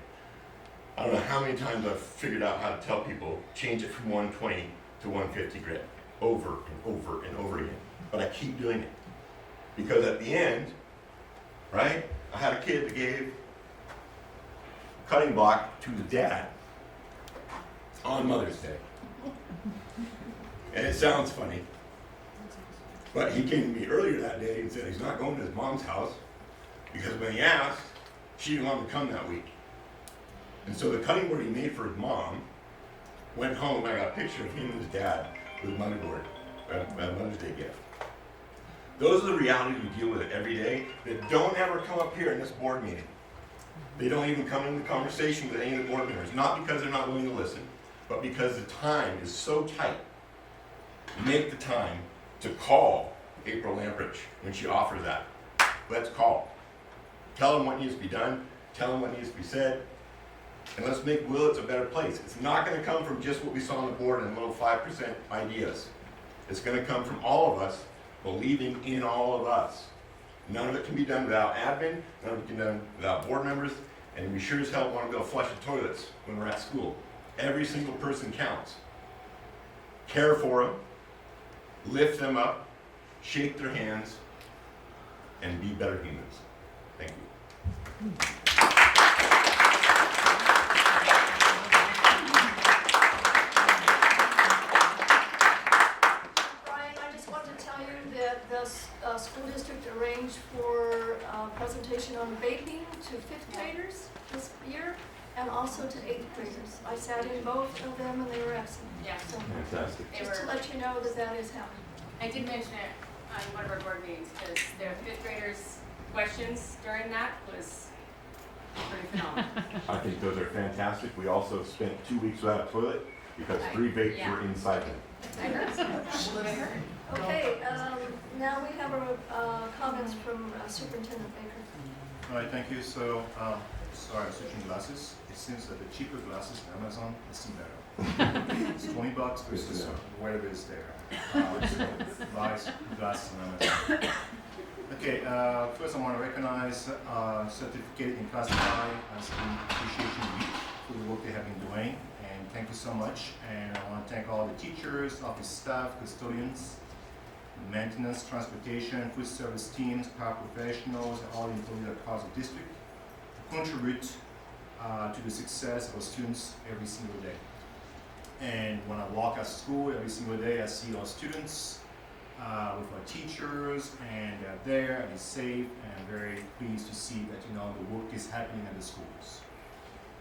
I don't know how many times I've figured out how to tell people, change it from 120 to 150 grit, over and over and over again. But I keep doing it. Because at the end, right, I had a kid that gave cutting block to the dad on Mother's Day. And it sounds funny, but he came to me earlier that day and said he's not going to his mom's house because when he asked, she didn't want him to come that week. And so the cutting board he made for his mom went home, and I got a picture of him and his dad with a Mother's Day gift. Those are the realities we deal with every day that don't ever come up here in this board meeting. They don't even come into conversation with any of the board members, not because they're not willing to listen, but because the time is so tight. Make the time to call April Lamprich when she offers that. Let's call. Tell them what needs to be done, tell them what needs to be said, and let's make Willits a better place. It's not going to come from just what we saw on the board and little 5% ideas. It's going to come from all of us believing in all of us. None of it can be done without admin, none of it can be done without board members, and we sure as hell want to go flush the toilets when we're at school. Every single person counts. Care for them, lift them up, shake their hands, and be better humans. Thank you. Brian, I just wanted to tell you that the school district arranged for a presentation on vaping to 5th graders this year and also to 8th graders. I sat in both of them and they were excellent. Yeah. So, Fantastic. just to let you know that that is happening. I did mention it on one of our board meetings because their 5th graders' questions during that was pretty phenomenal. I think those are fantastic. We also spent 2 weeks without a toilet because 3 vapes Yeah. were inside them. I heard. Okay, now we have our comments from Superintendent Baker. All right, thank you. So, sorry, I'm switching glasses. It seems that the cheaper glasses on Amazon is still better. It's $20 versus whatever is there. So buy glasses on Amazon. Okay, first I want to recognize Certificate in Classify as the Appreciation Week for the work they have been doing. And thank you so much. And I want to thank all the teachers, office staff, custodians, maintenance, transportation, food service teams, paraprofessionals, and all the employees across the district who contribute to the success of our students every single day. And when I walk at school every single day, I see our students with our teachers, and they're there and they're safe, and I'm very pleased to see that the work is happening at the schools.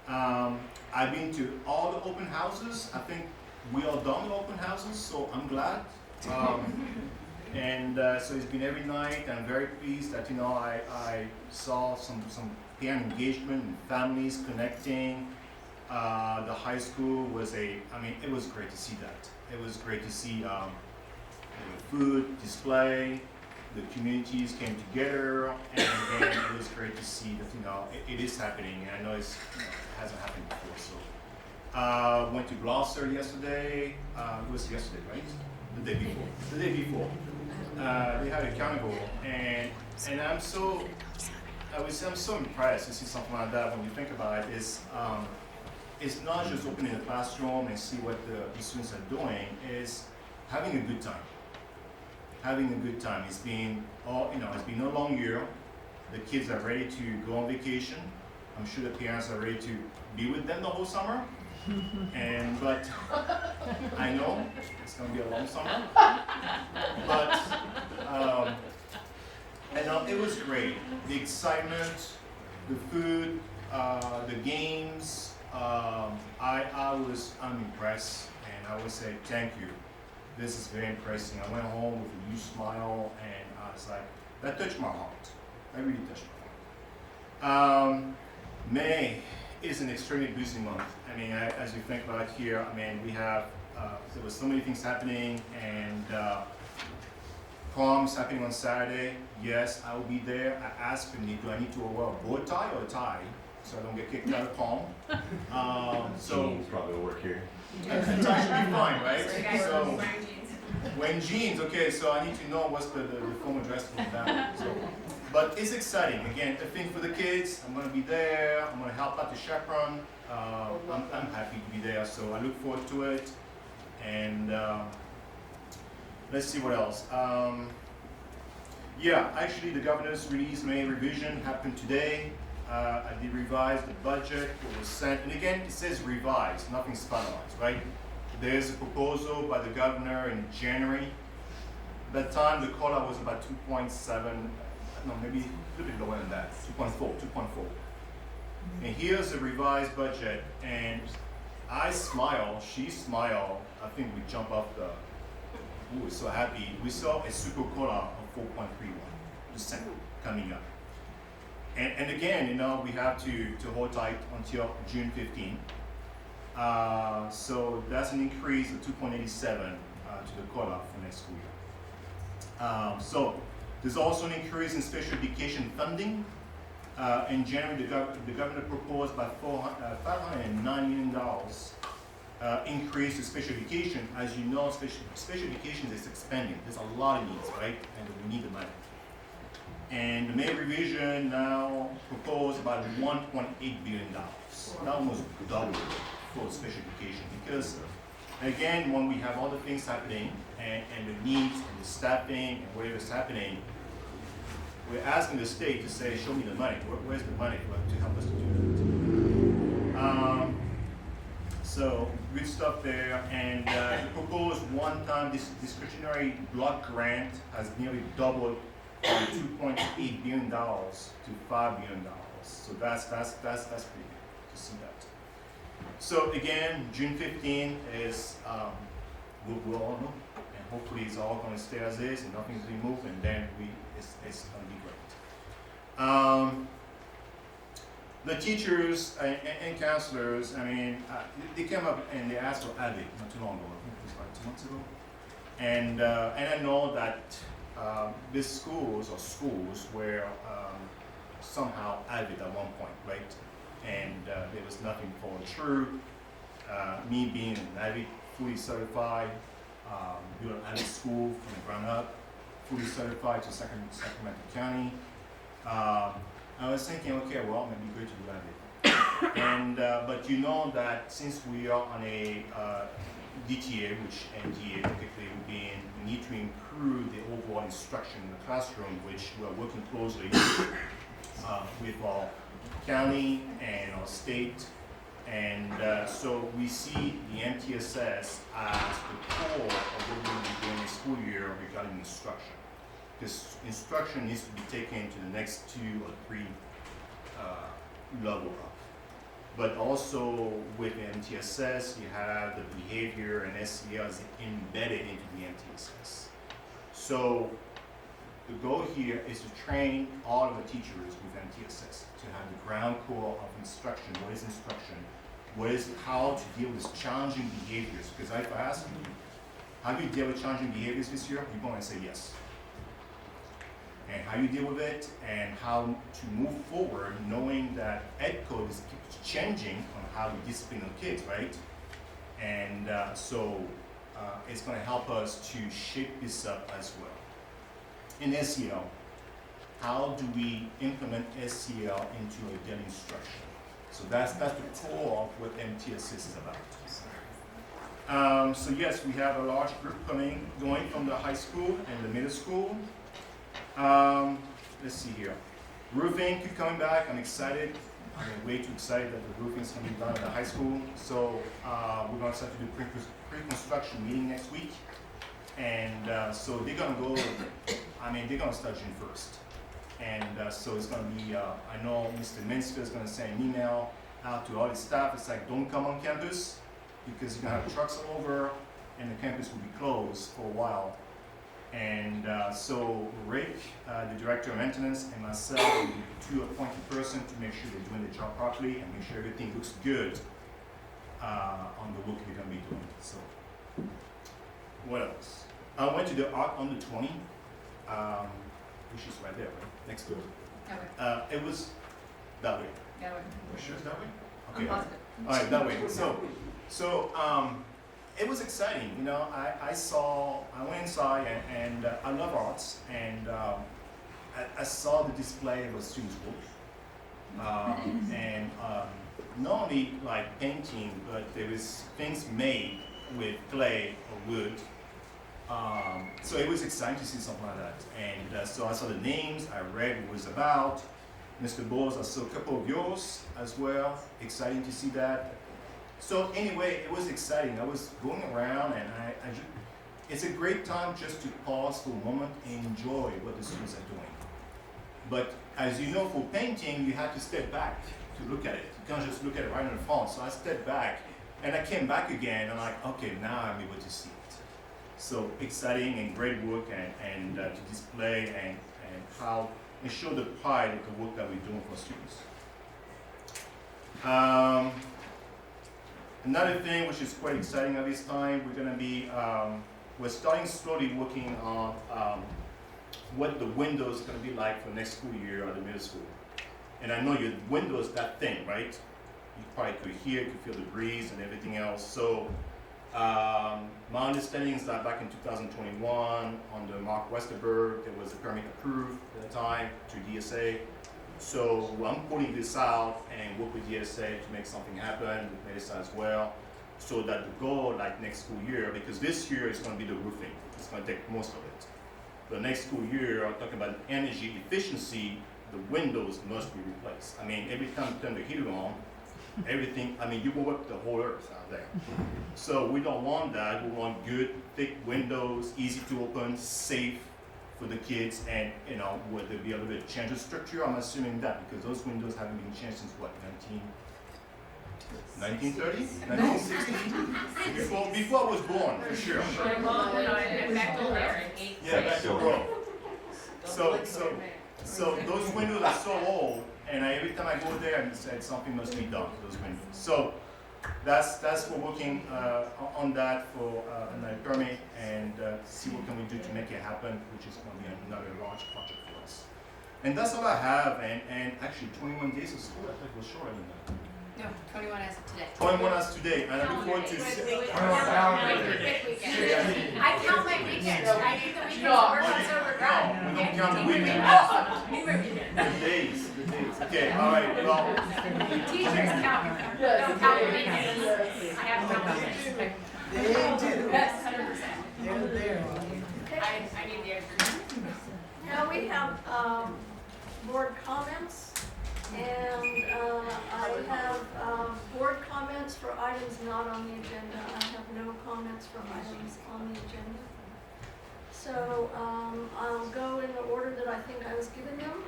I've been to all the open houses. I think we all done the open houses, so I'm glad. And so it's been every night, and I'm very pleased that I saw some parent engagement and families connecting. The high school was it was great to see that. It was great to see the food display, the communities came together, and again, it was great to see that it is happening, and I know it hasn't happened before. So went to Gloucester yesterday. It was yesterday, right? The day before. The day before. They had a carnival, and I'm so impressed to see something like that. When you think about it, it's not just opening the classroom and see what the students are doing. It's having a good time. Having a good time. It's been a long year. The kids are ready to go on vacation. I'm sure the parents are ready to be with them the whole summer. But I know it's going to be a long summer. But it was great. The excitement, the food, the games. I'm impressed, and I would say thank you. This is very impressive. I went home with a huge smile, and I was like, that touched my heart. That really touched my heart. May is an extremely busy month. As you think about it here, we have, there was so many things happening, and prom's happening on Saturday. Yes, I will be there. I asked me, do I need to wear a bow tie or a tie so I don't get kicked out of prom? Jeans probably will work here. A tie should be fine, right? So, wearing jeans, okay, so I need to know what's the formal dress for that. So, but it's exciting. Again, a thing for the kids. I'm going to be there. I'm going to help out the chaperone. I'm happy to be there, so I look forward to it. And let's see what else. Actually, the governor's release May revision happened today. I did revise the budget, what was sent, and again, it says revised, nothing's finalized, right? There's a proposal by the governor in January. At that time, the quota was about 2.7, no, maybe a little bit lower than that, 2.4. And here's a revised budget, and I smile, she smile, I think we jump off the, we were so happy. We saw a super quota of 4.31% coming up. And again, you know, we have to hold tight until June 15. So that's an increase of 2.87 to the quota for next school year. So there's also an increase in special education funding. In January, the governor proposed about $509 million increase to special education. As you know, special education is expanding. There's a lot of needs, right? And we need the money. And the May revision now proposed about $1.8 billion. That almost double for special education because, again, when we have all the things happening and the needs and the staffing and whatever's happening, we're asking the state to say, show me the money. Where's the money to help us to do that? So good stuff there. And the proposed one-time discretionary block grant has nearly doubled from $2.8 billion to $5 billion. So that's pretty good to see that. So again, June 15 is, we'll all know, and hopefully it's all going to stay as is and nothing's removed, and then it's going to be great. The teachers and counselors, I mean, they came up and they asked for AVIC not too long ago, I think it was like 2 months ago. And I know that these schools were somehow AVIC at one point, right? And there was nothing followed through. Me being an AVIC, fully certified, built an AVIC school from the ground up, fully certified to Sacramento County. I was thinking, okay, well, maybe good to do AVIC. And but you know that since we are on a DTA, which NDA typically would be in, we need to improve the overall instruction in the classroom, which we're working closely with our county and our state. And so we see the MTSS as the core of what we're going to be doing this school year regarding instruction. Because instruction needs to be taken to the next 2 or 3 level up. But also with the MTSS, you have the behavior and SEL is embedded into the MTSS. So the goal here is to train all of the teachers with MTSS to have the ground core of instruction. What is instruction? What is how to deal with challenging behaviors? Because if I ask you, how do you deal with challenging behaviors this year? You're going to say yes. And how you deal with it and how to move forward knowing that ed code is changing on how we discipline the kids, right? And so it's going to help us to shape this up as well. In SEL, how do we implement SEL into a daily instruction? So that's the core of what MTSS is about. So yes, we have a large group going from the high school and the middle school. Let's see here. Roofing keep coming back. I'm excited. I'm way too excited that the roofing is going to be done at the high school. So we're going to start to do pre-construction meeting next week. And so they're going to go, they're going to start June 1st. And so it's going to be, I know Mr. Minster is going to send an email out to all his staff. It's like, don't come on campus because you're going to have trucks all over and the campus will be closed for a while. And so Rick, the director of maintenance, and myself will be the 2 appointed person to make sure they're doing the job properly and make sure everything looks good on the work we're going to be doing. So, what else? I went to the Art Under 20, which is right there, right? Next door. Okay. It was that way. That way. You sure it's that way? I'm Okay. positive. All right, that way. So it was exciting, you know. I went inside and I love arts, and I saw the display of a student's work, and not only like painting, but there was things made with clay or wood. So it was exciting to see something like that, and so I saw the names, I read what it was about, Mr. Bowles, I saw a couple of yours as well. Exciting to see that. So anyway, it was exciting. I was going around and it's a great time just to pause for a moment and enjoy what the students are doing. But as you know, for painting, you have to step back to look at it. You can't just look at it right in the front. So I stepped back and I came back again and I'm like, okay, now I'm able to see it. So exciting and great work and to display and how and show the pride of the work that we're doing for students. Another thing which is quite exciting at this time, we're going to be, we're starting slowly working on what the windows are going to be like for next school year at the middle school. And I know your window is that thing, right? You probably could hear, could feel the breeze and everything else. So my understanding is that back in 2021, under Mark Westerberg, there was a permit approved at the time to DSA. So I'm putting this out and work with DSA to make something happen, with Melissa as well, so that the goal, like next school year, because this year is going to be the roofing. It's going to take most of it. The next school year, I'm talking about energy efficiency, the windows must be replaced. I mean, every time you turn the heater on, everything, I mean, you will work the whole earth out there. So we don't want that. We want good, thick windows, easy to open, safe for the kids, and you know, would there be a little bit of change of structure? I'm assuming that because those windows haven't been changed since what, 1930? 1960? Before I was born, for sure. Yeah, back to Rome. So those windows are so old, and every time I go there, I said something must be done to those windows. So that's we're working on that for another permit and see what can we do to make it happen, which is going to be another large project for us. And that's all I have. And actually, 21 days of school, I think was shorter than that. No, 21 as of today. 21 as today, and I look forward to. I count my weekends. I do the weekends work on sober ground. No, we don't count the weekends. The days. Okay, all right, well. Teachers count. Don't count the weekends. I have to count the weekends. They do. Yes, 100%. They're there. I need the extra. Now we have board comments, and I have board comments for items not on the agenda. I have no comments for items on the agenda. So I'll go in the order that I think I was given them.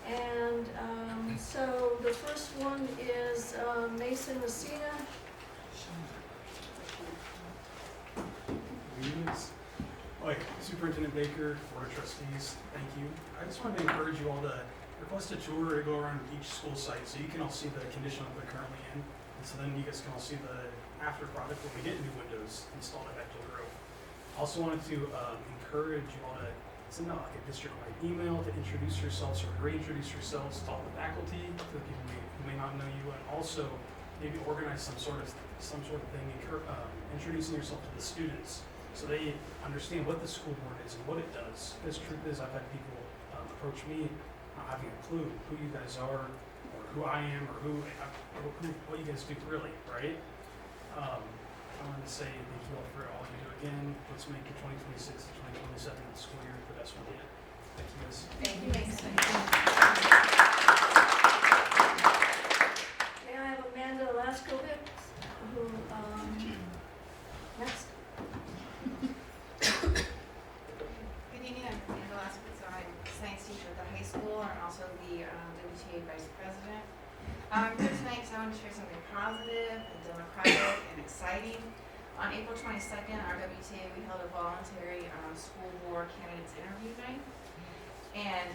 And so the first one is Mason Messina. Like Superintendent Baker, Board of Trustees, thank you. I just wanted to encourage you all to request a tour to go around each school site so you can all see the condition that they're currently in. And so then you guys can all see the after product when we get new windows installed at Bechtel Grove. Also wanted to encourage you all to send out like a district-wide email to introduce yourselves or reintroduce yourselves to all the faculty, to the people who may not know you, and also maybe organize some sort of thing, introducing yourself to the students so they understand what the school board is and what it does. Because truth is, I've had people approach me not having a clue who you guys are or who I am or what you guys do really, right? I wanted to say thank you all for all you do again. Let's make your 2026 to 2027 school year the best one yet. Thank you guys. Thank you, Mason. May I have Amanda Laskovic, who, next. Good evening, I'm Amanda Laskovic. I'm a science teacher at the high school and also the WTA vice president. I'm here tonight because I want to share something positive and democratic and exciting. On April 22nd, our WTA, we held a voluntary school board candidates interview night. And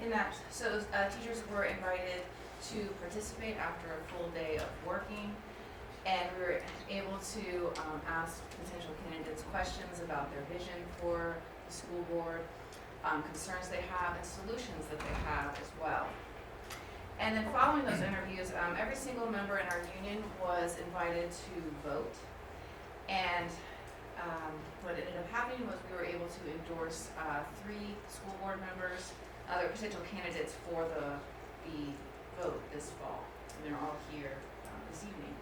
in that, so teachers were invited to participate after a full day of working. And we were able to ask potential candidates questions about their vision for the school board, concerns they have, and solutions that they have as well. And then following those interviews, every single member in our union was invited to vote. And what ended up happening was we were able to endorse 3 school board members, other potential candidates for the vote this fall. And they're all here this evening.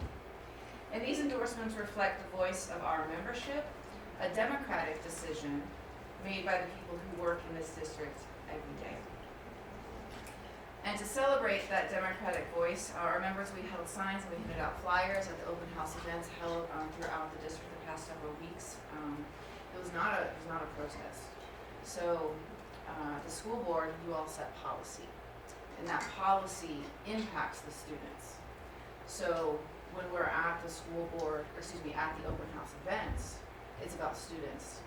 And these endorsements reflect the voice of our membership, a democratic decision made by the people who work in this district every day. And to celebrate that democratic voice, our members, we held signs and we handed out flyers at the open house events held throughout the district the past several weeks. It was not a protest. So the school board, you all set policy, and that policy impacts the students. So when we're at the school board, or excuse me, at the open house events, it's about students,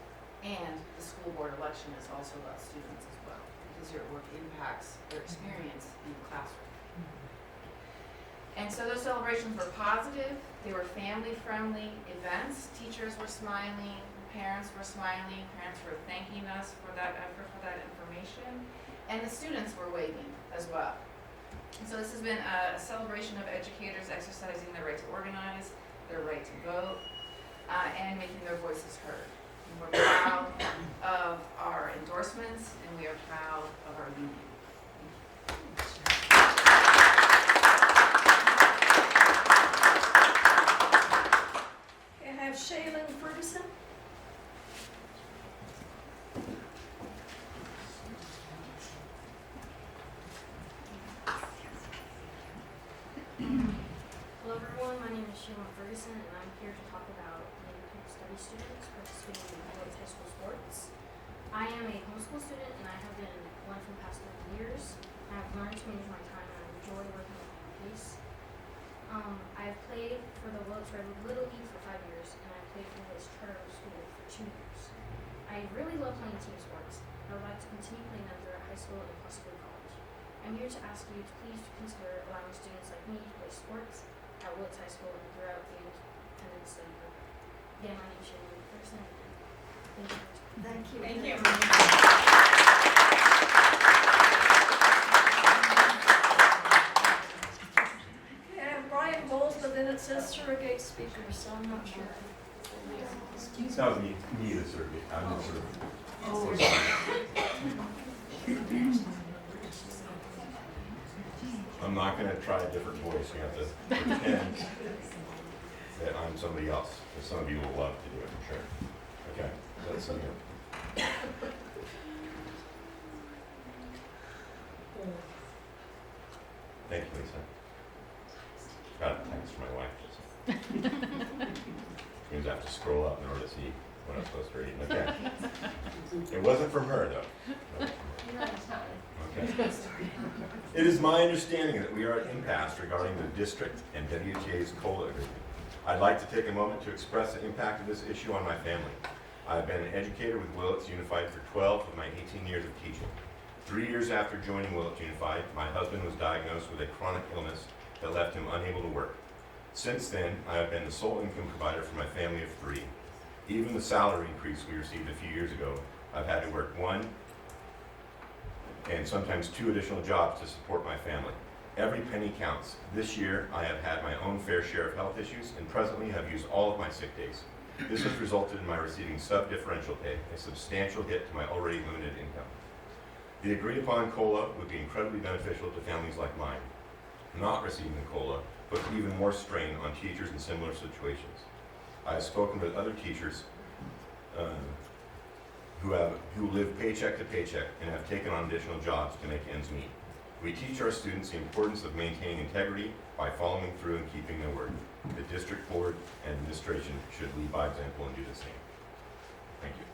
and the school board election is also about students as well, because your work impacts their experience in the classroom. And so those celebrations were positive. They were family-friendly events. Teachers were smiling, parents were smiling, parents were thanking us for that effort, for that information, and the students were waving as well. And so this has been a celebration of educators exercising their right to organize, their right to vote, and making their voices heard. And we're proud of our endorsements, and we are proud of our union. Okay, I have Shaylin Ferguson. Hello everyone, my name is Shaylin Ferguson and I'm here to talk about independent study students participating in Willits High School sports. I am a homeschool student and I have been one for the past 30 years. I have learned to manage my time and I enjoy working at my pace. I have played for the Willits Red Little League for 5 years and I played for Willits Charter School for 2 years. I really love playing team sports. I would like to continue playing them throughout high school and possibly college. I'm here to ask you to please consider allowing students like me to play sports at Willits High School and throughout the independent study program. Again, my name is Shaylin Ferguson, and thank you. Thank you. Okay, I have Brian Bowles, but then it says surrogate speaker, so I'm not sure. That was me the surrogate. I'm the surrogate. Oh. I'm not going to try a different voice. You have to pretend that I'm somebody else. Because some of you will love to do it, I'm sure. Okay, let's see here. Thank you, Lisa. Got a text from my wife. Means I have to scroll up in order to see what I'm supposed to read. Okay. It wasn't from her, though. Okay. It is my understanding that we are at impasse regarding the district and WTA's COLA agreement. I'd like to take a moment to express the impact of this issue on my family. I've been an educator with Willits Unified for 12 of my 18 years of teaching. 3 years after joining Willits Unified, my husband was diagnosed with a chronic illness that left him unable to work. Since then, I have been the sole income provider for my family of 3. Even the salary increase we received a few years ago, I've had to work 1 and sometimes 2 additional jobs to support my family. Every penny counts. This year, I have had my own fair share of health issues and presently have used all of my sick days. This has resulted in my receiving sub-differential pay, a substantial hit to my already limited income. The agreed upon COLA would be incredibly beneficial to families like mine. Not receiving the COLA puts even more strain on teachers in similar situations. I have spoken with other teachers who live paycheck to paycheck and have taken on additional jobs to make ends meet. We teach our students the importance of maintaining integrity by following through and keeping their word. The district board and administration should lead by example and do the same. Thank you.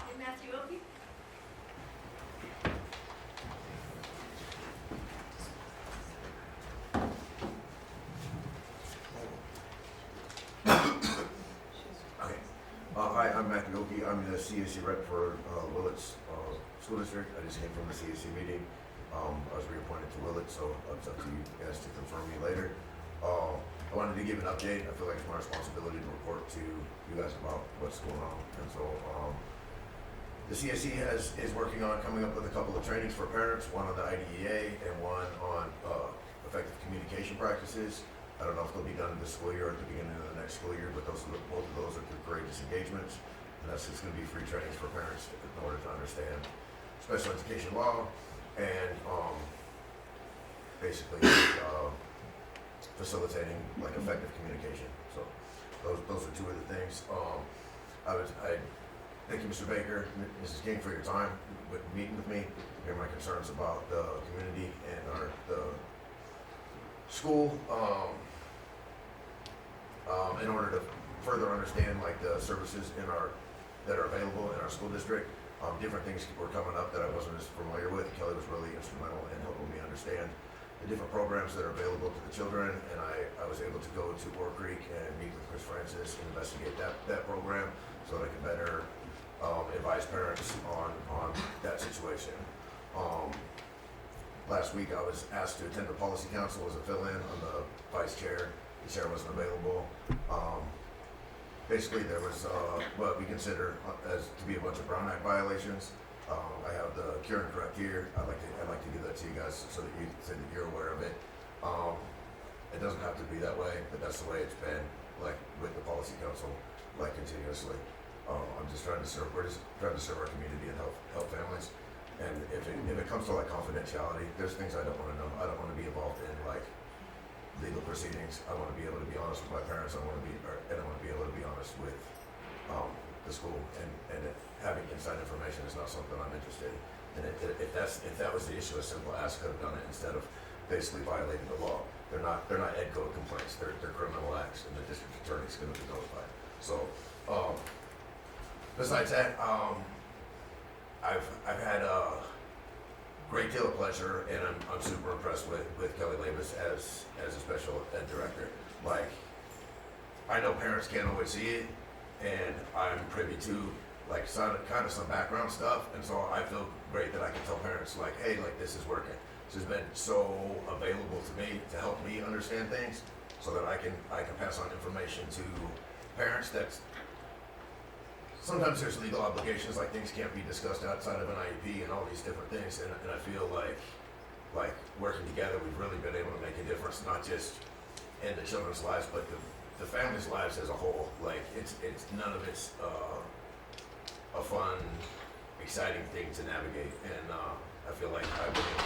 Hey, Matthew Opie. Hi, I'm Matthew Oki. I'm the CAC rep for Willits School District. I just came from the CAC meeting. I was reappointed to Willits, so it's up to you guys to confirm me later. I wanted to give an update. I feel like it's my responsibility to report to you guys about what's going on. And so the CAC is working on coming up with a couple of trainings for parents, one on the IDEA and one on effective communication practices. I don't know if they'll be done this school year or at the beginning of the next school year, but both of those are through courageous engagements. And that's just going to be free trainings for parents in order to understand special education law and basically facilitating like effective communication. So those are 2 of the things. I thank you, Mr. Baker, Mrs. King, for your time with meeting with me, hearing my concerns about the community and the school. In order to further understand like the services that are available in our school district, different things were coming up that I wasn't as familiar with. Kelly was really instrumental in helping me understand the different programs that are available to the children, and I was able to go to Oak Creek and meet with Chris Francis and investigate that program so that I could better advise parents on that situation. Last week I was asked to attend the policy council as a fill-in on the vice chair. The chair wasn't available. Basically, there was what we consider as to be a bunch of Brown Act violations. I have the cure and correct here. I'd like to give that to you guys so that you're aware of it. It doesn't have to be that way, but that's the way it's been, like with the policy council, like continuously. I'm just trying to serve. We're just trying to serve our community and help families. And if it comes to like confidentiality, there's things I don't want to know. I don't want to be involved in like legal proceedings. I want to be able to be honest with my parents. I want to be able to be honest with the school. And having inside information is not something I'm interested in. And if that was the issue, a simple ask could have done it instead of basically violating the law. They're not ed code complaints. They're criminal acts, and the district attorney's going to be notified. So besides that, I've had a great deal of pleasure, and I'm super impressed with Kelly Labus as a special ed director. Like, I know parents can't always see it, and I'm privy to like kind of some background stuff, and so I feel great that I can tell parents like, hey, like this is working. This has been so available to me to help me understand things, so that I can pass on information to parents that sometimes there's legal obligations, like things can't be discussed outside of an IEP and all these different things, and I feel like working together, we've really been able to make a difference, not just in the children's lives, but the families' lives as a whole. Like it's none of it's a fun, exciting thing to navigate, and I feel like I've been able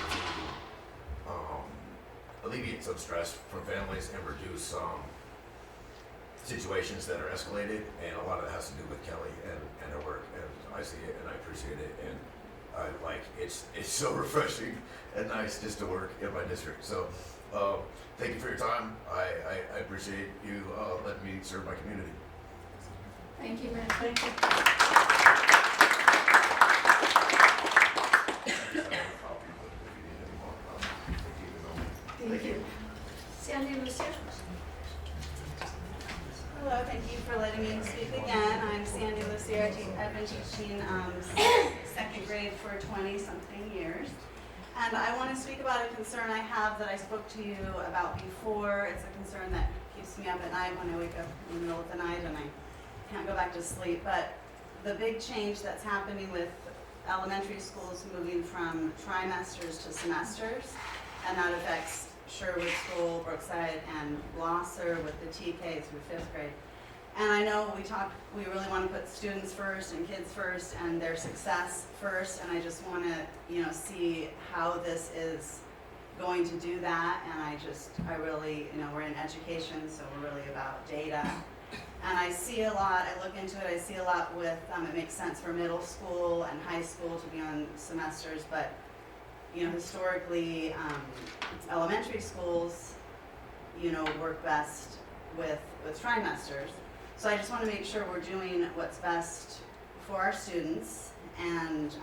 to alleviate some stress from families and reduce situations that are escalated, and a lot of it has to do with Kelly and her work, and I see it and I appreciate it, and I like it's so refreshing and nice just to work in my district. So thank you for your time. I appreciate you letting me serve my community. Thank you, man. Thank you. Thank you. Sandy Lucia. Hello, thank you for letting me speak again. I'm Sandy Lucia. I've been teaching second grade for 20-something years. And I want to speak about a concern I have that I spoke to you about before. It's a concern that keeps me up at night when I wake up in the middle of the night and I can't go back to sleep. But the big change that's happening with elementary schools moving from trimesters to semesters, and that affects Sherwood School, Brookside, and Blosser with the TK through 5th grade. And I know we really want to put students first and kids first and their success first, and I just want to, see how this is going to do that. And I really, we're in education, so we're really about data. And I see a lot, I look into it, I see a lot with, it makes sense for middle school and high school to be on semesters, but historically, elementary schools, work best with trimesters. So I just want to make sure we're doing what's best for our students and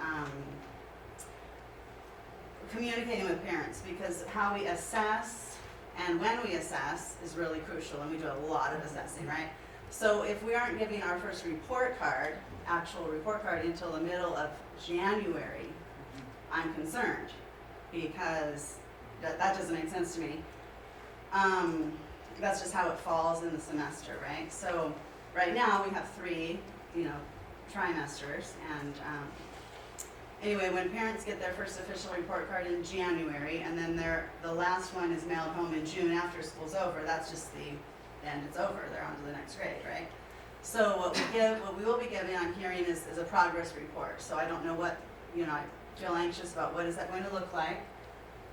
communicating with parents, because how we assess and when we assess is really crucial, and we do a lot of assessing, right? So if we aren't giving our first actual report card until the middle of January, I'm concerned, because that doesn't make sense to me. That's just how it falls in the semester, right? So right now we have 3, trimesters, and anyway, when parents get their first official report card in January, and then the last one is mailed home in June after school's over, that's just the end. It's over. They're on to the next grade, right? So what we will be giving, I'm hearing, is a progress report. So I don't know what, I feel anxious about what is that going to look like.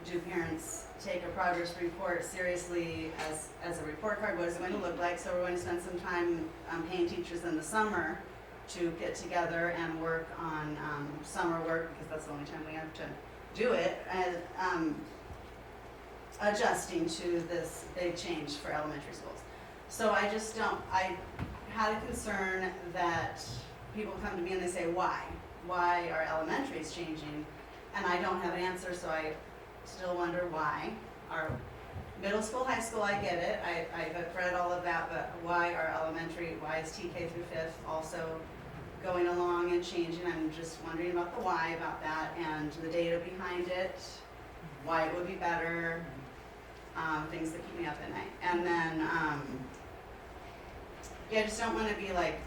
Do parents take a progress report seriously as a report card? What is it going to look like? So we're going to spend some time paying teachers in the summer to get together and work on summer work, because that's the only time we have to do it, and adjusting to this big change for elementary schools. So I had a concern that people come to me and they say, why? Why are elementaries changing? And I don't have an answer, so I still wonder why. Our middle school, high school, I get it. I've read all of that, but why are elementary, why is TK through 5th also going along and changing? I'm just wondering about the why about that and the data behind it, why it would be better, things that keep me up at night. And then, yeah, I just don't want to be like,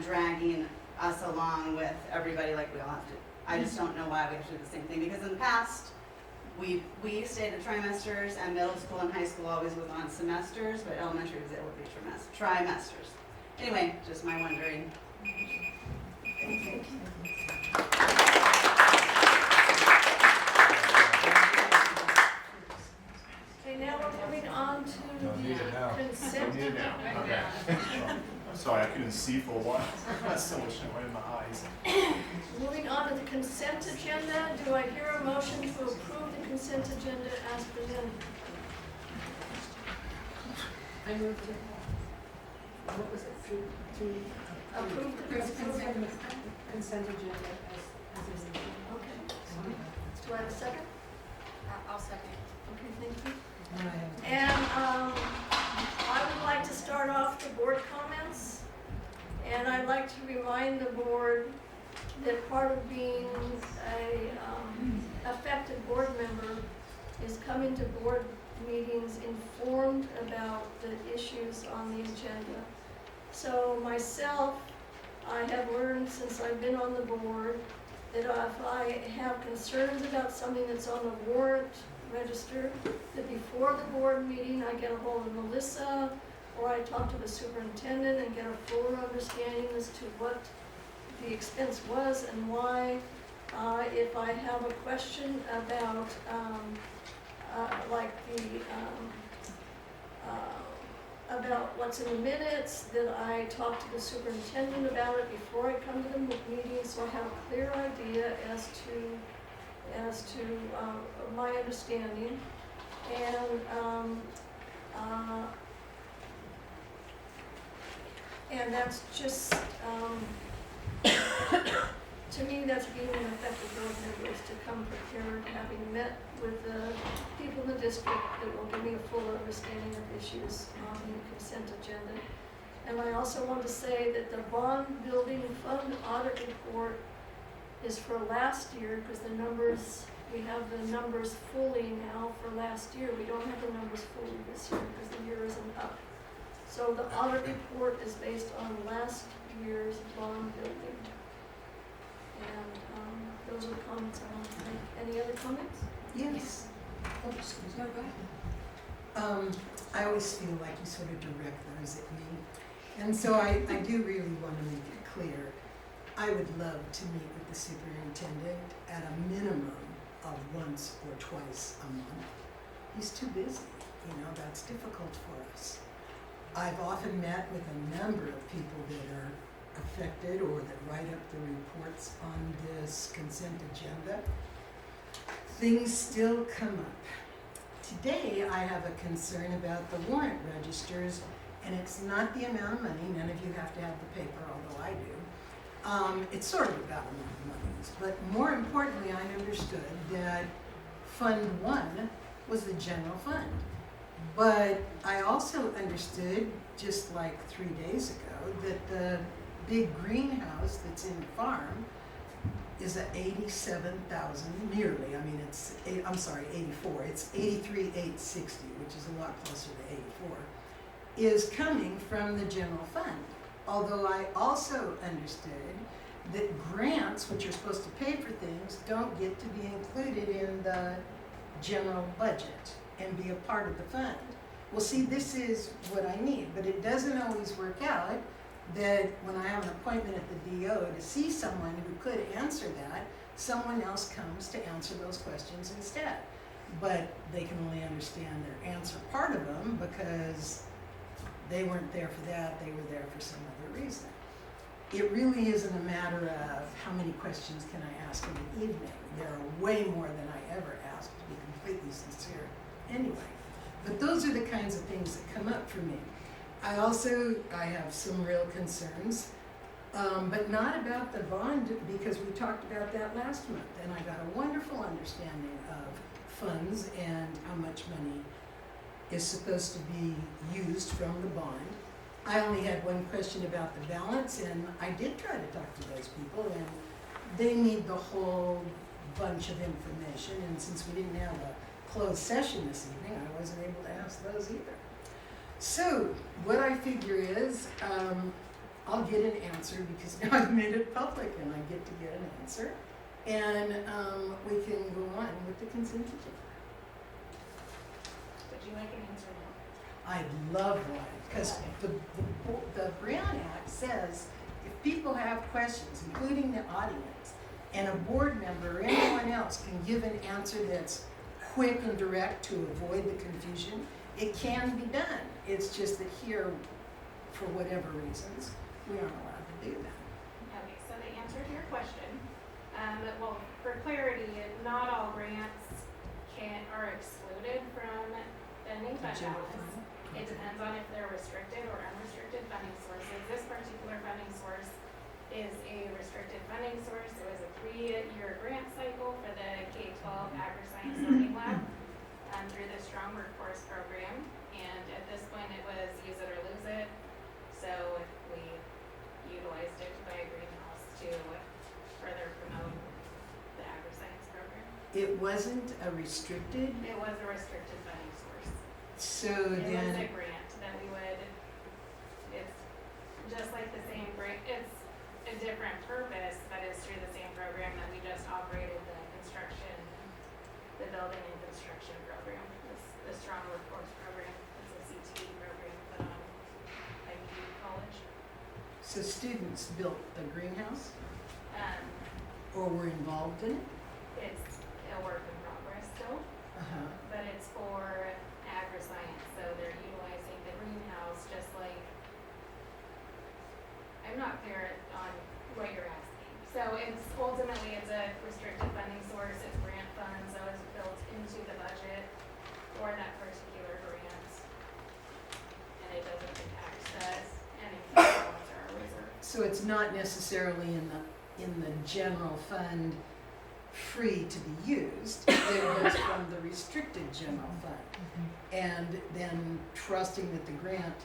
dragging us along with everybody like we all have to. I just don't know why we have to do the same thing, because in the past, we stayed at trimesters, and middle school and high school always was on semesters, but elementary was able to be trimesters. Anyway, just my wondering. Okay, now we're moving on to the consent. Need it now. Okay. I'm sorry, I couldn't see for a while. That's so much right in my eyes. Moving on to the consent agenda, do I hear a motion to approve the consent agenda as presented? I move to, what was it, to Approve the consent agenda as is. Okay. Do I have a second? I'll second. Okay, thank you. And I would like to start off the board comments. And I'd like to remind the board that part of being a effective board member is coming to board meetings informed about the issues on the agenda. So myself, I have learned since I've been on the board that if I have concerns about something that's on the warrant register, that before the board meeting, I get a hold of Melissa, or I talk to the superintendent and get a fuller understanding as to what the expense was and why. If I have a question about, like about what's in the minutes, that I talk to the superintendent about it before I come to the meeting, so I have a clear idea as to my understanding. And that's just, to me, that's being an effective board member, is to come prepared, having met with the people in the district that will give me a fuller understanding of issues on the consent agenda. And I also want to say that the bond building fund audit report is for last year, because the numbers, we have the numbers fully now for last year. We don't have the numbers fully this year because the year isn't up. So the audit report is based on last year's bond building. And those are the comments I want to make. Any other comments? Yes. Oh, excuse me, go ahead. I always feel like you sort of direct those at me. And so I do really want to make it clear. I would love to meet with the superintendent at a minimum of once or twice a month. He's too busy, that's difficult for us. I've often met with a number of people that are affected or that write up the reports on this consent agenda. Things still come up. Today, I have a concern about the warrant registers, and it's not the amount of money. None of you have to have the paper, although I do. It's sort of about the amount of money, but more importantly, I understood that Fund 1 was the general fund. But I also understood, just like 3 days ago, that the big greenhouse that's in the farm is at 87,000 nearly. I mean, it's 84. It's 83,860, which is a lot closer to 84, is coming from the general fund. Although I also understood that grants, which are supposed to pay for things, don't get to be included in the general budget and be a part of the fund. Well, see, this is what I need, but it doesn't always work out that when I have an appointment at the DO to see someone who could answer that, someone else comes to answer those questions instead. But they can only understand their answer part of them because they weren't there for that, they were there for some other reason. it really isn't a matter of how many questions can I ask in an evening. There are way more than I ever asked, to be completely sincere anyway. But those are the kinds of things that come up for me. I have some real concerns, but not about the bond, because we talked about that last month, and I got a wonderful understanding of funds and how much money is supposed to be used from the bond. I only had one question about the balance, and I did try to talk to those people, and they need the whole bunch of information, and since we didn't have a closed session this evening, I wasn't able to ask those either. So, what I figure is, I'll get an answer because now I've made it public and I get to get an answer, and we can go on with the consent agenda. Would you like an answer now? I'd love one, because the Brown Act says if people have questions, including the audience, and a board member or anyone else can give an answer that's quick and direct to avoid the confusion, it can be done. It's just that here, for whatever reasons, we aren't allowed to do that. Okay, so the answer to your question, well, for clarity, not all grants are excluded from funding fund balance. It depends on if they're restricted or unrestricted funding sources. This particular funding source is a restricted funding source. It was a 3-year grant cycle for the K-12 Agri-Science Learning Lab through the Strong Workforce Program. And at this point, it was use it or lose it. So we utilized it to buy a greenhouse to further promote the Agri-Science program. It wasn't a restricted, It was a restricted funding source. so It was then, a grant that we would, it's just like the same grant, it's a different purpose, but it's through the same program that we just operated the construction, the building and construction program. It's the Strong Workforce Program. It's a CTE program put on by Meade College. so students built the greenhouse Um, or were involved in it? it's a work in progress still, Uh-huh. but it's for agri-science, so they're utilizing the greenhouse just like, I'm not clear on what you're asking. So it's ultimately, it's a restricted funding source, it's grant funds, so it's built into the budget for that particular grant. And it doesn't impact any balance or reserve. So it's not necessarily in the general fund free to be used. It was from the restricted general fund. And then trusting that the grant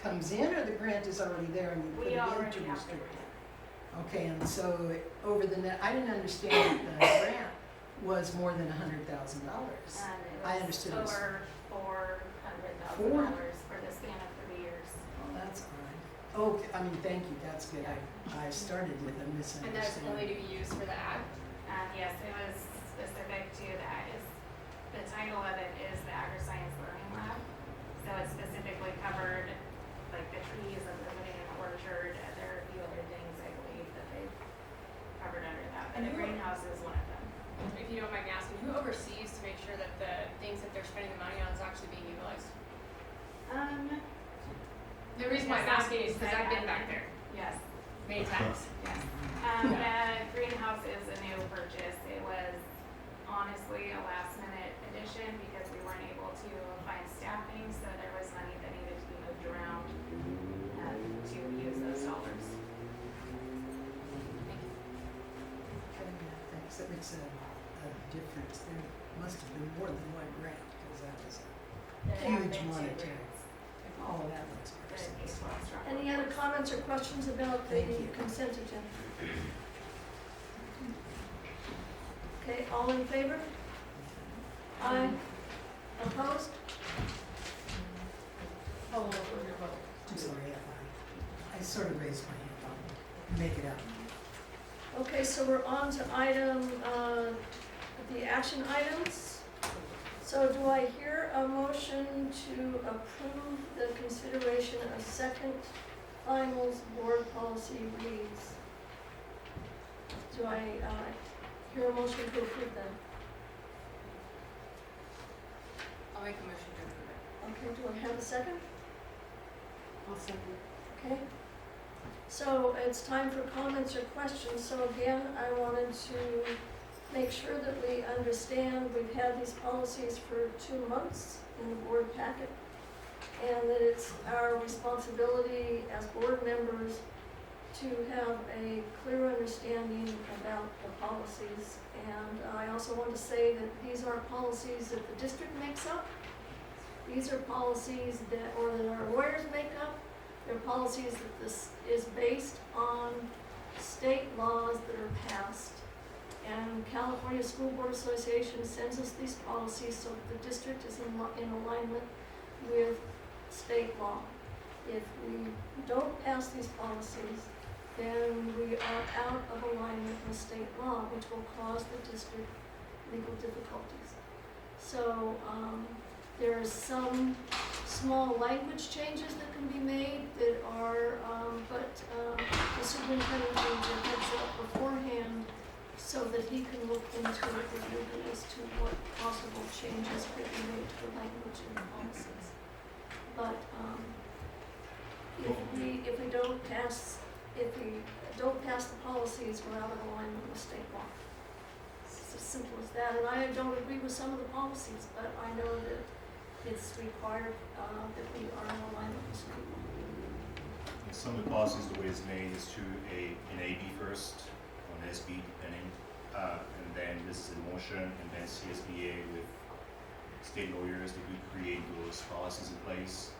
comes in, or the grant is already there and you put We it already into have the restricted? grant. Okay, and so over the net, I didn't understand that the grant was more than $100,000. I understood it was. Over $400,000 for the span of 3 years. Oh, that's odd. Okay, I mean, thank you, that's good. I started with a misunderstanding. And that's only to be used for the ag? Yes, it was specific to that. The title of it is the Agri-Science Learning Lab. So it specifically covered like the trees and the putting in the orchard, and there are a few other things I believe that they've covered under that. But the greenhouse is one of them. If you don't mind me asking, who oversees to make sure that the things that they're spending the money on is actually being utilized? The reason why I'm asking is because I've been back there. Yes. Many times. Yes. The greenhouse is a new purchase. It was honestly a last minute addition because we weren't able to find staffing, so there was money that needed to be moved around to use those dollars. Okay, yeah, thanks. That makes a difference. There must have been more than one grant, because that was There a have huge been 2 monetary. grants. Oh, that makes more The sense. K-12 Strong Any other Workforce. comments or questions about the Thank you. consent agenda? Okay, all in favor? Aye. Opposed? Oh, I'm sorry, I sort of raised my hand. I'll make it up. Okay, so we're on to item, the action items. So do I hear a motion to approve the consideration of second finals board policy reads? Do I hear a motion to approve them? I'll make a motion to approve it. Okay, do I have a second? I'll second. Okay. So it's time for comments or questions. So again, I wanted to make sure that we understand we've had these policies for 2 months in the board packet, and that it's our responsibility as board members to have a clear understanding about the policies. And I also want to say that these are policies that the district makes up. These are policies that our lawyers make up. They're policies that this is based on state laws that are passed. And California School Board Association sends us these policies so that the district is in alignment with state law. If we don't pass these policies, then we are out of alignment with state law, which will cause the district legal difficulties. So there are some small language changes that can be made that are, but the superintendent needs a heads up beforehand so that he can look into it with you as to what possible changes could be made to the language in the policies. But if we don't pass the policies, we're out of alignment with state law. It's as simple as that. And I don't agree with some of the policies, but I know that it's required that we are in alignment with state law. And some of the policies, the way it's made is to an AB first, or an SB depending, and then this is a motion, and then CSBA with state lawyers that we create those policies in place.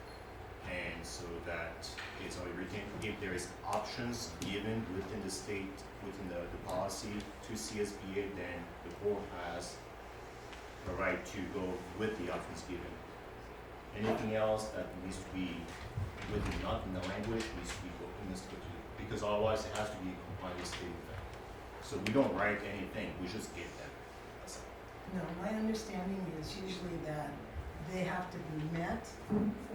And so that it's already written, if there is options given within the state, within the policy to CSBA, then the board has the right to go with the options given. Anything else that needs to be within, not in the language, needs to go to, because otherwise it has to be compliant with state law. So we don't write anything, we just give them. That's all. No, my understanding is usually that they have to be met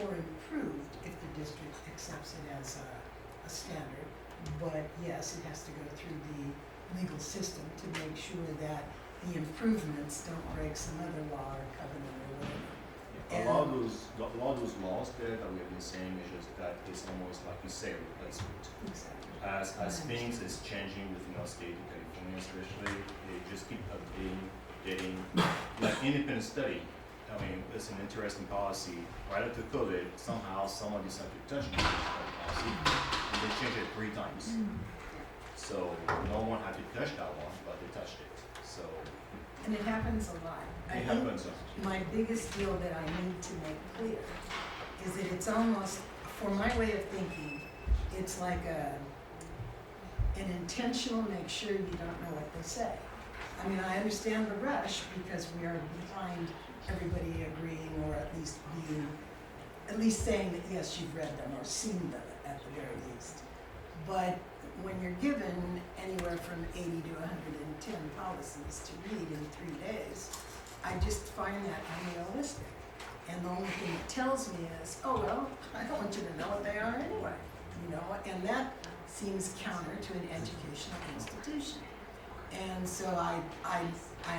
or improved if the district accepts it as a standard. But yes, it has to go through the legal system to make sure that the improvements don't break some other law or covenant or whatever. A lot of those laws there that we have been saying is just that it's almost like you say, replacement. Exactly. As things is changing within our state, in California especially, they just keep updating, getting, like independent study. I mean, it's an interesting policy. Right after COVID, somehow someone decided to touch the policy, and they changed it 3 times. So no one had to touch that one, but they touched it. So And it happens a lot. it happens. My biggest deal that I need to make clear is that it's almost, for my way of thinking, it's like an intentional make sure you don't know what they say. I mean, I understand the rush because we are behind everybody agreeing or at least saying that yes, you've read them or seen them at the very least. But when you're given anywhere from 80 to 110 policies to read in 3 days, I just find that unrealistic. And the only thing it tells me is, oh well, I don't want you to know what they are anyway, you know, and that seems counter to an educational institution. And so I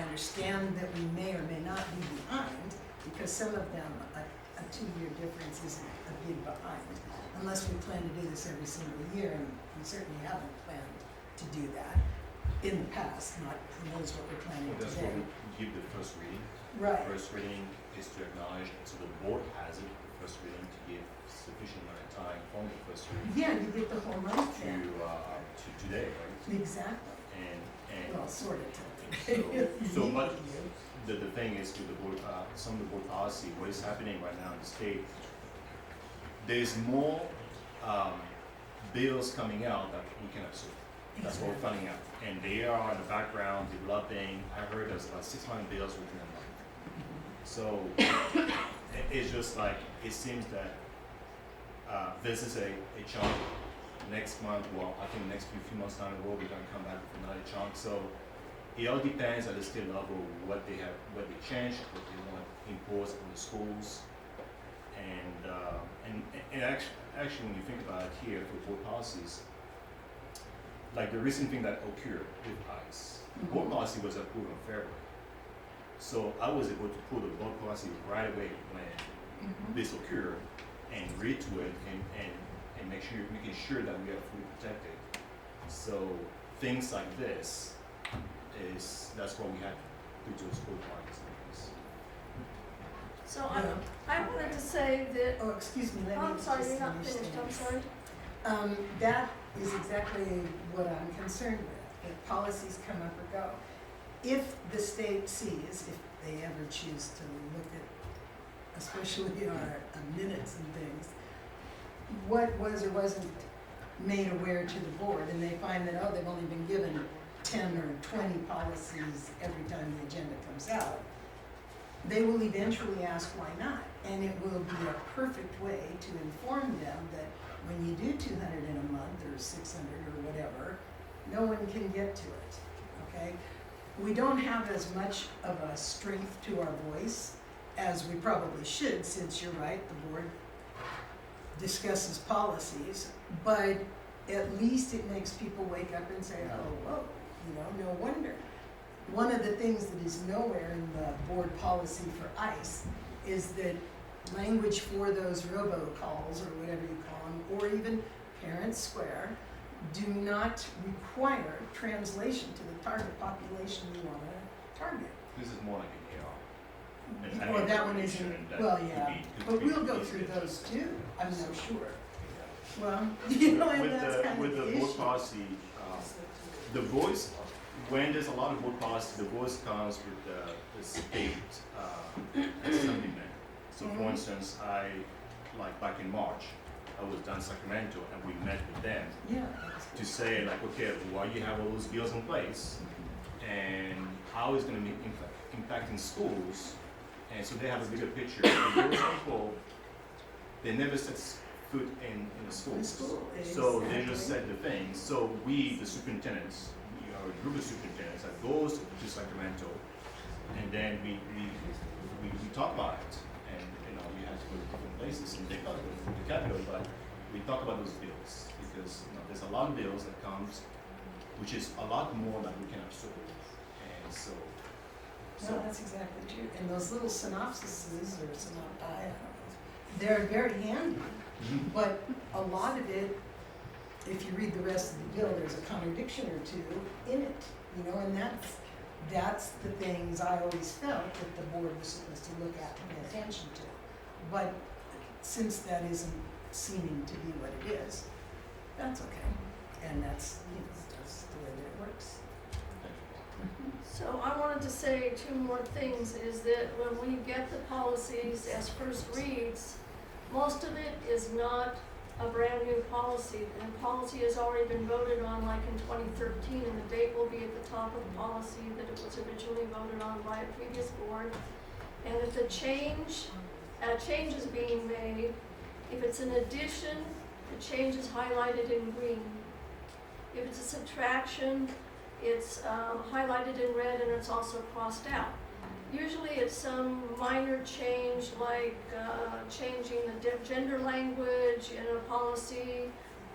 understand that we may or may not be behind, because some of them, a 2-year difference isn't a big behind, unless we plan to do this every single year, and we certainly haven't planned to do that in the past, not who knows what we're planning That's today. why we give the first reading. Right. The first reading is to acknowledge, so the board has it, the first reading, to give sufficient amount of time from the first reading. Yeah, you get the whole month to then. to today, right? Exactly. And Well, sort of till so much. The thing is with the board, some of the board policy, what is happening right now in the state, there's more bills coming out that we can absorb. That's what we're finding out. And they are in the background developing. I heard there's about 600 bills within a month. So it's just like, it seems that this is a chunk. Next month, well, I think next few months down the road, we're gonna come back with another chunk. So it all depends at the state level what they changed, what they want to impose on the schools. And actually, when you think about it here for board policies, like the recent thing that occurred with ICE, board policy was approved in February. So I was able to pull the board policy right away when this occurred and read to it and and making sure that we are fully protected. So things like this that's what we have to do to school parties and things. So I wanted to say that. Oh, excuse me, let me I'm sorry, just you're not finish finished, I'm this. sorry. That is exactly what I'm concerned with, that policies come up or go. If the state sees, if they ever choose to look at, especially our minutes and things, what was or wasn't made aware to the board, and they find that, oh, they've only been given 10 or 20 policies every time the agenda comes out, they will eventually ask why not. And it will be a perfect way to inform them that when you do 200 in a month or 600 or whatever, no one can get to it, okay? We don't have as much of a strength to our voice as we probably should, since you're right, the board discusses policies, but at least it makes people wake up and say, oh, whoa, no wonder. One of the things that is nowhere in the board policy for ICE is that language for those robocalls, or whatever you call them, or even Parent Square, do not require translation to the target population you want to target. This is more like an AR. Well, that one isn't, well, yeah, but we'll go through those too, I'm no sure. Well, and that's kind of with the the issue. board policy, the voice, when there's a lot of board policy, the voice comes with the state assemblyman. So for instance, like back in March, I was down in Sacramento and we met with them to say like, okay, why you have all those bills in place and how it's going to be impacting schools. And so they have a bigger picture. For example, they never set foot in the schools. So they just said the things. So we, the superintendents, we are a group of superintendents that goes to Sacramento, and then we talk about it. And we have to go to different places, and they not go to the Capitol, but we talk about those bills because there's a lot of bills that comes, which is a lot more than we can absorb. And so. No, that's exactly true. And those little synopsises or synopti, I don't know, they're very handy. But a lot of it, if you read the rest of the bill, there's a contradiction or two in it, and that's the things I always felt that the board was supposed to look at and pay attention to. But since that isn't seeming to be what it is, that's okay. And that's the way that it works. So I wanted to say two more things, is that when we get the policies as first reads, most of it is not a brand new policy. The policy has already been voted on like in 2013, and the date will be at the top of the policy that it was originally voted on by a previous board. And if the change is being made, if it's an addition, the change is highlighted in green. If it's a subtraction, it's highlighted in red and it's also crossed out. Usually it's some minor change like changing the gender language in a policy,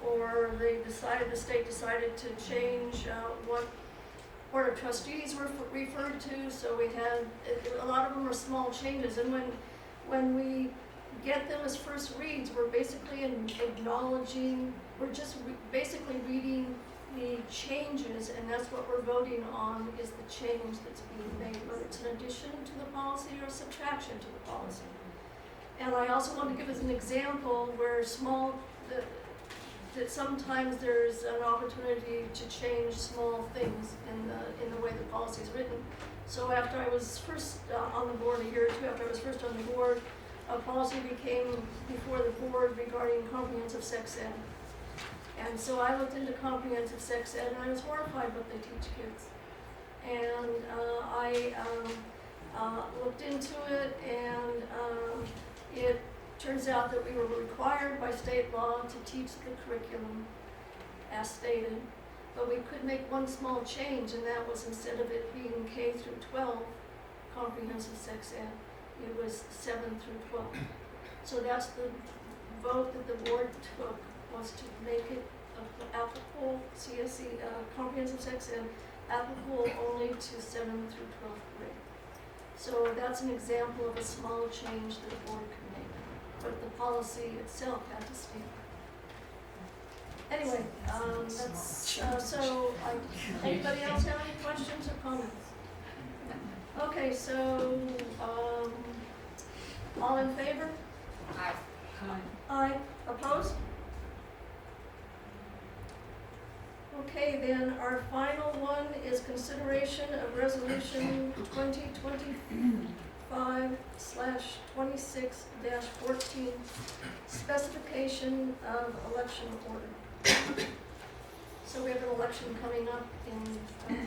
or the state decided to change what Board of Trustees were referred to, so we had, a lot of them are small changes, and when we get them as first reads, we're basically acknowledging, we're just basically reading the changes, and that's what we're voting on, is the change that's being made, whether it's an addition to the policy or a subtraction to the policy. And I also want to give as an example where that sometimes there's an opportunity to change small things in the way the policy is written. So after I was first on the board, a year or two after I was first on the board, a policy became before the board regarding comprehensive sex ed. And so I looked into comprehensive sex ed, and I was horrified what they teach kids. And I looked into it, and it turns out that we were required by state law to teach the curriculum as stated, but we could make one small change, and that was instead of it being K through 12 comprehensive sex ed, it was 7 through 12. So that's the vote that the board took, was to make it applicable, CSE, comprehensive sex ed, applicable only to 7th through 12th grade. So that's an example of a small change that the board could make, but the policy itself had to stand. Anyway, that's, anybody else have any questions or comments? Okay, so, all in favor? Aye. Aye. Opposed? Okay, then our final one is consideration of resolution 2025/26-14, specification of election order. So we have an election coming up in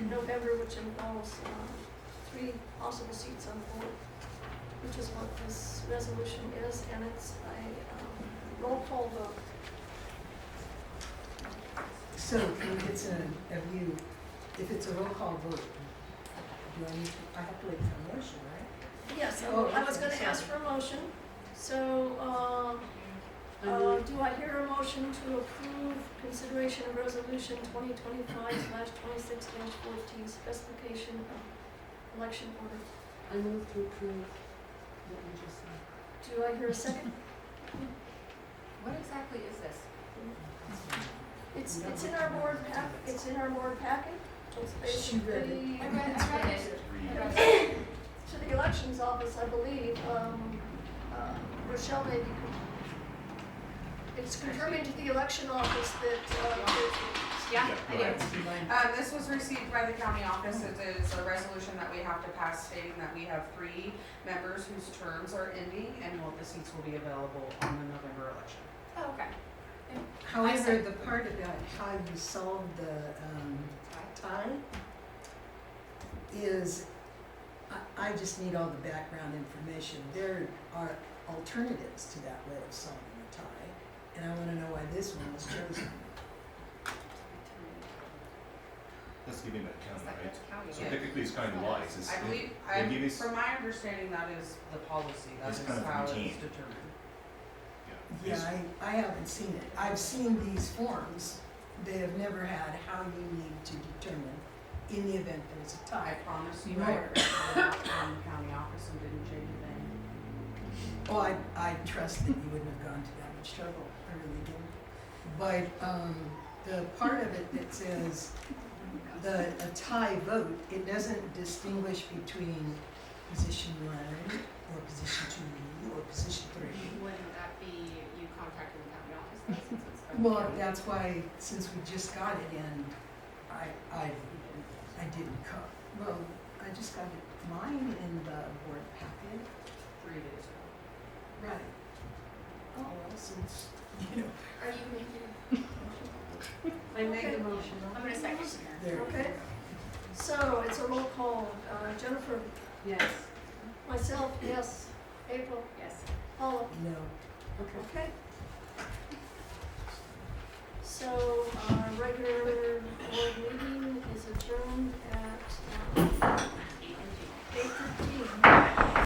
November, which involves 3 possible seats on the board, which is what this resolution is, and it's a roll call vote. So if it's if it's a roll call vote, I have to wait for a motion, right? Yes, I was gonna ask for a motion, so, do I hear a motion to approve consideration of resolution 2025/26-14, specification of election order? I move to approve what you just said. Do I hear a second? What exactly is this? It's in our board packet, it's basically, I read it. to the elections office, I believe, Rochelle may be, it's confirming to the election office that, Yeah, I do. This was received by the county office. It is a resolution that we have to pass stating that we have 3 members whose terms are ending and the seats will be available on the November election. Oh, okay. However, the part about how you solve the tie is, I just need all the background information. There are alternatives to that way of solving a tie, and I want to know why this one was chosen. That's giving that county, right? county, So yeah. technically it's kind of wise. It's, I believe, they give us, from my understanding, that is the policy. That It's is kind of how routine. it's determined. Yeah, I haven't seen it. I've seen these forms. They have never had how you need to determine in the event there's a I tie. promise you, Right. I read it from the county office and didn't change a thing. Well, I trust that you wouldn't have gone to that much trouble. I really didn't. But the part of it that says a tie vote, it doesn't distinguish between position 1 or position 2 or position 3. Wouldn't that be you contacting the county office though, since it's from the Well, county? that's why, since we just got it in, I didn't come. Well, I just got mine in the board packet. 3 days ago. Right. Oh, well, since, you know. Are you making? I made the motion. I'm gonna second. There. okay? So it's a roll call. Jennifer, Yes. myself, yes. April, Yes. Paula, No. okay?